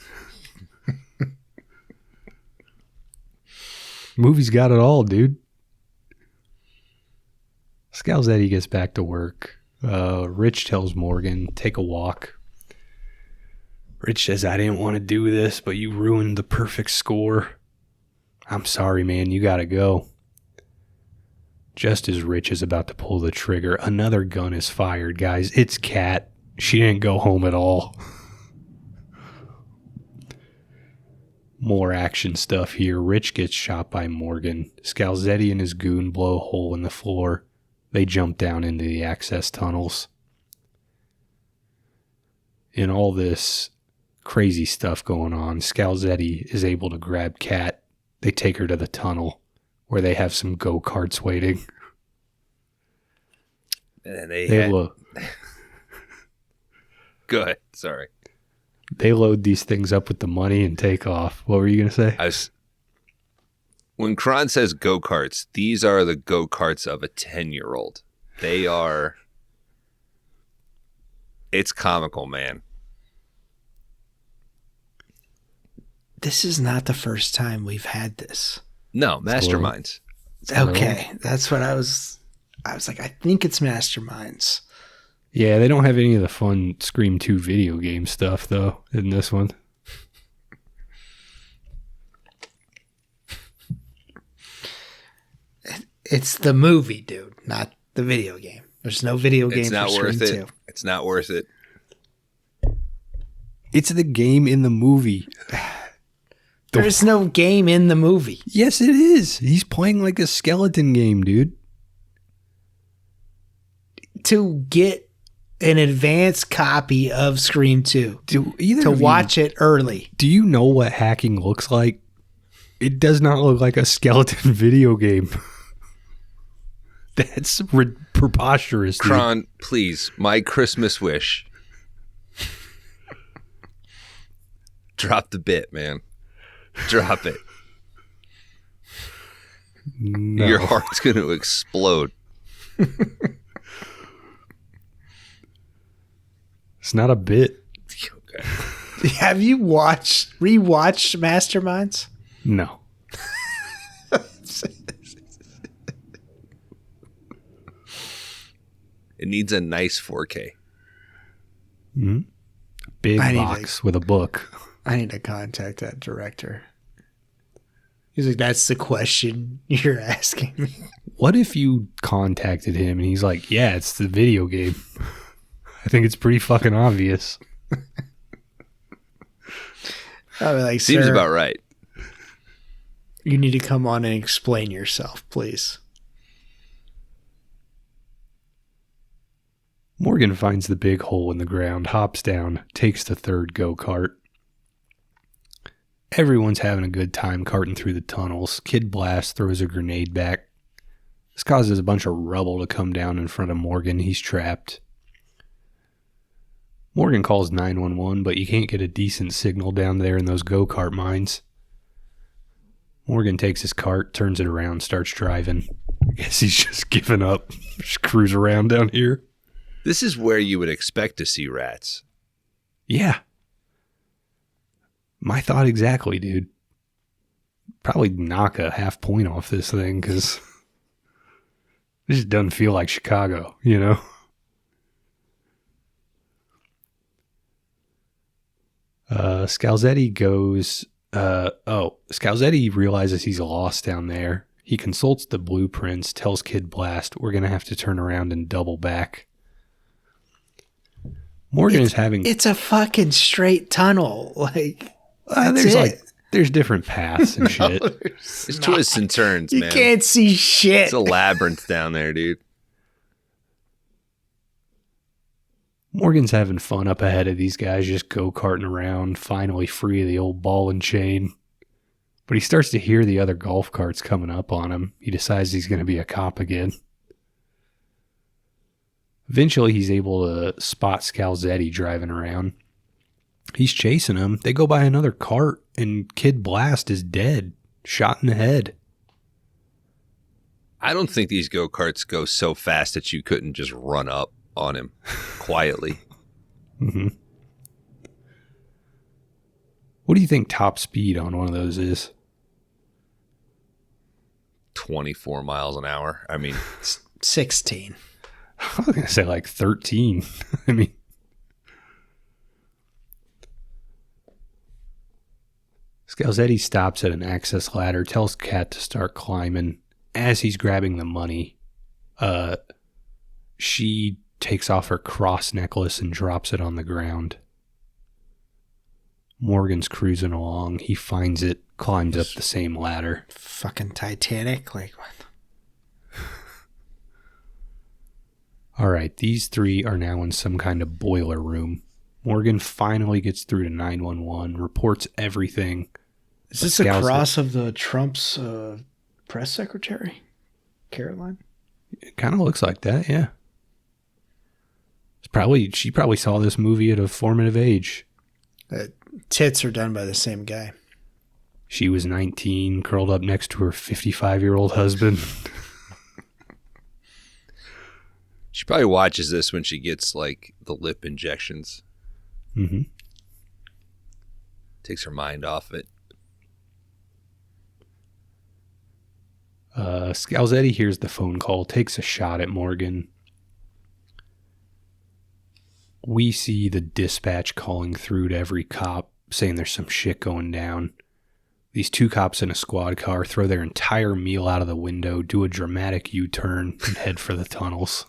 S2: Movie's got it all, dude. Scalzetti gets back to work. Rich tells Morgan, take a walk. Rich says, I didn't want to do this, but you ruined the perfect score. I'm sorry, man. You gotta go. Just as Rich is about to pull the trigger, another gun is fired, guys. It's Kat. She didn't go home at all. More action stuff here. Rich gets shot by Morgan. Scalzetti and his goon blow a hole in the floor. They jump down into the access tunnels. In all this crazy stuff going on, Scalzetti is able to grab Kat. They take her to the tunnel where they have some go-karts waiting.
S1: And Go ahead. Sorry.
S2: They load these things up with the money and take off. What were you going to say?
S1: When Kron says go-karts, these are the go-karts of a 10-year-old. They are... It's comical, man.
S3: This is not the first time we've had this.
S1: No, Masterminds.
S3: Okay, that's what I was like, I think it's Masterminds.
S2: Yeah, they don't have any of the fun Scream 2 video game stuff, though, in this one.
S3: It's the movie, dude, not the video game. There's no video game for Scream 2.
S1: It's not worth it.
S2: It's the game in the movie.
S3: There's no game in the movie.
S2: Yes, it is. He's playing like a skeleton game, dude.
S3: To get an advanced copy of Scream 2. To watch it early.
S2: Do you know what hacking looks like? It does not look like a skeleton video game. That's preposterous. Dude.
S1: Kron, please, my Christmas wish. Drop the bit, man. Drop it.
S2: No.
S1: Your heart's going to explode.
S2: It's not a bit.
S3: Okay. Have you rewatched Masterminds?
S2: No.
S1: It needs a nice 4K.
S2: Mm-hmm. Big box with a book.
S3: I need to contact that director. He's like, that's the question you're asking me.
S2: What if you contacted him and he's like, yeah, it's the video game. I think it's pretty fucking obvious.
S3: I'll be like,
S1: Seems
S3: sir,
S1: about right.
S3: you need to come on and explain yourself, please.
S2: Morgan finds the big hole in the ground, hops down, takes the third go-kart. Everyone's having a good time carting through the tunnels. Kid Blast throws a grenade back. This causes a bunch of rubble to come down in front of Morgan. He's trapped. Morgan calls 911, but you can't get a decent signal down there in those go-kart mines. Morgan takes his cart, turns it around, starts driving. I guess he's just given up. Just cruise around down here.
S1: This is where you would expect to see rats.
S2: Yeah. My thought exactly, dude. Probably knock a half point off this thing because it just doesn't feel like Chicago, you know? Scalzetti goes... Scalzetti realizes he's lost down there. He consults the blueprints, tells Kid Blast, we're going to have to turn around and double back. Morgan is having...
S3: It's a fucking straight tunnel. Like,
S2: there's different paths and shit.
S1: It's twists and turns,
S3: you
S1: man.
S3: You can't see shit.
S1: It's a labyrinth down there, dude.
S2: Morgan's having fun up ahead of these guys, just go-karting around, finally free of the old ball and chain. But he starts to hear the other golf carts coming up on him. He decides he's going to be a cop again. Eventually, he's able to spot Scalzetti driving around. He's chasing him. They go by another cart, and Kid Blast is dead, shot in the head.
S1: I don't think these go-karts go so fast that you couldn't just run up on him quietly.
S2: Mm-hmm. What do you think top speed on one of those is?
S1: 24 miles an hour. I mean,
S3: 16.
S2: I was going to say like 13. I mean, Scalzetti stops at an access ladder, tells Kat to start climbing. As he's grabbing the money, she takes off her cross necklace and drops it on the ground. Morgan's cruising along. He finds it, climbs up the same ladder.
S3: Fucking Titanic. Like, what?
S2: All right, these three are now in some kind of boiler room. Morgan finally gets through to 911, reports everything.
S3: Is this a cross of the Trump's press secretary, Caroline?
S2: It kind of looks like that, yeah. She probably saw this movie at a formative age.
S3: Tits are done by the same guy.
S2: She was 19, curled up next to her 55-year-old husband.
S1: She probably watches this when she gets like the lip injections.
S2: Mm-hmm.
S1: Takes her mind off it.
S2: Scalzetti hears the phone call, takes a shot at Morgan. We see the dispatch calling through to every cop, saying there's some shit going down. These two cops in a squad car throw their entire meal out of the window, do a dramatic U-turn, and head for the tunnels.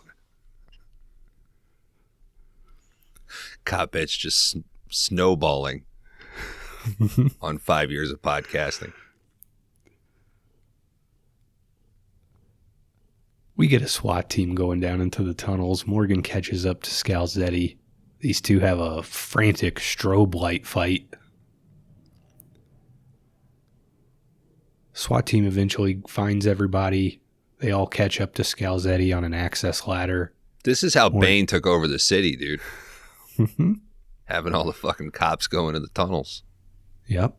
S1: Cop bitch just snowballing on 5 years of podcasting.
S2: We get a SWAT team going down into the tunnels. Morgan catches up to Scalzetti. These two have a frantic strobe light fight. SWAT team eventually finds everybody. They all catch up to Scalzetti on an access ladder.
S1: This is how Bane took over the city, dude.
S2: Mm-hmm.
S1: Having all the fucking cops go into the tunnels.
S2: Yep.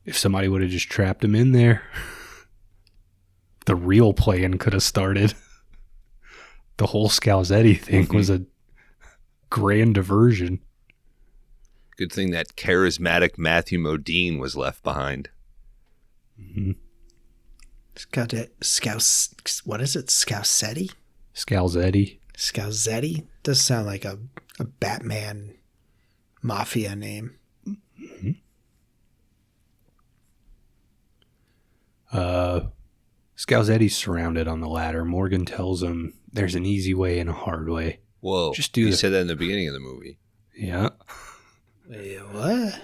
S2: If somebody would have just trapped him in there, the real plan could have started. The whole Scalzetti thing was a grand diversion.
S1: Good thing that charismatic Matthew Modine was left behind.
S2: Mm-hmm.
S3: What is it? Scalzetti?
S2: Scalzetti.
S3: Scalzetti? Does sound like a Batman mafia name.
S2: Mm-hmm. Scalzetti's surrounded on the ladder. Morgan tells him there's an easy way and a hard way.
S1: Whoa.
S2: Just do
S1: You
S2: the-
S1: said that in the beginning of the movie.
S2: Yeah.
S3: Wait, what?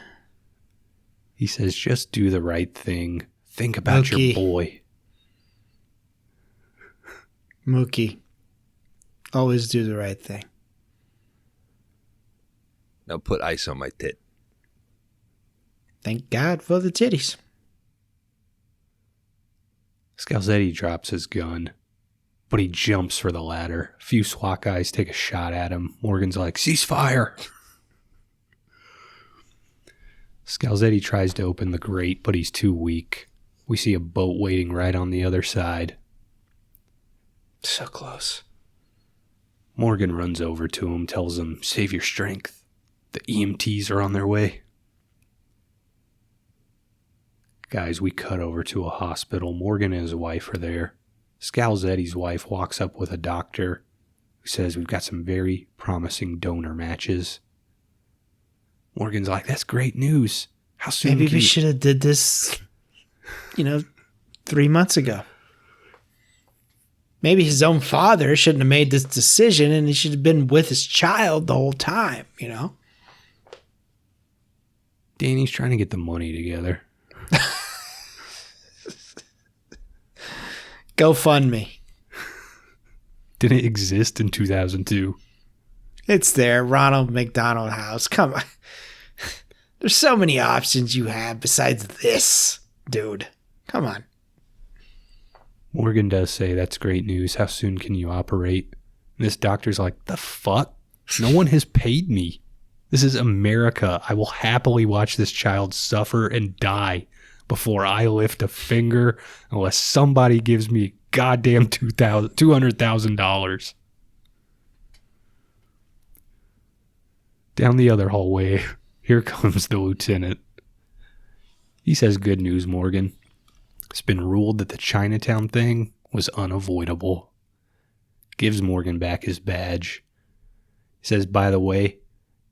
S2: He says, just do the right thing. Think about
S3: Mookie.
S2: your boy.
S3: Mookie. Always do the right thing.
S1: Now put ice on my tit.
S3: Thank God for the titties.
S2: Scalzetti drops his gun, but he jumps for the ladder. A few SWAT guys take a shot at him. Morgan's like, cease fire. Scalzetti tries to open the grate, but he's too weak. We see a boat waiting right on the other side.
S3: So close.
S2: Morgan runs over to him, tells him, save your strength. The EMTs are on their way. Guys, we cut over to a hospital. Morgan and his wife are there. Scalzetti's wife walks up with a doctor who says we've got some very promising donor matches. Morgan's like, that's great news. How soon
S3: Maybe
S2: can
S3: we
S2: you-"
S3: should have did this, 3 months ago. Maybe his own father shouldn't have made this decision and he should have been with his child the whole time,
S2: Danny's trying to get the money together.
S3: GoFundMe.
S2: Didn't it exist in 2002?
S3: It's there. Ronald McDonald House. Come on. There's so many options you have besides this, dude. Come on.
S2: Morgan does say, that's great news. How soon can you operate? And this doctor's like, the fuck? No one has paid me. This is America. I will happily watch this child suffer and die before I lift a finger unless somebody gives me goddamn $200,000. Down the other hallway, here comes the lieutenant. He says, good news, Morgan. It's been ruled that the Chinatown thing was unavoidable. Gives Morgan back his badge. He says, by the way,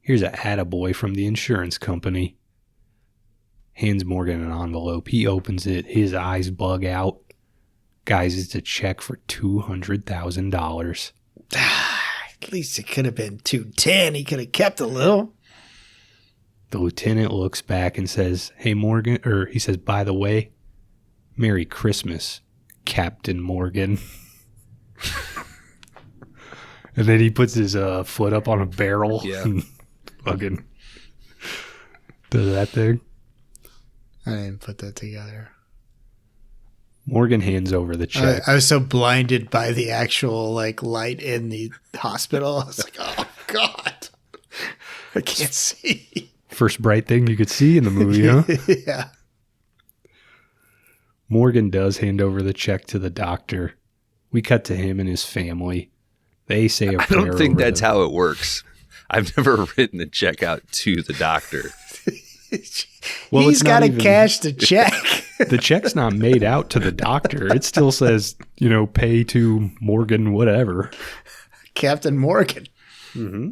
S2: here's a attaboy from the insurance company. Hands Morgan an envelope. He opens it. His eyes bug out. Guys, it's a check for $200,000.
S3: At least it could have been 210. He could have kept a little.
S2: The lieutenant looks back and says, hey, Morgan, or he says, by the way, Merry Christmas, Captain Morgan. And then he puts his foot up on a barrel.
S1: Yeah.
S2: And fucking does that thing.
S3: I didn't put that together.
S2: Morgan hands over the check.
S3: I was so blinded by the actual light in the hospital. I was like, oh, God. I can't see.
S2: First bright thing you could see in the movie, huh?
S3: Yeah.
S2: Morgan does hand over the check to the doctor. We cut to him and his family. They say a
S1: I
S2: prayer.
S1: don't think
S2: over
S1: that's
S2: the-
S1: how it works. I've never written a check out to the doctor.
S2: Well,
S3: He's
S2: it's not
S3: got to
S2: even-
S3: cash the check.
S2: The check's not made out to the doctor. It still says, pay to Morgan, whatever.
S3: Captain Morgan.
S2: Mm-hmm.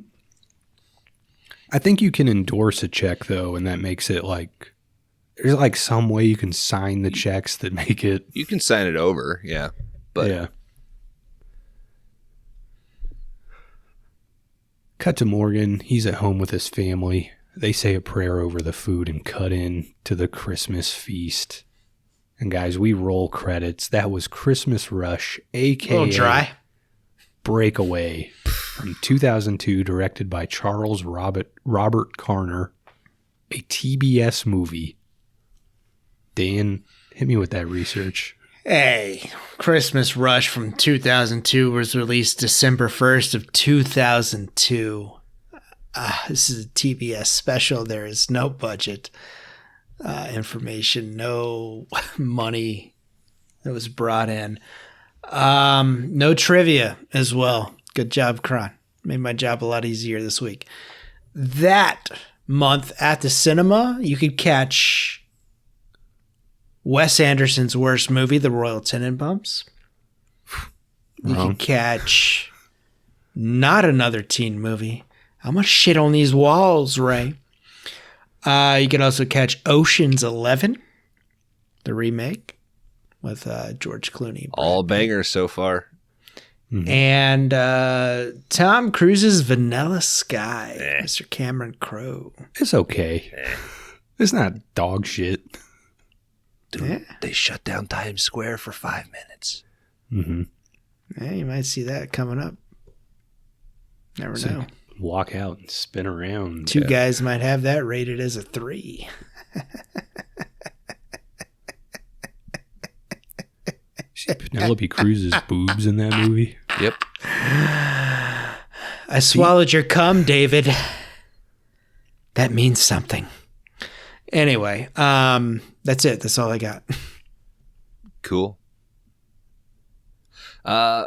S2: I think you can endorse a check, though, and that makes it there's some way you can sign the checks that make it.
S1: You can sign it over, yeah. But
S2: Yeah. Cut to Morgan. He's at home with his family. They say a prayer over the food and cut in to the Christmas feast. And guys, we roll credits. That was Christmas Rush,
S3: A
S2: a.k.a.
S3: little dry.
S2: Breakaway from 2002, directed by Charles Robert Carner, a TBS movie. Dan, hit me with that research.
S3: Hey, Christmas Rush from 2002 was released December 1st of 2002. This is a TBS special. There is no budget information, no money that was brought in. No trivia as well. Good job, Kron. Made my job a lot easier this week. That month at the cinema, you could catch Wes Anderson's worst movie, The Royal Tenenbaums. You
S2: Wrong.
S3: could catch not another teen movie. How much shit on these walls, Ray? You could also catch Ocean's 11, the remake. with George Clooney.
S1: All bangers so far.
S2: Mhm.
S3: And Tom Cruise's Vanilla Sky, Mr. Cameron Crowe.
S2: It's okay. It's not dog shit.
S1: Dude, they shut down Times Square for 5 minutes.
S2: Mm-hmm.
S3: Yeah, you might see that coming up. Never know.
S2: Walk out and spin around.
S3: Two guys might have that rated as a 3.
S2: Penelope Cruz's boobs in that movie.
S1: Yep.
S3: I swallowed your cum, David. That means something. Anyway, that's it. That's all I got.
S1: Cool. Guys,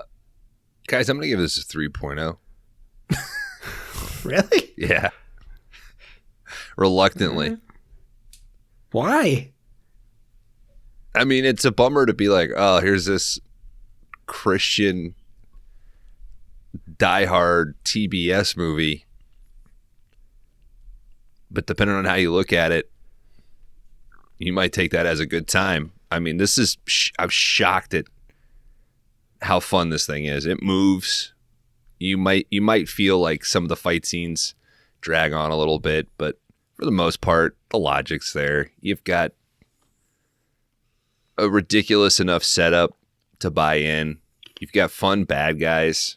S1: I'm going to give this a 3.0.
S3: Really?
S1: Yeah. Reluctantly.
S3: Why?
S1: I mean, it's a bummer to be like, oh, here's this Christian diehard TBS movie. But depending on how you look at it, you might take that as a good time. I mean, this is, I'm shocked at how fun this thing is. It moves. You might feel like some of the fight scenes drag on a little bit, but for the most part, the logic's there. You've got a ridiculous enough setup to buy in. You've got fun bad guys.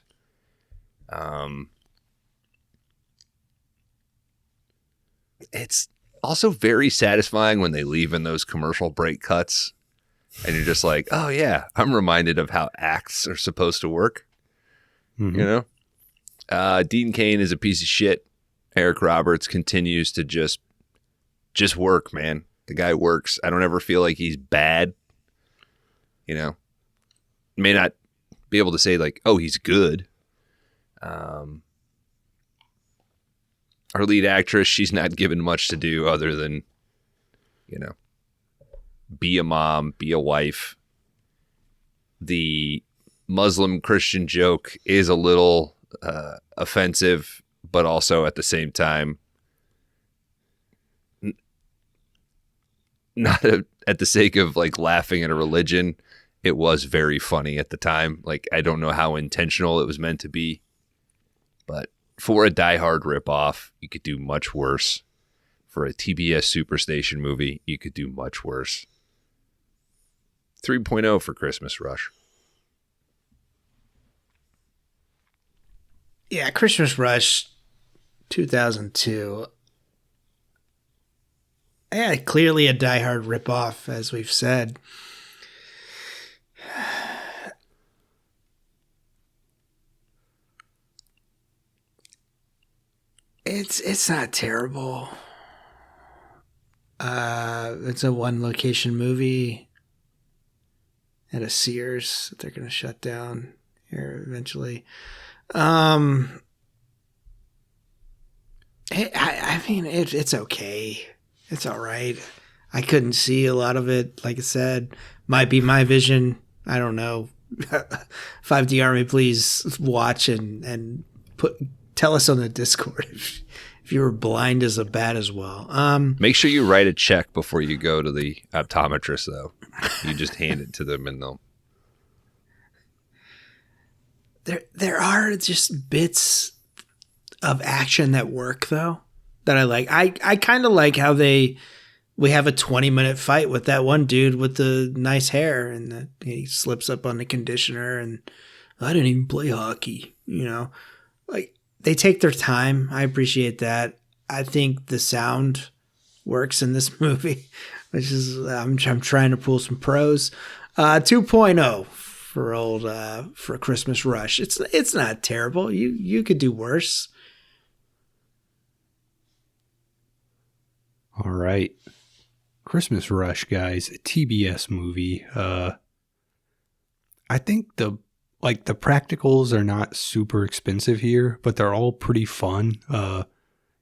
S1: It's also very satisfying when they leave in those commercial break cuts and you're just like, oh yeah, I'm reminded of how acts are supposed to work.
S2: Mm-hmm.
S1: You know, Dean Cain is a piece of shit. Eric Roberts continues to just work, man. The guy works. I don't ever feel like he's bad. You know, may not be able to say like, oh, he's good. Our lead actress, she's not given much to do other than, you know, be a mom, be a wife. The Muslim Christian joke is a little offensive, but also at the same time, not at the sake of like laughing at a religion. It was very funny at the time. Like, I don't know how intentional it was meant to be, but for a Die Hard ripoff, you could do much worse. For a TBS Superstation movie, you could do much worse. 3.0 for Christmas Rush.
S3: Yeah, Christmas Rush 2002. Yeah, clearly a Die Hard ripoff, as we've said. It's not terrible. It's a one location movie at a Sears that they're going to shut down here eventually. I mean, it's okay. It's all right. I couldn't see a lot of it. Like I said, might be my vision. I don't know. 5D Army, please watch and tell us on the Discord if you were blind as a bat as well.
S1: Make sure you write a check before you go to the optometrist, though. You just hand it to them and they'll.
S3: There are just bits of action that work though that I like. I kind of like how we have a 20-minute fight with that one dude with the nice hair and he slips up on the conditioner and I didn't even play hockey, you know. Like, they take their time. I appreciate that. I think the sound works in this movie, which is I'm trying to pull some pros. 2.0 for Christmas Rush. It's not terrible. You could do worse.
S2: All right. Christmas Rush, guys, a TBS movie. I think the practicals are not super expensive here, but they're all pretty fun.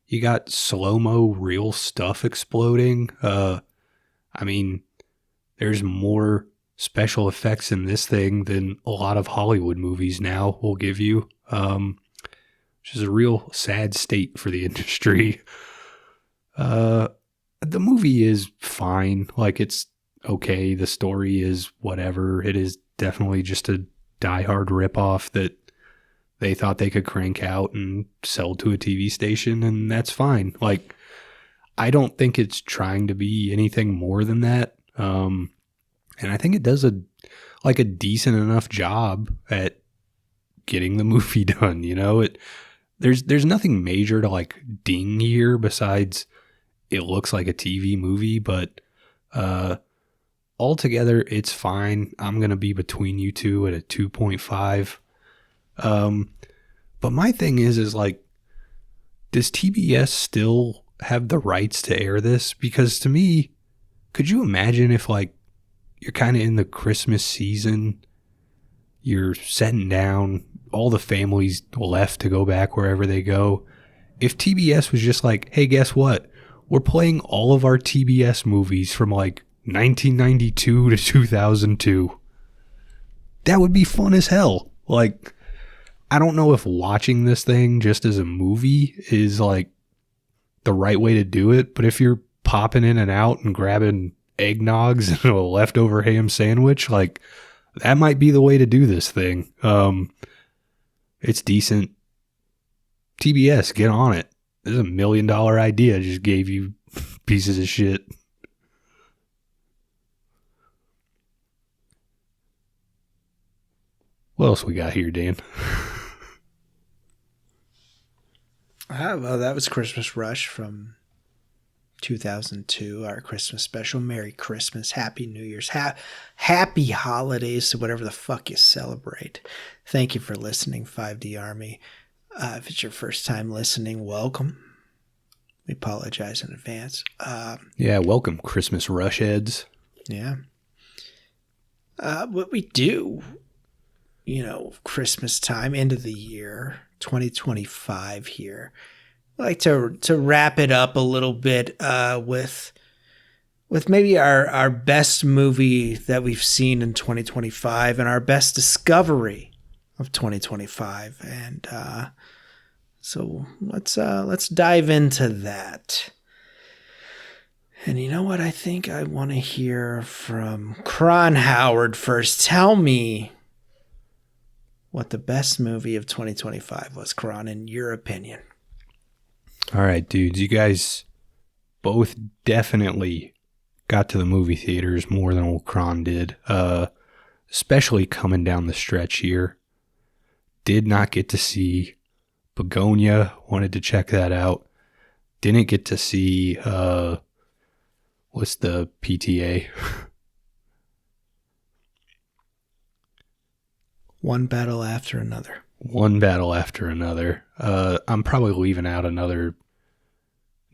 S2: You got slow-mo real stuff exploding. I mean, there's more special effects in this thing than a lot of Hollywood movies now will give you, which is a real sad state for the industry. The movie is fine. Like, it's okay, the story is whatever. It is definitely just a diehard ripoff that they thought they could crank out and sell to a TV station, and that's fine. Like, I don't think it's trying to be anything more than that. And I think it does a decent enough job at getting the movie done. You know, there's nothing major to like ding here besides it looks like a TV movie, but altogether it's fine. I'm going to be between you two at a 2.5. But my thing is like, does TBS still have the rights to air this? Because to me, could you imagine if like you're kind of in the Christmas season, you're setting down, all the families left to go back wherever they go. If TBS was just like, hey, guess what? We're playing all of our TBS movies from like 1992 to 2002. That would be fun as hell. Like, I don't know if watching this thing just as a movie is like the right way to do it, but if you're popping in and out and grabbing eggnogs and a leftover ham sandwich, like, that might be the way to do this thing. It's decent. TBS, get on it. This is $1 million idea. I just gave you pieces of shit. What else we got here, Dan?
S3: Well, that was Christmas Rush from 2002, our Christmas special. Merry Christmas, Happy New Year's, Happy Holidays to whatever the fuck you celebrate. Thank you for listening, 5D Army. If it's your first time listening, welcome. We apologize in advance.
S2: Yeah, welcome, Christmas Rush heads.
S3: Yeah. What we do, you know, Christmas time, end of the year, 2025 here. I like to wrap it up a little bit with maybe our best movie that we've seen in 2025 and our best discovery of 2025. And so let's dive into that. And you know what? I think I want to hear from Cron Howard first. Tell me what the best movie of 2025 was, Cron, in your opinion.
S2: All right, dudes, you guys both definitely got to the movie theaters more than old Cron did, especially coming down the stretch here. Did not get to see Begonia, wanted to check that out. Didn't get to see, what's the PTA?
S3: One Battle After Another.
S2: One Battle After Another. I'm probably leaving out another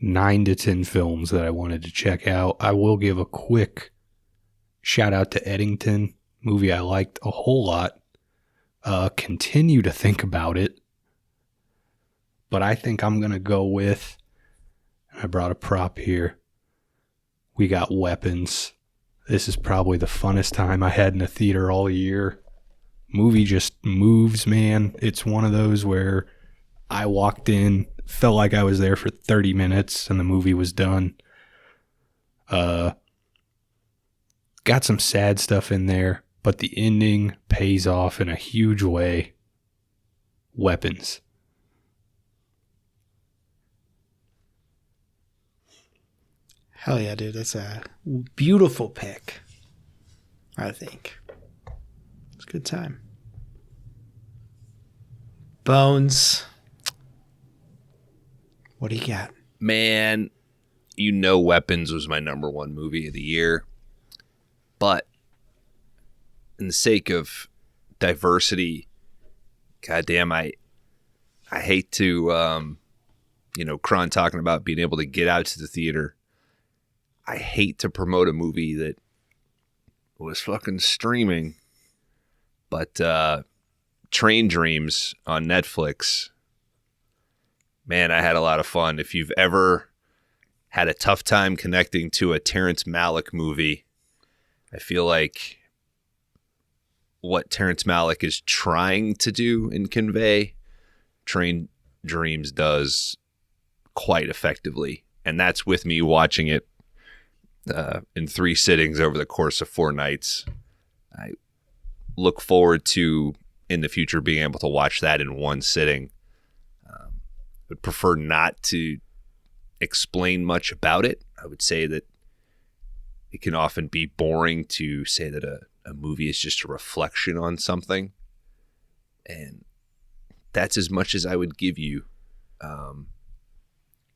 S2: 9 to 10 films that I wanted to check out. I will give a quick shout out to Eddington, movie I liked a whole lot. Continue to think about it, but I think I'm going to go with, I brought a prop here. We got Weapons. This is probably the funnest time I had in a theater all year. Movie just moves, man. It's one of those where I walked in, felt like I was there for 30 minutes and the movie was done. Got some sad stuff in there, but the ending pays off in a huge way. Weapons.
S3: Hell yeah, dude. That's a beautiful pick, I think. It's a good time. Bones. What do you got?
S1: Man, you know Weapons was my number one movie of the year. But in the sake of diversity, goddamn, I hate to, Cron talking about being able to get out to the theater. I hate to promote a movie that was fucking streaming, but Train Dreams on Netflix, man, I had a lot of fun. If you've ever had a tough time connecting to a Terrence Malick movie, I feel like what Terrence Malick is trying to do and convey, Train Dreams does quite effectively. And that's with me watching it in 3 sittings over the course of 4 nights. I look forward to, in the future, being able to watch that in 1 sitting. Would prefer not to explain much about it. I would say that it can often be boring to say that a movie is just a reflection on something. And that's as much as I would give you.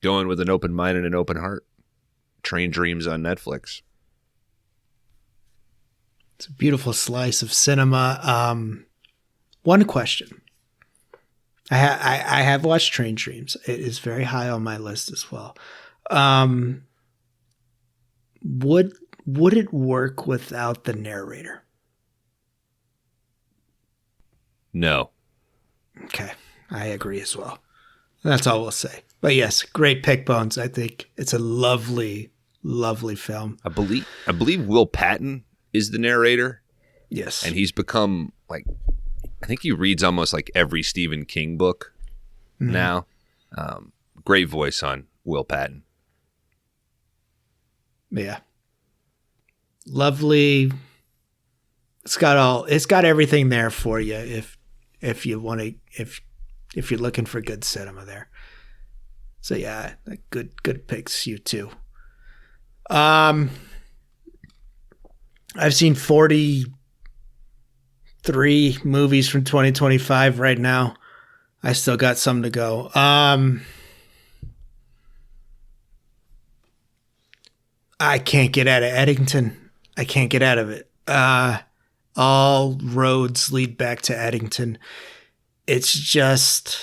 S1: Going with an open mind and an open heart. Train Dreams on Netflix.
S3: It's a beautiful slice of cinema. One question. I have watched Train Dreams. It is very high on my list as well. Would it work without the narrator?
S1: No.
S3: Okay, I agree as well. That's all we'll say. But yes, great pick, Bones. I think it's a lovely, lovely film.
S1: I believe Will Patton is the narrator.
S3: Yes.
S1: And he's become like, I think he reads almost like every Stephen King book now. Great voice on Will Patton.
S3: Yeah. Lovely. It's got everything there for you if you want to, if you're looking for good cinema there. So yeah, good picks, you too. I've seen 43 movies from 2025 right now. I still got some to go. I can't get out of Eddington. I can't get out of it. All roads lead back to Eddington. It's just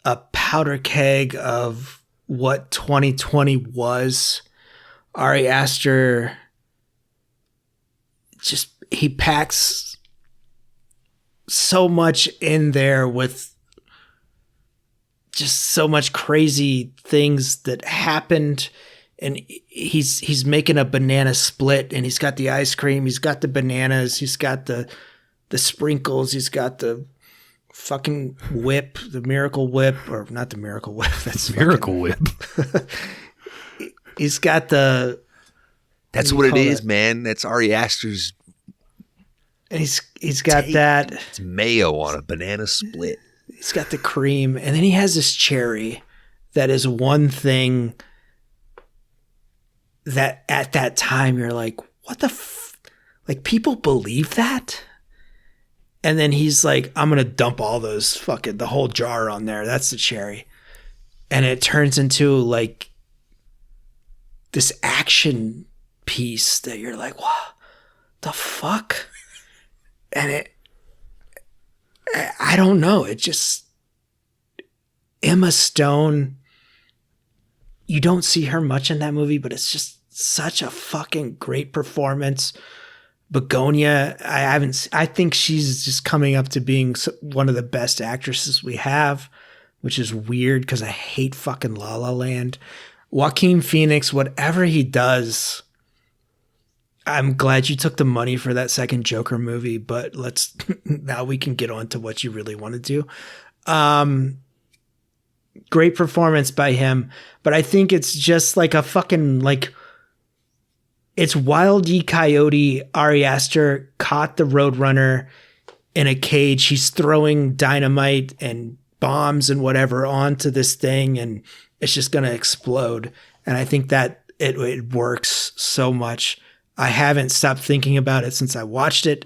S3: a powder keg of what 2020 was. Ari Aster, just, he packs so much in there with just so much crazy things that happened. And he's making a banana split, and he's got the ice cream, he's got the bananas, he's got the sprinkles, he's got the fucking whip, the Miracle Whip, or not the Miracle Whip, that's
S2: Miracle Whip.
S3: He's got the...
S1: That's what it is, man. That's Ari Aster's...
S3: And he's got that...
S1: It's mayo on a banana split.
S3: He's got the cream, and then he has this cherry that is one thing that at that time you're like, what the like, people believe that? And then he's like, I'm going to dump all those the whole jar on there. That's the cherry. And it turns into like this action piece that you're like, what the fuck? And I don't know. It just, Emma Stone, you don't see her much in that movie, but it's just such a fucking great performance. Begonia, I think she's just coming up to being one of the best actresses we have, which is weird because I hate fucking La La Land. Joaquin Phoenix, whatever he does, I'm glad you took the money for that second Joker movie, but now we can get on to what you really want to do. Great performance by him, but I think it's just like a fucking, like, it's Wild E. Coyote. Ari Aster caught the Roadrunner in a cage. He's throwing dynamite and bombs and whatever onto this thing, and it's just going to explode. And I think that it works so much. I haven't stopped thinking about it since I watched it.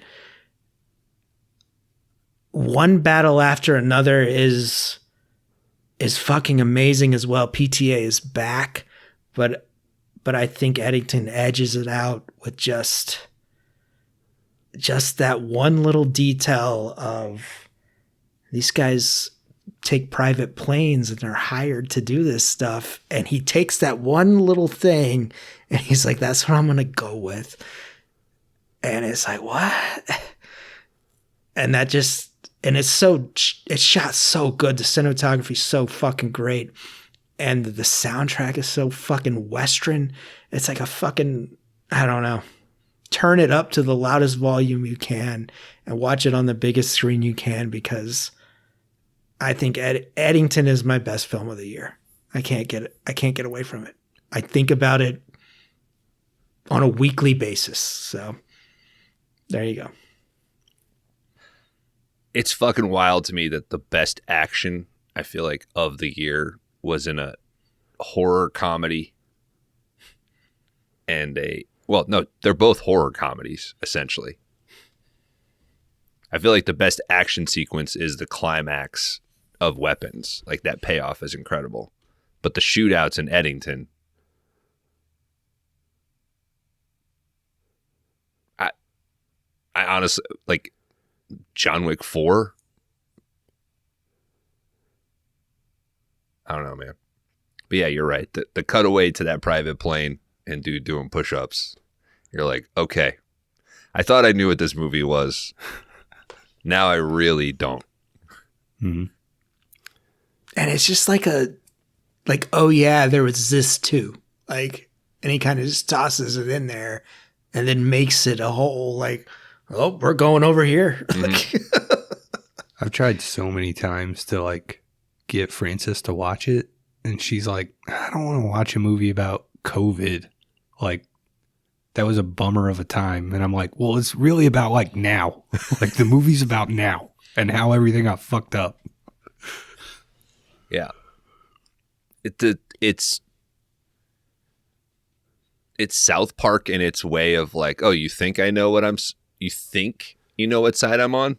S3: One battle after another is fucking amazing as well. PTA is back, but I think Eddington edges it out with just that one little detail of these guys take private planes and they're hired to do this stuff. And he takes that one little thing and he's like, that's what I'm going to go with. And it's like, what? And that just, and it's shot so good. The cinematography is so fucking great. And the soundtrack is so fucking Western. It's like a fucking, I don't know. Turn it up to the loudest volume you can and watch it on the biggest screen you can, because I think Eddington is my best film of the year. I can't get away from it. I think about it on a weekly basis. So there you go.
S1: It's fucking wild to me that the best action, I feel like, of the year was in a horror comedy and they're both horror comedies, essentially. I feel like the best action sequence is the climax of Weapons. Like, that payoff is incredible. But the shootouts in Eddington, I honestly, like, John Wick 4, I don't know, man. But yeah, you're right. The cutaway to that private plane and dude doing push-ups, you're like, okay, I thought I knew what this movie was. Now I really don't.
S2: Mm-hmm.
S3: And it's just like oh yeah, there was this too. Like, and he kind of just tosses it in there and then makes it a whole, like, oh, we're going over here.
S1: Mm-hmm.
S2: I've tried so many times to like get Frances to watch it, and she's like, I don't want to watch a movie about COVID. Like, that was a bummer of a time. And I'm like, well, it's really about like now. Like, the movie's about now and how everything got fucked up.
S1: Yeah. It's South Park in its way of like, oh, you think I know you think you know what side I'm on?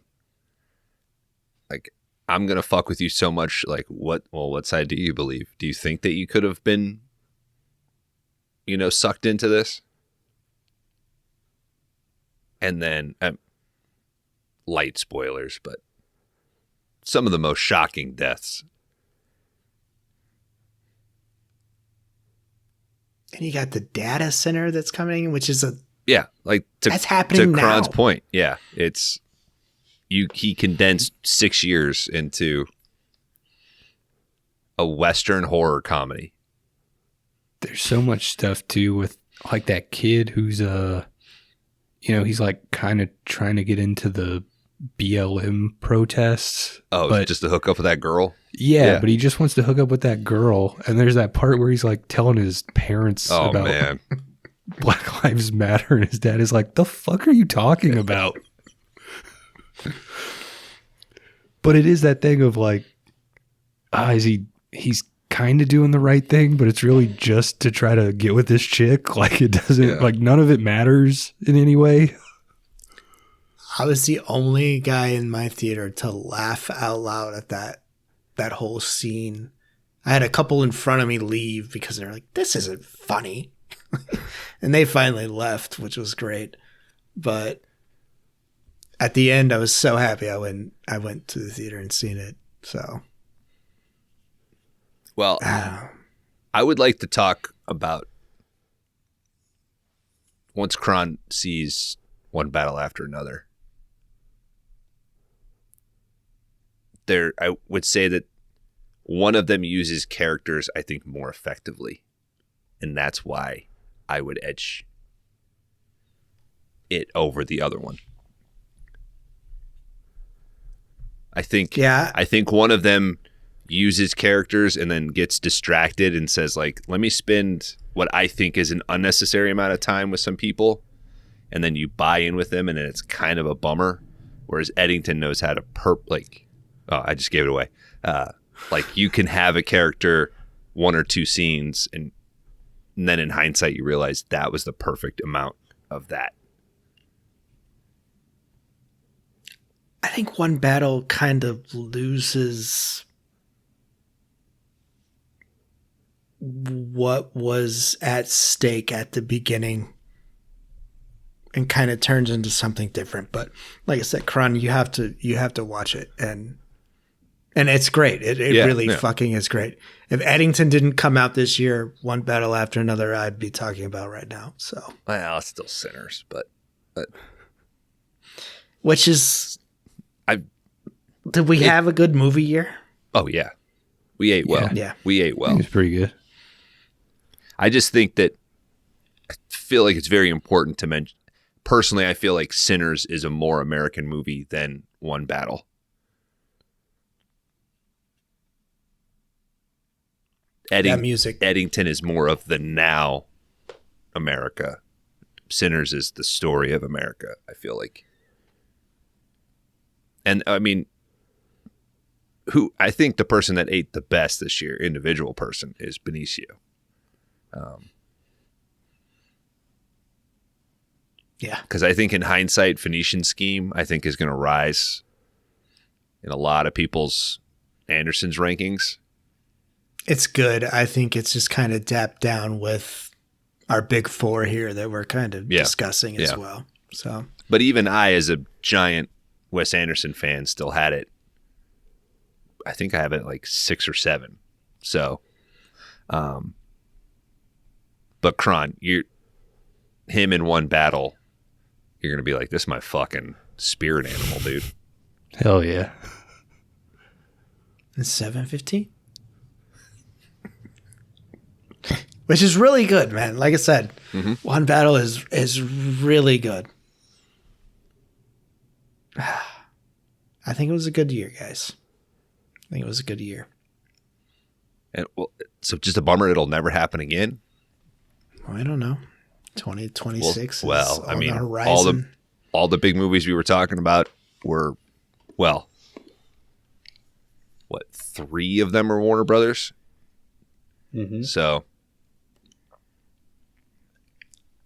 S1: Like, I'm going to fuck with you so much. Like, what side do you believe? Do you think that you could have been, sucked into this? And then, light spoilers, but some of the most shocking deaths.
S3: And you got the data center that's coming, which is
S1: that's
S3: happening now.
S1: To Kron's point, yeah, he condensed 6 years into a Western horror comedy.
S2: There's so much stuff too with like that kid who's he's like kind of trying to get into the BLM protests.
S1: Oh, but just to hook up with that girl?
S2: Yeah, but he just wants to hook up with that girl. And there's that part where he's like telling his parents about Black Lives Matter, and his dad is like, the fuck are you talking about? But it is that thing of like, he's kind of doing the right thing, but it's really just to try to get with this chick. Like, it doesn't, like, none of it matters in any way.
S3: I was the only guy in my theater to laugh out loud at that whole scene. I had a couple in front of me leave because they're like, this isn't funny. And they finally left, which was great. But at the end, I was so happy I went to the theater and seen it. So,
S1: well, I would like to talk about once Kron sees One Battle After Another. I would say that one of them uses characters, I think, more effectively. And that's why I would edge it over the other one. I think one of them uses characters and then gets distracted and says, like, let me spend what I think is an unnecessary amount of time with some people. And then you buy in with them, and then it's kind of a bummer. Whereas Eddington knows how to I just gave it away. Like, you can have a character, one or two scenes, and then in hindsight you realize that was the perfect amount of that.
S3: I think One Battle kind of loses what was at stake at the beginning and kind of turns into something different. But like I said, Kron, you have to watch it, and it's great. It really fucking is great. If Eddington didn't come out this year, One Battle After Another, I'd be talking about right now. So,
S1: well, it's still Sinners, but
S3: which is, did we have a good movie year?
S1: Oh yeah, we ate well.
S3: Yeah,
S1: we ate well.
S2: It was pretty good.
S1: I just think that I feel like it's very important to mention. Personally, I feel like Sinners is a more American movie than One Battle.
S3: That music.
S1: Eddington is more of the now America. Sinners is the story of America, I feel like. And I mean, I think the person that ate the best this year, individual person, is Benicio.
S3: Yeah.
S1: Because I think in hindsight, Phoenician Scheme, I think is going to rise in a lot of people's Anderson's rankings.
S3: It's good. I think it's just kind of dapped down with our big four here that we're kind of discussing as well. So,
S1: but even I, as a giant Wes Anderson fan, still had it. I think I have it like 6 or 7. So, but Kron, him in one battle, you're going to be like, this is my fucking spirit animal, dude.
S2: Hell yeah.
S3: It's 7:15. Which is really good, man. Like I said, one battle is really good. I think it was a good year, guys. I think it was a good year.
S1: And so just a bummer it'll never happen again.
S3: Well, I don't know. 2026
S1: well,
S3: is on
S1: I mean,
S3: the horizon.
S1: all the big movies we were talking about were, well, what, 3 of them are Warner Brothers?
S2: Mm-hmm.
S1: So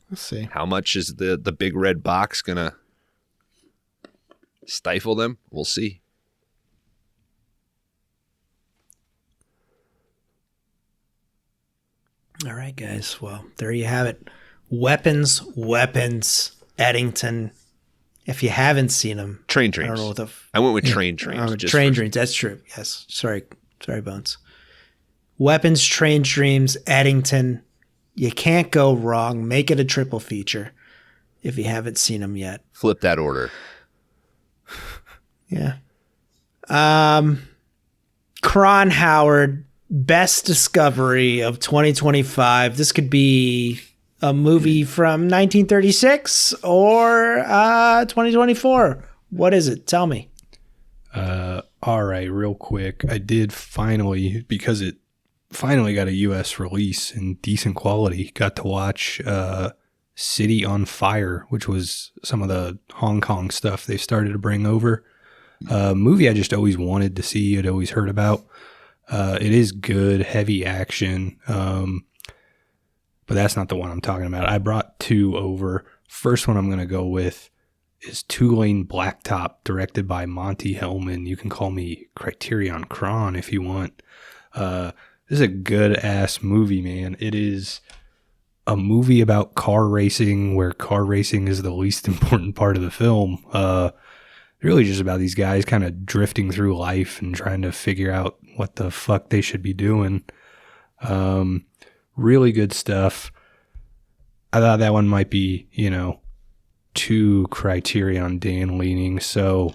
S3: Let's see.
S1: how much is the big red box gonna stifle them? We'll see.
S3: All right, guys. Well, there you have it. Weapons, Eddington. If you haven't seen them,
S1: Train
S3: I
S1: Trains.
S3: don't know what the
S1: I went with Train Trains.
S3: Train Dreams. That's true. Yes. Sorry, Bones. Weapons, Train Dreams, Eddington. You can't go wrong. Make it a triple feature if you haven't seen them yet.
S1: Flip that order.
S3: Yeah. Cron Howard, best discovery of 2025. This could be a movie from 1936 or 2024. What is it? Tell me.
S2: All right, real quick. I did finally, because it finally got a U.S. release in decent quality, got to watch City on Fire, which was some of the Hong Kong stuff they started to bring over. Movie I just always wanted to see, I'd always heard about. It is good, heavy action, but that's not the one I'm talking about. I brought 2 over. First one I'm going to go with is Two-Lane Blacktop, directed by Monty Hellman. You can call me Criterion Kron if you want. This is a good-ass movie, man. It is a movie about car racing where car racing is the least important part of the film. Really just about these guys kind of drifting through life and trying to figure out what the fuck they should be doing. Really good stuff. I thought that one might be, too Criterion Dan leaning. So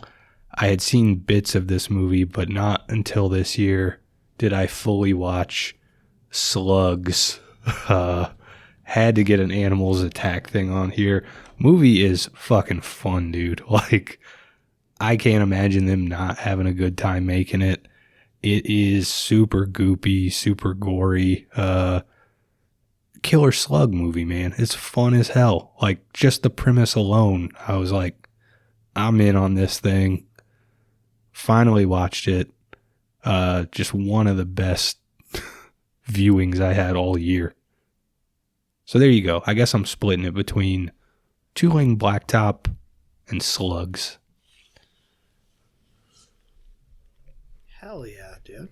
S2: I had seen bits of this movie, but not until this year did I fully watch Slugs. Had to get an animals attack thing on here. Movie is fucking fun, dude. Like, I can't imagine them not having a good time making it. It is super goopy, super gory. Killer slug movie, man. It's fun as hell. Like, just the premise alone, I was like, I'm in on this thing. Finally watched it. Just one of the best viewings I had all year. So there you go. I guess I'm splitting it between Two-Lane Blacktop and Slugs.
S3: Hell yeah, dude.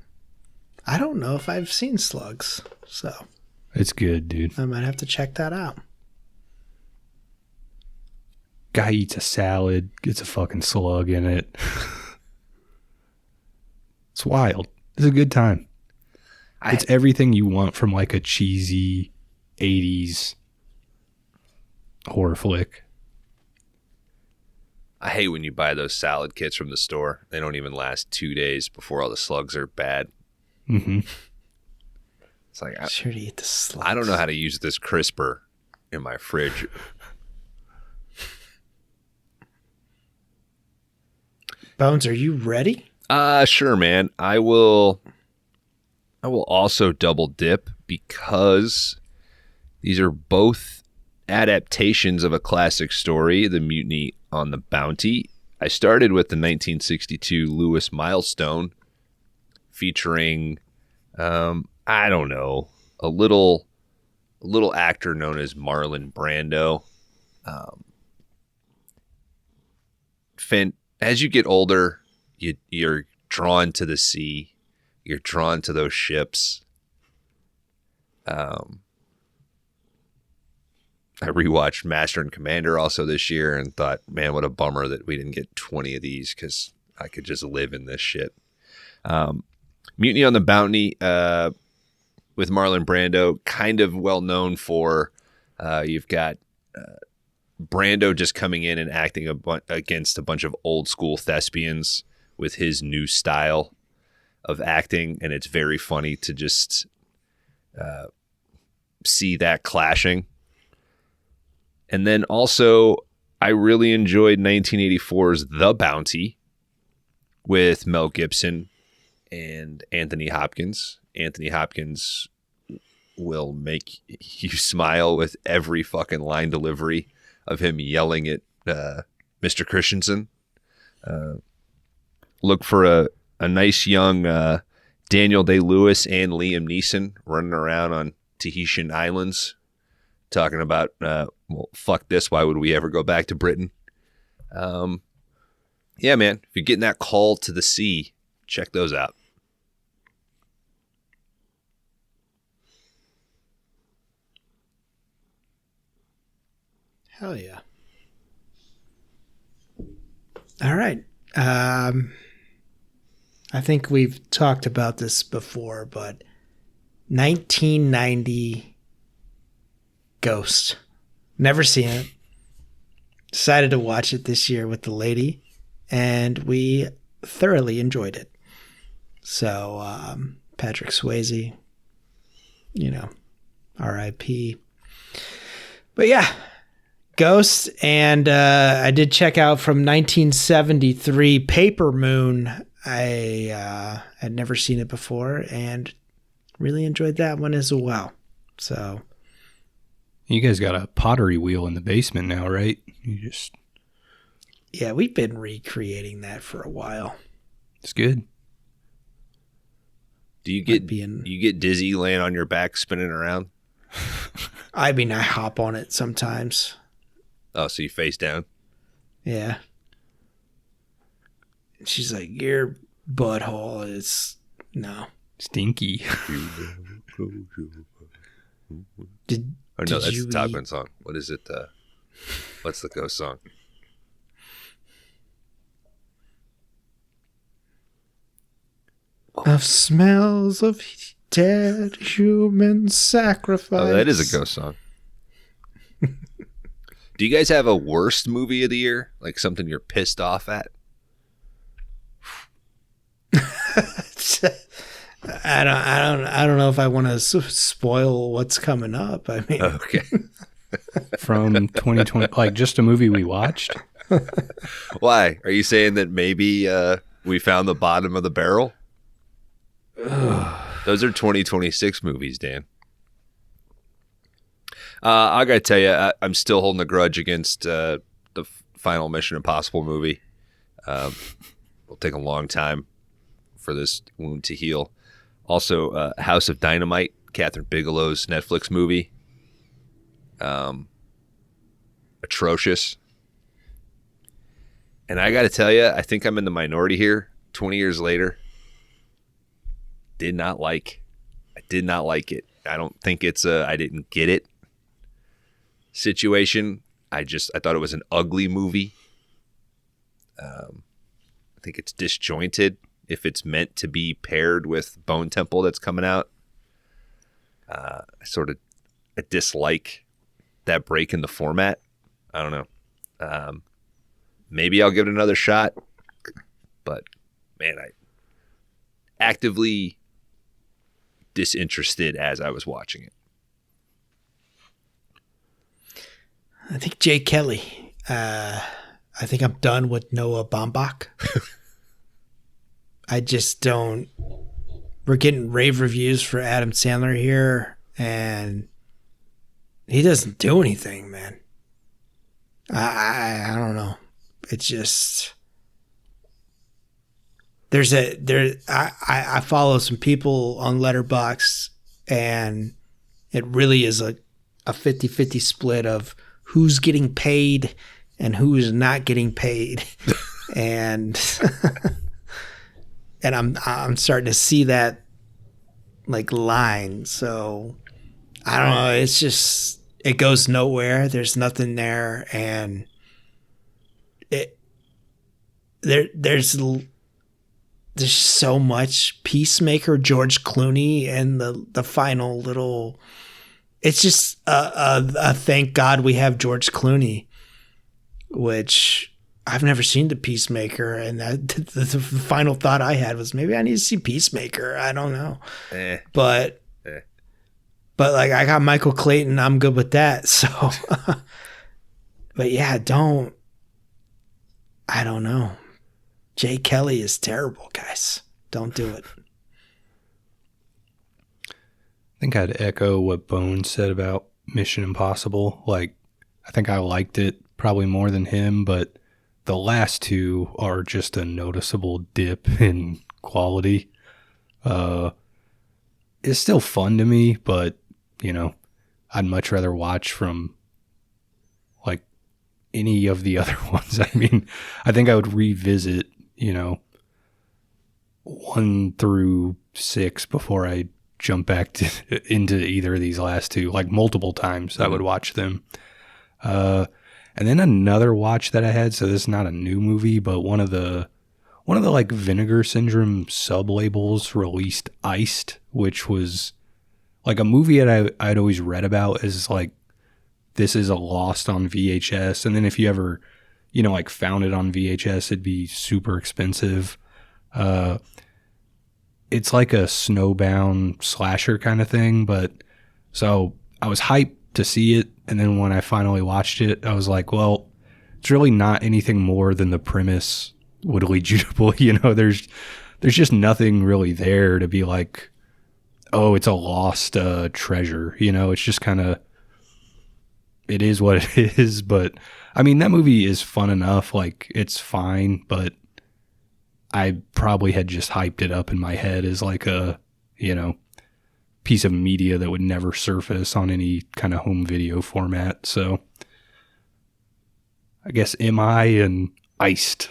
S3: I don't know if I've seen Slugs, so
S2: It's good, dude.
S3: I might have to check that out.
S2: Guy eats a salad, gets a fucking slug in it. It's wild. It's a good time. It's everything you want from like a cheesy 80s horror flick.
S1: I hate when you buy those salad kits from the store. They don't even last 2 days before all the slugs are bad.
S2: Mm-hmm.
S1: It's like,
S3: Sure to eat the slugs.
S1: I don't know how to use this crisper in my fridge.
S3: Bones, are you ready?
S1: Sure, man. I will also double dip because these are both adaptations of a classic story, The Mutiny on the Bounty. I started with the 1962 Lewis Milestone, featuring, I don't know, a little actor known as Marlon Brando. As you get older, you're drawn to the sea. You're drawn to those ships. I rewatched Master and Commander also this year and thought, man, what a bummer that we didn't get 20 of these because I could just live in this shit. Mutiny on the Bounty with Marlon Brando, kind of well known for, you've got Brando just coming in and acting against a bunch of old school thespians with his new style of acting. And it's very funny to just see that clashing. And then also, I really enjoyed 1984's The Bounty with Mel Gibson and Anthony Hopkins. Anthony Hopkins will make you smile with every fucking line delivery of him yelling at Mr. Christensen. Look for a nice young Daniel Day-Lewis and Liam Neeson running around on Tahitian islands talking about, well, fuck this. Why would we ever go back to Britain? Yeah, man. If you're getting that call to the sea, check those out.
S3: Hell yeah. All right. I think we've talked about this before, but 1990 Ghost. Never seen it. Decided to watch it this year with the lady, and we thoroughly enjoyed it. So, Patrick Swayze, R.I.P. But yeah, Ghost, and I did check out from 1973 Paper Moon. I had never seen it before, and really enjoyed that one as well. So,
S2: you guys got a pottery wheel in the basement now, right?
S3: Yeah, we've been recreating that for a while.
S2: It's good.
S1: Do you get dizzy laying on your back spinning around?
S3: I mean, I hop on it sometimes.
S1: Oh, so you face down?
S3: Yeah. She's like, your butthole is no
S2: stinky.
S1: Oh no, that's the Top Gun song. What is it? What's the Ghost song?
S3: Of smells of dead human sacrifice.
S1: Oh, that is a Ghost song. Do you guys have a worst movie of the year? Like something you're pissed off at?
S3: I don't know if I want to spoil what's coming up. I mean,
S1: okay.
S2: From 2020, like just a movie we watched.
S1: Why? Are you saying that maybe we found the bottom of the barrel? Those are 2026 movies, Dan. I gotta tell you, I'm still holding a grudge against the final Mission Impossible movie. It'll take a long time for this wound to heal. Also, House of Dynamite, Catherine Bigelow's Netflix movie. Atrocious. And I got to tell you, I think I'm in the minority here. 20 years later, I did not like it. I don't think it's I didn't get it situation. I thought it was an ugly movie. I think it's disjointed if it's meant to be paired with Bone Temple that's coming out. I dislike that break in the format. I don't know. Maybe I'll give it another shot, but man, I actively disinterested as I was watching it.
S3: I think Jay Kelly. I think I'm done with Noah Baumbach. I just don't. We're getting rave reviews for Adam Sandler here, and he doesn't do anything, man. I don't know. It's just I follow some people on Letterboxd, and it really is a 50-50 split of who's getting paid and who's not getting paid. and I'm starting to see that like line. So I don't know. It's just, it goes nowhere. There's nothing there. And there's so much Peacemaker, George Clooney, and the final little, it's just a thank God we have George Clooney, which I've never seen the Peacemaker, and the final thought I had was maybe I need to see Peacemaker. I don't know, but like I got Michael Clayton, I'm good with that. So, but yeah, I don't know. Jay Kelly is terrible, guys. Don't do it.
S2: I think I'd echo what Bones said about Mission Impossible. Like, I think I liked it probably more than him, but the last two are just a noticeable dip in quality. It's still fun to me, but, you know, I'd much rather watch from, like, any of the other ones. I mean, I think I would revisit, you know, 1 through 6 before I jump back into either of these last two. Like, multiple times I would watch them. And then another watch that I had, so this is not a new movie, but one of the like Vinegar Syndrome sub-labels released Iced, which was like a movie that I'd always read about as like, this is a lost on VHS. And then if you ever, you know, like found it on VHS, it'd be super expensive. It's like a snowbound slasher kind of thing. But so I was hyped to see it. And then when I finally watched it, I was like, well, it's really not anything more than the premise would lead you to believe. You know, there's just nothing really there to be like, oh, it's a lost treasure. You know, it's just kind of, it is what it is. But I mean, that movie is fun enough. Like, it's fine, but I probably had just hyped it up in my head as like a, you know, piece of media that would never surface on any kind of home video format. So I guess MI and Iced.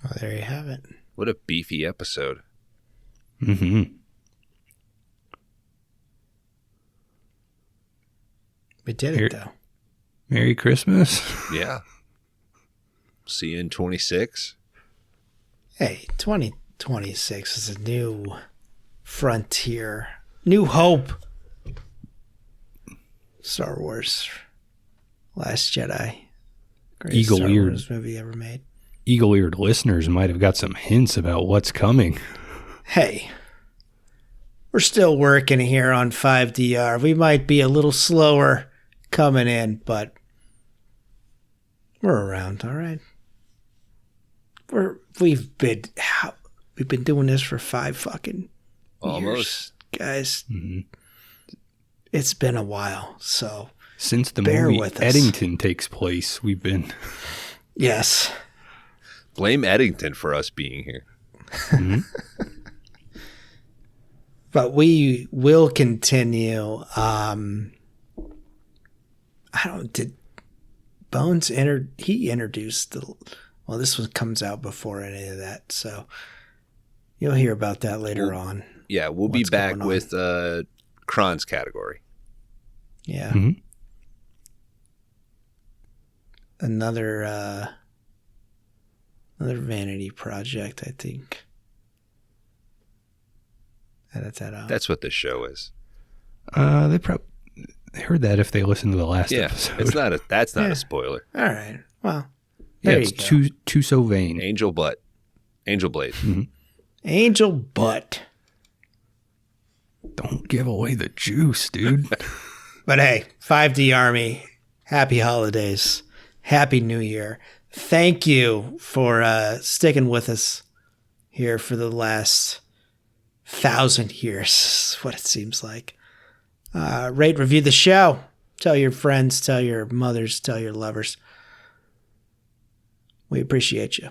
S3: Well, there you have it.
S1: What a beefy episode.
S2: Mm-hmm.
S3: We did it, though.
S2: Merry Christmas.
S1: Yeah. See you in 26.
S3: Hey, 2026 is a new frontier, new hope. Star Wars, Last Jedi, greatest Star Wars movie ever made.
S2: Eagle-eared listeners might have got some hints about what's coming.
S3: Hey, we're still working here on 5DR. We might be a little slower coming in, but we're around, all right? We've been doing this for 5 fucking years, guys. Mm-hmm. It's been a while, so
S2: since the movie Eddington takes place, we've been.
S3: Yes.
S1: Blame Eddington for us being here. Mm-hmm.
S3: But we will continue. Did Bones he introduced the. Well, this one comes out before any of that, so you'll hear about that later on.
S1: Yeah, we'll be back with Kron's category.
S3: Yeah.
S2: Mm-hmm.
S3: Another vanity project, I think. Edit that out.
S1: That's what this show is.
S2: They probably heard that if they listened to the last episode.
S1: That's not a spoiler.
S3: All right. Well.
S2: Yeah, it's too so vain.
S1: Angel Blade.
S2: Mm-hmm.
S3: Angel Butt.
S2: Don't give away the juice, dude.
S3: But hey, 5D Army, happy holidays. Happy New Year. Thank you for sticking with us here for the last 1,000 years is what it seems like. Rate, review the show. Tell your friends, tell your mothers, tell your lovers. We appreciate you.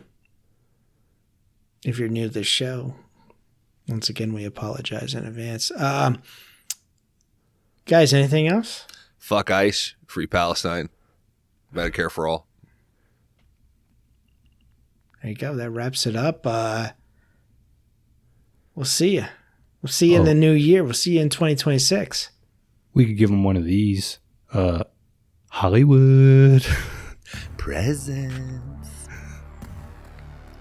S3: If you're new to this show, once again, we apologize in advance. Guys, anything else?
S1: Fuck ICE, free Palestine, Medicare for all.
S3: There you go. That wraps it up. We'll see you. We'll see you in the new year. We'll see you in 2026.
S2: We could give them one of these. Hollywood.
S1: Presents.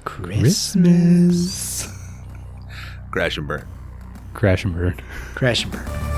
S2: Christmas.
S1: Crash and burn.
S2: Crash and burn.
S3: Crash and burn.